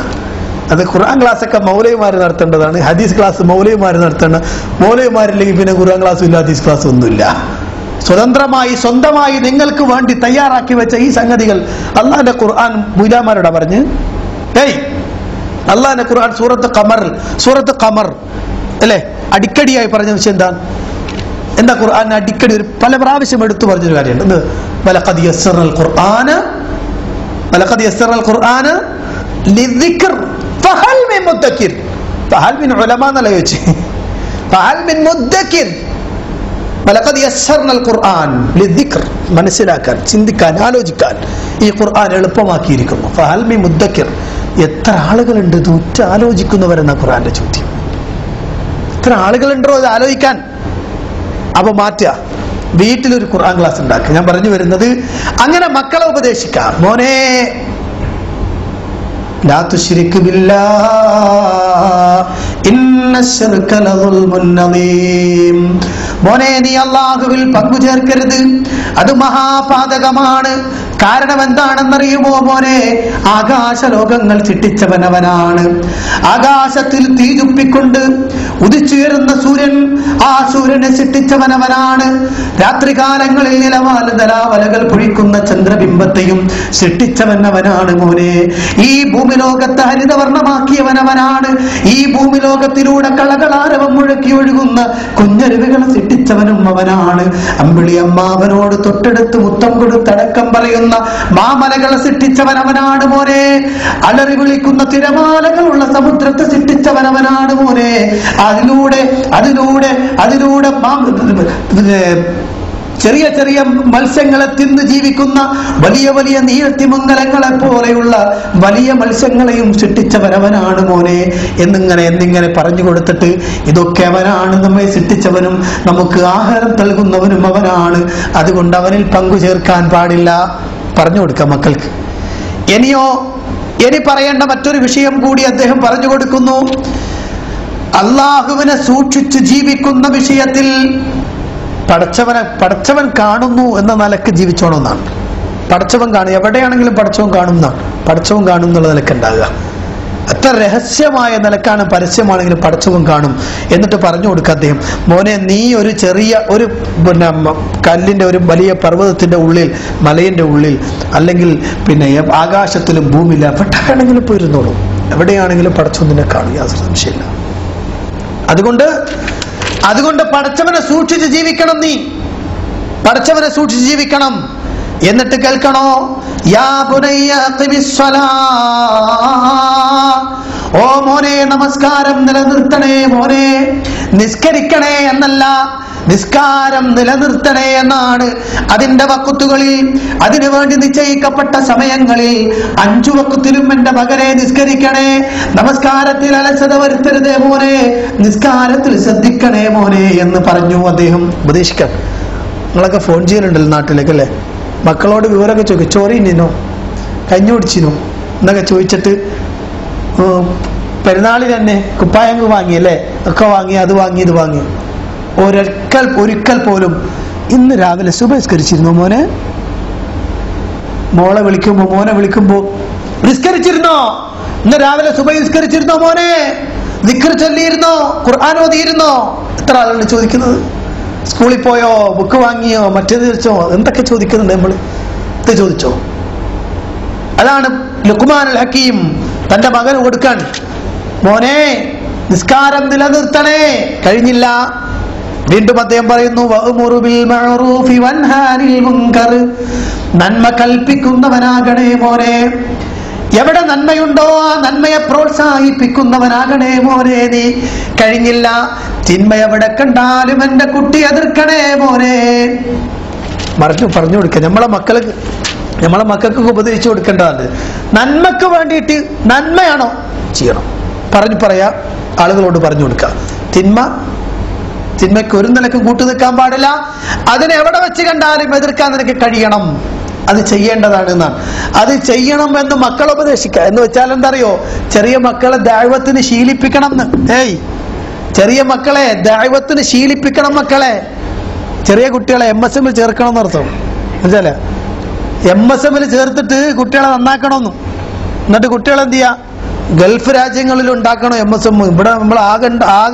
അത് ഖുർആൻ ക്ലാസ്സൊക്കെ മൗലവിമാർ നടത്തേണ്ടതാണ്. ഹദീസ് ക്ലാസ് മൗലവിമാർ നടത്തേണ്ട. മൗലവിമാരില്ലെങ്കിൽ പിന്നെ ഖുർആൻ ക്ലാസ്സും ഇല്ല, ഹദീസ് ക്ലാസ്സും ഒന്നുമില്ല. സ്വന്തമായി നിങ്ങൾക്ക് വേണ്ടി തയ്യാറാക്കി വെച്ച ഈ സംഗതികൾ അള്ളാന്റെ ഖുർആൻ മുലാമാരോടാ പറഞ്ഞ്. അള്ളാന്റെ ഖുർആൻ സൂറത്ത് ഖമർ അല്ലെ അടിക്കടിയായി പറഞ്ഞ വിഷയം എന്താ? ഖുർആൻ അടിക്കടി പല പ്രാവശ്യം എടുത്തു പറഞ്ഞൊരു കാര്യമുണ്ട്. വലഖദ് യസ്സർനൽ ഖുർആന ലിദ്ദിക്ർ ഫഹൽ മിൻ മുദ്ദക്കിർ. ഫഹൽ മിൻ ഉലമാ എന്നല്ല ചോദിച്ചു, ഫഹൽ മിൻ മുദ്ദക്കിർ. വലഖദ് യസ്സർനൽ ഖുർആൻ ലിദ്ദിക്ർ, മനസ്സിലാക്കാൻ, ചിന്തിക്കാൻ, ആലോചിക്കാൻ ഈ ഖുർആൻ എളുപ്പമാക്കിയിരിക്കുന്നു. ഫഹൽ മിൻ മുദ്ദക്കിർ, എത്ര ആളുകളുണ്ട് ഇത് ഉറ്റ ആലോചിക്കുന്നവരെന്ന ഖുർആന്റെ ചോദ്യം. എത്ര ആളുകളുണ്ടോ ഇത് ആലോചിക്കാൻ. അപ്പൊ മാറ്റുക, വീട്ടിലൊരു ഖുർആൻ ക്ലാസ് ഉണ്ടാക്കുക. ഞാൻ പറഞ്ഞു വരുന്നത് അങ്ങനെ മക്കളെ ഉപദേശിക്കാം. മോനെ ലാ തുശ്രിക് ബില്ലാഹ് ഇന്നശ്ശിർക ലദുൽമുൻ അദീം. മോനെ നീ അല്ലാഹുവിൽ പങ്കു ചേർക്കരുത്, അത് മഹാപാതകമാണ്. കാരണം എന്താണെന്നറിയുമോ മോനെ? ആകാശലോകങ്ങൾ സൃഷ്ടിച്ചവനവനാണ്. ആകാശത്തിൽ തീജുപ്പിക്കൊണ്ട് ഉദിച്ചുയരുന്ന സൂര്യൻ, ആ സൂര്യനെ സൃഷ്ടിച്ചവനവനാണ്. രാത്രികാലങ്ങളിൽ നിലാവലകൾ പൊഴിക്കുന്ന ചന്ദ്രബിംബത്തെയും സൃഷ്ടിച്ചവനവനാണ് മോനെ. ഈ ഭൂമിലോകത്തെ ഹരിതവർണ്ണമാക്കിയവനവനാണ്. ഈ ഭൂമിലോകത്തിലൂടെ കളകളാരവം മുഴക്കി ഒഴുകുന്ന കുഞ്ഞരുവികളെ സൃഷ്ടിച്ചവനും അവനാണ്. അമ്പിളി അമ്മാവനോട് തൊട്ടടുത്ത് മുത്തം കൊടുത്തടക്കം പറയുന്ന മാമലകളെ സൃഷ്ടിച്ചവൻ അവനാണ് മോനെ. അലറി വിളിക്കുന്ന തിരമാലകളുള്ള സമുദ്രത്തെ സൃഷ്ടിച്ചവൻ അവനാണ് മോനെ. അതിലൂടെ ചെറിയ ചെറിയ മത്സ്യങ്ങളെ തിന്ന് ജീവിക്കുന്ന വലിയ വലിയ നീഴ്ത്തിമംഗലങ്ങളെ പോലെയുള്ള വലിയ മത്സ്യങ്ങളെയും സൃഷ്ടിച്ചവനവനാണ് മോനെ എന്നിങ്ങനെ പറഞ്ഞു കൊടുത്തിട്ട് ഇതൊക്കെ അവനാണ്, നമ്മെ സൃഷ്ടിച്ചവനും നമുക്ക് ആഹാരം നൽകുന്നവനും അവനാണ്. അതുകൊണ്ട് അവനിൽ പങ്കു ചേർക്കാൻ പാടില്ല പറഞ്ഞു കൊടുക്കാം മക്കൾക്ക്. ഇനി പറയേണ്ട മറ്റൊരു വിഷയം കൂടി അദ്ദേഹം പറഞ്ഞു കൊടുക്കുന്നു. അള്ളാഹുവിനെ സൂക്ഷിച്ച് ജീവിക്കുന്ന വിഷയത്തിൽ പടച്ചവൻ കാണുന്നു എന്ന നിലക്ക് ജീവിച്ചോണമെന്നാണ്. പടച്ചവൻ കാണും, എവിടെയാണെങ്കിലും പടച്ചവൻ കാണുന്നതാണ്. പടച്ചവൻ കാണും എന്നുള്ള നിലക്ക് ഉണ്ടാകുക. അത്ര രഹസ്യമായ നിലക്കാണ്, പരസ്യമാണെങ്കിലും പടച്ചവൻ കാണും. എന്നിട്ട് പറഞ്ഞു കൊടുക്കുക അദ്ദേഹം, മോനെ നീ ഒരു ചെറിയ ഒരു കല്ലിന്റെ ഒരു വലിയ പർവ്വതത്തിന്റെ ഉള്ളിൽ, മലയിന്റെ ഉള്ളിൽ, അല്ലെങ്കിൽ ആകാശത്തിലും ഭൂമിയിലും എവിടെയാണെങ്കിലും പോയിരുന്നോളൂ. എവിടെയാണെങ്കിലും പടച്ചവൻ നിന്നെ കാണും, യാതൊരു സംശയമില്ല. അതുകൊണ്ട് പടച്ചവനെ സൂക്ഷിച്ച് ജീവിക്കണം. നീ പടച്ചവനെ സൂക്ഷിച്ച് ജീവിക്കണം. എന്നിട്ട് കേൾക്കണോ, യാ ബുനയ്യ ഖിമിസ്സലാ, ഓ മോനെ നമസ്കാരം നിലനിർത്തണേ മോനെ. നിസ്കരിക്കണേ എന്നല്ല, നിസ്കാരം നിലനിർത്തണേ എന്നാണ്. അതിന്റെ വഖത്തുകളിൽ, അതിനു വേണ്ടി നിശ്ചയിക്കപ്പെട്ട സമയങ്ങളിൽ 5 വഖത്തിലും എന്റെ മകനെ നിസ്കരിക്കണേ. നമസ്കാരത്തിൽ അലസത വരുത്തരുതേ മോനെ, നിസ്കാരത്തിൽ ശ്രദ്ധിക്കണേ മോനെ എന്ന് പറഞ്ഞു അദ്ദേഹം ഉപദേശിക്കാൻ. നിങ്ങളൊക്കെ ഫോൺ ചെയ്യലുണ്ടല്ലോ നാട്ടിലേക്കല്ലേ? മക്കളോട് വിവരമൊക്കെ ചോദിക്കും. ചോറിനോ, കഞ്ഞി കുടിച്ചിനോ എന്നൊക്കെ ചോദിച്ചിട്ട് പെരുന്നാളിൽ തന്നെ കുപ്പായങ്ങൾ വാങ്ങിയല്ലേ, ഒക്കെ വാങ്ങി, അത് വാങ്ങി, ഇത് വാങ്ങി. ഒരിക്കൽ പോലും ഇന്ന് രാവിലെ സുബഹിസ്കരിച്ചിരുന്നോ മോനെ? മോനെ വിളിക്കുമ്പോ നിസ്കരിച്ചിരുന്നോ? ഇന്ന് രാവിലെ സുബഹിസ്കരിച്ചിരുന്നോ മോനെ? ദിക്ർ ചൊല്ലിയിരുന്നോ? ഖുർആൻ ഓതിയിരുന്നോ? എത്ര ആളാണ് ചോദിക്കുന്നത്? സ്കൂളിൽ പോയോ, ബുക്ക് വാങ്ങിയോ, മറ്റേത് ചോദിച്ചോ, എന്തൊക്കെ ചോദിക്കുന്നുണ്ട് നമ്മൾ? ഇത് ചോദിച്ചോ? അതാണ് ലുഖ്മാനുൽ ഹക്കീം തന്റെ മകന് കൊടുക്കാൻ. മോനെ നിസ്കാരം നിലനിർത്തണേ. കഴിഞ്ഞില്ല, വീണ്ടും അദ്ദേഹം പറയുന്നു, വഅ്മുറു ബിൽ മഅറൂഫി വൻഹാ അനിൽ മുൻകർ, നന്മ കൽപ്പിക്കുന്നവനാകണേ മോനെ. എവിടെ നന്മയുണ്ടോ ആ നന്മയെ പ്രോത്സാഹിപ്പിക്കുന്നവനാകണേ മോനെ നീ. കഴിഞ്ഞില്ല, തിന്മ എവിടെ കണ്ടാലും എന്റെ കുട്ടി എതിർക്കണേ മോനെ. പറഞ്ഞു കൊടുക്ക. നമ്മളെ മക്കൾക്ക് ഉപദേശിച്ചു കൊടുക്കേണ്ടതാണ്. നന്മക്ക് വേണ്ടിയിട്ട് നന്മയാണോ ചെയ്യണം, പറയാ ആളുകളോട് പറഞ്ഞു കൊടുക്കുക. തിന്മയ്ക്ക് ഒരു നിലക്കും കൂട്ടു നിൽക്കാൻ പാടില്ല. അതിനെ എവിടെ വെച്ച് കണ്ടാലും എതിർക്കാൻ നിനക്ക് കഴിയണം. അത് ചെയ്യേണ്ടതാണ് എന്നാണ്. അത് ചെയ്യണം എന്ന് മക്കളെ ഉപദേശിക്കുക. എന്ന് വെച്ചാൽ എന്താ അറിയോ, ചെറിയ മക്കളെ ദഅവത്തിന് ശീലിപ്പിക്കണം എന്ന്. ചെറിയ മക്കളെ ദഅവത്തിന് ശീലിപ്പിക്കണം. മക്കളെ, ചെറിയ കുട്ടികളെ MSM ചേർക്കണം എന്നർത്ഥം. മനസ്സിലാ? MSM ചേർത്തിട്ട് കുട്ടികളെ നന്നാക്കണമെന്നും. എന്നിട്ട് കുട്ടികളെ എന്ത് ചെയ്യാ, ഗൾഫ് രാജ്യങ്ങളിൽ ഉണ്ടാക്കണം MSM. ഇവിടെ നമ്മൾ ആകെ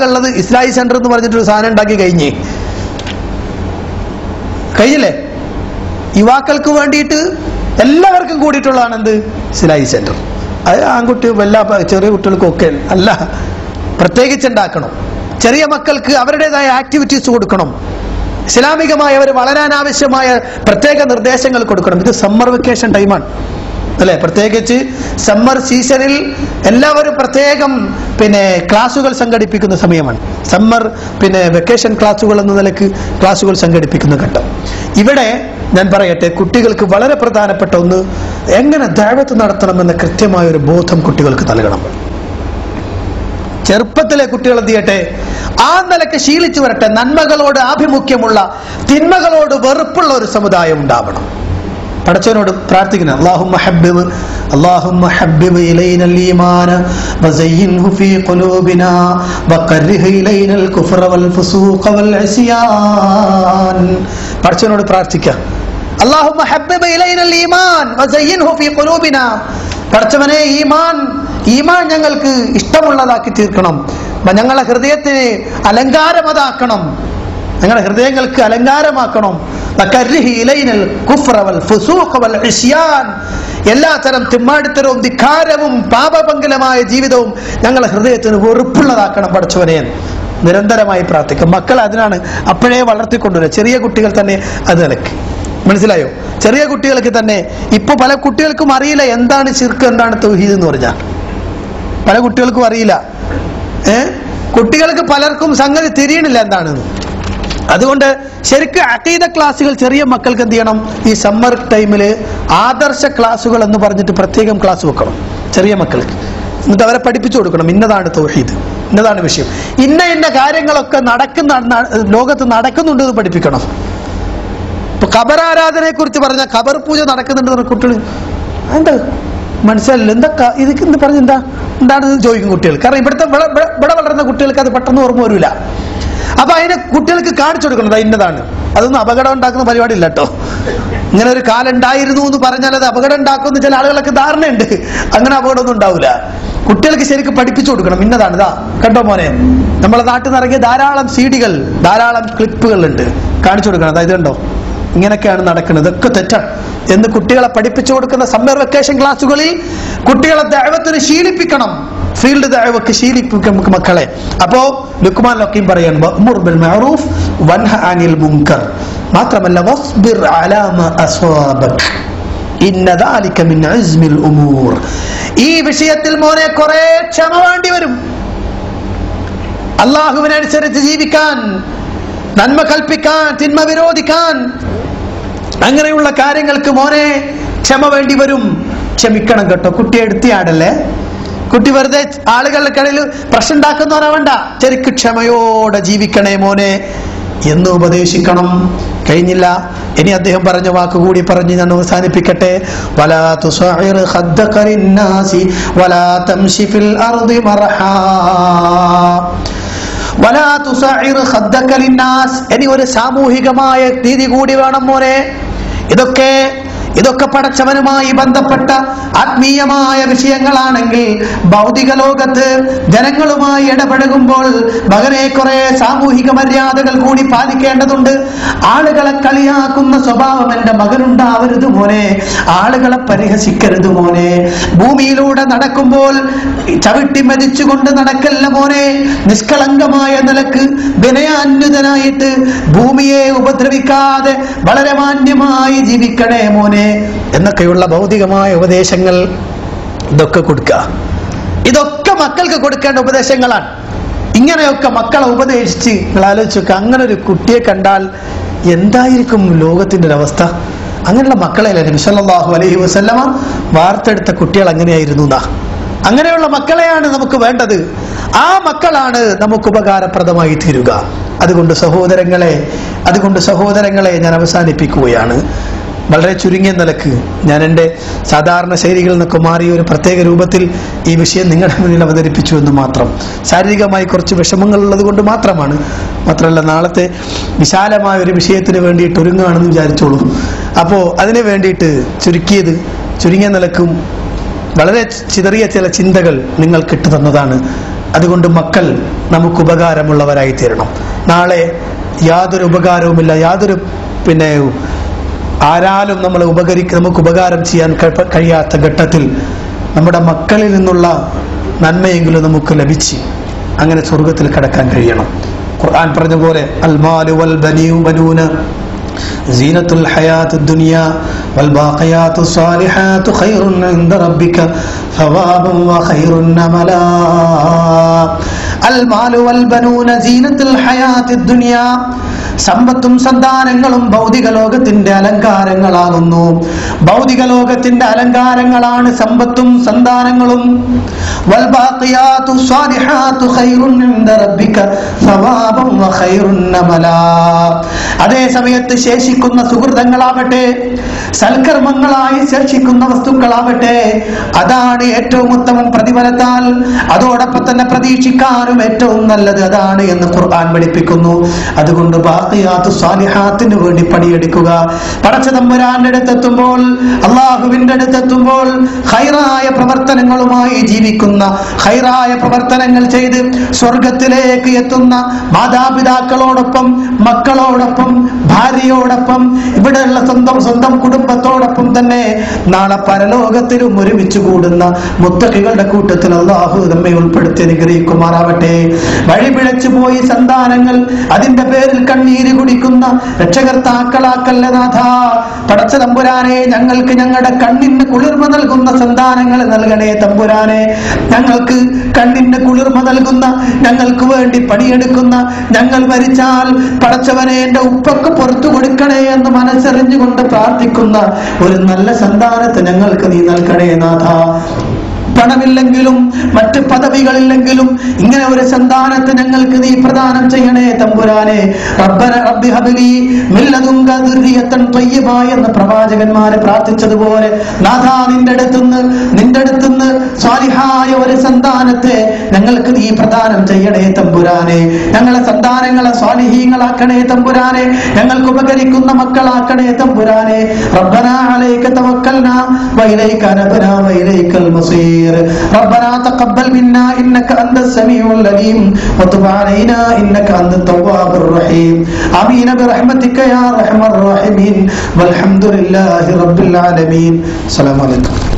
ഉള്ളത് ഇസ്ലാഹി സെന്റർ എന്ന് പറഞ്ഞിട്ടൊരു സാധനം ഉണ്ടാക്കി കഴിഞ്ഞില്ലേ? യുവാക്കൾക്ക് വേണ്ടിയിട്ട് എല്ലാവർക്കും കൂടിയിട്ടുള്ളതാണ് എന്ത്, ഇസ്ലാഹി സെന്റർ. അത് ആൺകുട്ടിയും എല്ലാ ചെറിയ കുട്ടികൾക്കും ഒക്കെ അല്ല, പ്രത്യേകിച്ച് ഉണ്ടാക്കണം. ചെറിയ മക്കൾക്ക് അവരുടേതായ ആക്ടിവിറ്റീസ് കൊടുക്കണം. ഇസ്ലാമികമായി അവർ വളരാൻ ആവശ്യമായ പ്രത്യേക നിർദ്ദേശങ്ങൾ കൊടുക്കണം. ഇത് സമ്മർ വെക്കേഷൻ ടൈമാണ് അല്ലെ? പ്രത്യേകിച്ച് സമ്മർ സീസണിൽ എല്ലാവരും പ്രത്യേകം ക്ലാസുകൾ സംഘടിപ്പിക്കുന്ന സമയമാണ്. സമ്മർ വെക്കേഷൻ ക്ലാസുകൾ എന്ന നിലക്ക് ക്ലാസുകൾ സംഘടിപ്പിക്കുന്ന ഘട്ടം. ഇവിടെ ഞാൻ പറയട്ടെ, കുട്ടികൾക്ക് വളരെ പ്രധാനപ്പെട്ട ഒന്ന്, എങ്ങനെ ദഅവത്ത് നടത്തണമെന്ന കൃത്യമായ ഒരു ബോധം കുട്ടികൾക്ക് നൽകണം. ചെറുപ്പത്തിലെ കുട്ടികൾ എന്ത് ചെയ്യട്ടെ, ആ നിലക്ക് ശീലിച്ചു വരട്ടെ. നന്മകളോട് ആഭിമുഖ്യമുള്ള, തിന്മകളോട് വെറുപ്പുള്ള ഒരു സമുദായം ഉണ്ടാവണം. പടച്ചവനോട് പ്രാർത്ഥിക്കണം, اللهم حبب إلينا الإيمان وزينه في قلوبنا وكره إلينا الكفر والفسوق والعصيان. പടച്ചവനോട് പ്രാർത്ഥിക്കുക, اللهم حبب إلينا الإيمان وزينه في قلوبنا. പടച്ചവനെ, ഈമാൻ ഞങ്ങൾക്ക് ഇഷ്ടമുള്ളതാക്കി തീർക്കണം, ഞങ്ങളെ ഹൃദയത്തിന് അലങ്കാരമതാക്കണം, ഞങ്ങളുടെ ഹൃദയങ്ങൾക്ക് അലങ്കാരമാക്കണം. എല്ലാത്തരം തിമ്മാടിത്തരവും ധിക്കാരവും പാപപങ്കലമായ ജീവിതവും ഞങ്ങളെ ഹൃദയത്തിന് വെറുപ്പുള്ളതാക്കണം പടച്ചവനെ. നിരന്തരമായി പ്രാർത്ഥിക്കും. മക്കൾ അതിനാണ് അപ്പോഴേ വളർത്തിക്കൊണ്ടുവരിക. ചെറിയ കുട്ടികൾ തന്നെ അത് നിലക്ക് മനസ്സിലായോ? ചെറിയ കുട്ടികൾക്ക് തന്നെ ഇപ്പൊ പല കുട്ടികൾക്കും അറിയില്ല എന്താണ് ശിർക്ക്, എന്താണ് തൗഹീദ് എന്ന് പറഞ്ഞാൽ. പല കുട്ടികൾക്കും അറിയില്ല. കുട്ടികൾക്ക് പലർക്കും സംഗതി തിരിയണില്ല എന്താണെന്ന്. അതുകൊണ്ട് ശരിക്കും അഖീദ ക്ലാസ്സുകൾ ചെറിയ മക്കൾക്ക് എന്ത് ചെയ്യണം, ഈ സമ്മർ ടൈമില് ആദർശ ക്ലാസ്സുകൾ എന്ന് പറഞ്ഞിട്ട് പ്രത്യേകം ക്ലാസ് വെക്കണം ചെറിയ മക്കൾക്ക്. എന്നിട്ട് അവരെ പഠിപ്പിച്ചു കൊടുക്കണം, ഇന്നതാണ് തൗഹീദ്, ഇന്നതാണ് വിഷയം, ഇന്ന കാര്യങ്ങളൊക്കെ ലോകത്ത് നടക്കുന്നുണ്ട് എന്ന് പഠിപ്പിക്കണം. ഇപ്പൊ ഖബർ ആരാധനയെ കുറിച്ച് പറഞ്ഞ ഖബർ പൂജ നടക്കുന്നുണ്ട് കുട്ടികൾ എന്താ മനസ്സിലായില്ല, എന്താ ഇതൊക്കെ എന്ന് പറഞ്ഞ് എന്താണെന്ന് ചോദിക്കും കുട്ടികൾ. കാരണം ഇവിടെ വളർന്ന കുട്ടികൾക്ക് അത് പെട്ടെന്ന് ഓർമ്മ വരില്ല. അപ്പൊ അതിനെ കുട്ടികൾക്ക് കാണിച്ചു കൊടുക്കണം, ഇന്നതാണ്. അതൊന്നും അപകടം ഉണ്ടാക്കുന്ന പരിപാടി ഇല്ല കേട്ടോ. ഇങ്ങനെ ഒരു കാലം ഉണ്ടായിരുന്നു എന്ന് പറഞ്ഞാൽ അത് അപകടം ഉണ്ടാക്കുമെന്ന് ചില ആളുകളൊക്കെ ധാരണയുണ്ട്. അങ്ങനെ അപകടമൊന്നും ഉണ്ടാവില്ല. കുട്ടികൾക്ക് ശരിക്കും പഠിപ്പിച്ചു കൊടുക്കണം, ഇന്നതാണ്. ഇതാ കണ്ടോ മോനെ, നമ്മളെ നാട്ടിൽ നിന്ന് ഇറങ്ങിയ ധാരാളം സീഡികൾ, ധാരാളം ക്ലിപ്പുകൾ ഉണ്ട്, കാണിച്ചു കൊടുക്കണം. അതായത് കണ്ടോ, ഇങ്ങനെയൊക്കെയാണ് നടക്കുന്നത്, ഇതൊക്കെ തെറ്റാണ് എന്ന് കുട്ടികളെ പഠിപ്പിച്ചു കൊടുക്കുന്ന സമ്മർ വെക്കേഷൻ ക്ലാസ്സുകളിൽ കുട്ടികളെ ദഅവത്തിന് ശീലിപ്പിക്കണം, ഫീൽഡ് ദഅവക്ക് ശീലിപ്പിക്കും മക്കളെ. അപ്പോ ലുക്മാൻ ഹക്കീം പറയാണ്, വഅ്മുർ ബിൽ മഅറൂഫ് വൻഹ അനിൽ മുൻകർ, മാത്രമല്ല വസ്ബിർ അലാ മാ അസ്വാബക ഇന്ന ദാലിക മിൻ അസ്മിൽ ഉമൂർ. ഈ വിഷയത്തിൽ മോനെ കുറെ ക്ഷമ വേണ്ടി വരും. അല്ലാഹുവിനനുസരിച്ച് ജീവിക്കാൻ, നന്മ കൽപ്പിക്കാൻ, തിന്മ വിരോധിക്കാൻ, അങ്ങനെയുള്ള കാര്യങ്ങൾക്ക് മോനെ ക്ഷമ വേണ്ടി വരും. ക്ഷമിക്കണം കേട്ടോ. കുട്ടിയെ എടുത്തിയാടല്ലേ. കുട്ടി വെറുതെ ആളുകളുടെ കടയിൽ പ്രശ്നം ഉണ്ടാക്കുന്നവനാവണ്ട. ശരിക്ക് ക്ഷമയോടെ ജീവിക്കണേ മോനെ എന്ന് ഉപദേശിക്കണം. കഴിഞ്ഞില്ല, ഇനി അദ്ദേഹം പറഞ്ഞ വാക്കുകൂടി പറഞ്ഞ് ഞാൻ അവസാനിപ്പിക്കട്ടെ. വലാ തുസഇർ ഖദ്ദക ലിന്നാസി വലാ തംശി ഫിൽ അർദി മർഹാ വലാ തുസഇർ ഖദ്ദക ലിന്നാസ്. ഇനി ഒരു സാമൂഹികമായ രീതി കൂടി വേണം മോനെ. ഇതൊക്കെ പടച്ചവനുമായി ബന്ധപ്പെട്ട ആത്മീയമായ വിഷയങ്ങളാണെങ്കിൽ ഭൗതിക ലോകത്ത് ജനങ്ങളുമായി ഇടപഴകുമ്പോൾ മകനെ കുറെ സാമൂഹിക മര്യാദകൾ കൂടി പാലിക്കേണ്ടതുണ്ട്. ആളുകളെ കളിയാക്കുന്ന സ്വഭാവം എന്റെ മകനുണ്ടാവരുത് മോനെ. ആളുകളെ പരിഹസിക്കരുത് മോനെ. ഭൂമിയിലൂടെ നടക്കുമ്പോൾ ചവിട്ടി മതിച്ചുകൊണ്ട് നടക്കല്ല മോനെ. നിഷ്കളങ്കമായ നിലക്ക് വിനയാന്വിതനായിട്ട് ഭൂമിയെ ഉപദ്രവിക്കാതെ വളരെ മാന്യമായി ജീവിക്കണേ മോനെ എന്നൊക്കെയുള്ള ഭൗതികമായ ഉപദേശങ്ങൾ ഇതൊക്കെ കൊടുക്കുക. ഇതൊക്കെ മക്കൾക്ക് കൊടുക്കേണ്ട ഉപദേശങ്ങളാണ്. ഇങ്ങനെയൊക്കെ മക്കളെ ഉപദേശിച്ച് നിങ്ങൾ ആലോചിച്ചൊക്കെ, അങ്ങനെ ഒരു കുട്ടിയെ കണ്ടാൽ എന്തായിരിക്കും ലോകത്തിന്റെ ഒരു അവസ്ഥ? അങ്ങനെയുള്ള മക്കളെയല്ലേ നബി സല്ലല്ലാഹു അലൈഹി വസല്ലമ വാർത്തെടുത്ത കുട്ടികൾ അങ്ങനെയായിരുന്നു. അങ്ങനെയുള്ള മക്കളെയാണ് നമുക്ക് വേണ്ടത്. ആ മക്കളാണ് നമുക്ക് ഉപകാരപ്രദമായി തീരുക. അതുകൊണ്ട് സഹോദരങ്ങളെ ഞാൻ അവസാനിപ്പിക്കുകയാണ്. വളരെ ചുരുങ്ങിയ നിലക്ക് ഞാൻ എൻ്റെ സാധാരണ ശൈലികളിൽ നിന്നൊക്കെ മാറിയ ഒരു പ്രത്യേക രൂപത്തിൽ ഈ വിഷയം നിങ്ങളുടെ മുന്നിൽ അവതരിപ്പിച്ചു എന്ന് മാത്രം. ശാരീരികമായി കുറച്ച് വിഷമങ്ങൾ ഉള്ളത് കൊണ്ട് മാത്രമാണ്. മാത്രമല്ല, നാളത്തെ വിശാലമായ ഒരു വിഷയത്തിന് വേണ്ടിയിട്ട് ഒരുങ്ങുകയാണെന്ന് വിചാരിച്ചോളൂ. അപ്പോൾ അതിന് വേണ്ടിയിട്ട് ചുരുങ്ങിയ നിലക്കും വളരെ ചിതറിയ ചില ചിന്തകൾ നിങ്ങൾക്ക് ഇട്ടു തന്നതാണ്. അതുകൊണ്ട് മക്കൾ നമുക്ക് ഉപകാരമുള്ളവരായി തീരണം. നാളെ യാതൊരു ഉപകാരവുമില്ല, യാതൊരു ആരാലും നമുക്ക് ഉപകാരം ചെയ്യാൻ കഴിയാത്ത ഘട്ടത്തിൽ നമ്മുടെ മക്കളിൽ നിന്നുള്ള നന്മയെങ്കിലും നമുക്ക് ലഭിച്ച് അങ്ങനെ സ്വർഗത്തിൽ കടക്കാൻ കഴിയണം. ഖുർആൻ പറഞ്ഞ പോലെ അൽ മാലു വൽ ബനൂന സീനത്തുൽ ഹയാത്തുദ് ദുനിയ വൽ ബാഖിയാത്തുസ് സാലിഹാത്തു ഖൈറുൻ ഇൻദ റബ്ബിക സവാബൻ വ ഖൈറുൻ അമലാ. അൽ മാലു വൽ ബനൂന സീനത്തുൽ ഹയാത്തുദ് ദുനിയ, സമ്പത്തും സന്താനങ്ങളും ഭൗതിക ലോകത്തിന്റെ അലങ്കാരങ്ങളാകുന്നു. ഭൗതിക ലോകത്തിന്റെ അലങ്കാരങ്ങളാണ് സമ്പത്തും സന്താനങ്ങളും. വൽബാഖിയാതു സ്വാലിഹാതു ഖൈറുൻ ഇൻദ റബ്ബിക സവാബൻ വഖൈറുൻ അമലാ. അതേ സമയത്ത് ശേഷിക്കുന്ന സുഹൃതങ്ങളാവട്ടെ, സൽക്കർമ്മങ്ങളായി ശേഷിക്കുന്ന വസ്തുക്കളാവട്ടെ, അതാണ് ഏറ്റവും ഉത്തമം പ്രതിഫലത്താൽ. അതോടൊപ്പം തന്നെ പ്രതീക്ഷിക്കാനും ഏറ്റവും നല്ലത് അതാണ് എന്ന് ഖുർആൻ പഠിപ്പിക്കുന്നു. അതുകൊണ്ട് ബാഖിയാത്തു സ്വാലിഹാത്തിന് വേണ്ടി പണിയെടുക്കുക. പടച്ച തമ്പുരാന്റെ അടുത്തെത്തുമ്പോൾ, അള്ളാഹുവിന്റെ അടുത്തെത്തുമ്പോൾ ഖൈറായ പ്രവർത്തനങ്ങളുമായി ജീവിക്കുന്ന, ഖൈറായ പ്രവർത്തനങ്ങൾ ചെയ്ത് സ്വർഗത്തിലേക്ക് എത്തുന്ന മാതാപിതാക്കളോടൊപ്പം, മക്കളോടൊപ്പം, ഭാര്യയോടൊപ്പം, ഇവിടെയുള്ള സ്വന്തം കുടുംബത്തോടൊപ്പം തന്നെ നാളെ പരലോകത്തിലും ഒരുമിച്ച് കൂടുന്ന മുത്തഖികളുടെ കൂട്ടത്തിൽ അള്ളാഹു നമ്മെ ഉൾപ്പെടുത്തി അനുഗ്രഹിക്കുമാറാവട്ടെ. വഴിപിഴച്ചു പോയി സന്താനങ്ങൾ അതിന്റെ പേരിൽ കണ്ണീര് കുടിക്കുന്ന രക്ഷകർത്താക്കളാക്കല്ല നാഥ. പടച്ച തമ്പുരാനെ, ഞങ്ങൾക്ക് ഞങ്ങളുടെ കണ്ണിന് കുളിർമ നൽകുന്ന സന്താനങ്ങൾ നൽകണേ തമ്പുരാനെ. ഞങ്ങൾക്ക് കണ്ണിന് കുളിർമ നൽകുന്ന, ഞങ്ങൾക്ക് വേണ്ടി പണിയെടുക്കുന്ന, ഞങ്ങൾ മരിച്ചാൽ പടച്ചവനെ എന്റെ ഉപ്പക്ക് പുറത്തു കൊടുക്കണേ എന്ന് മനസ്സറിഞ്ഞുകൊണ്ട് പ്രാർത്ഥിക്കുന്ന ഒരു നല്ല സന്താനത്തെ ഞങ്ങൾക്ക് നീ നൽകണേ നാഥ. പണമില്ലെങ്കിലും മറ്റ് പദവികളില്ലെങ്കിലും ഇങ്ങനെ ഒരു സന്താനത്തെ ഞങ്ങൾക്ക് നീ പ്രദാനം ചെയ്യണേ തമ്പുരാനെ. റബ്ബന റബ്ബി ഹബ്ലി മിൻ ലദുൻക ദുർരിയത്തൻ ത്വയ്യിബ എന്ന് പ്രവാചകന്മാരെ പ്രാർത്ഥിച്ചതുപോലെ നാഥ, നിന്റെ അടുത്തുനിന്ന് സ്വാലിഹായ ഒരു സന്താനത്തെ ഞങ്ങൾക്ക് നീ പ്രദാനം ചെയ്യണേ തമ്പുരാനെ. ഞങ്ങളെ സന്താനങ്ങളെ സ്വാലിഹീങ്ങളാക്കണേ തമ്പുരാനെ. ഞങ്ങൾക്ക് ഉപകരിക്കുന്ന മക്കളാക്കണേ തമ്പുരാനെ. റബ്ബന അലൈക തവക്കൽനാ വഇലൈക അനബ്നാ വഇലൈക്കൽ മസീർ. ربنا تقبل منا إنك أنت السميع العليم وتب علينا إنك أنت التواب الرحيم. آمين برحمتك يا أرحم الراحمين والحمد لله رب العالمين. السلام عليكم.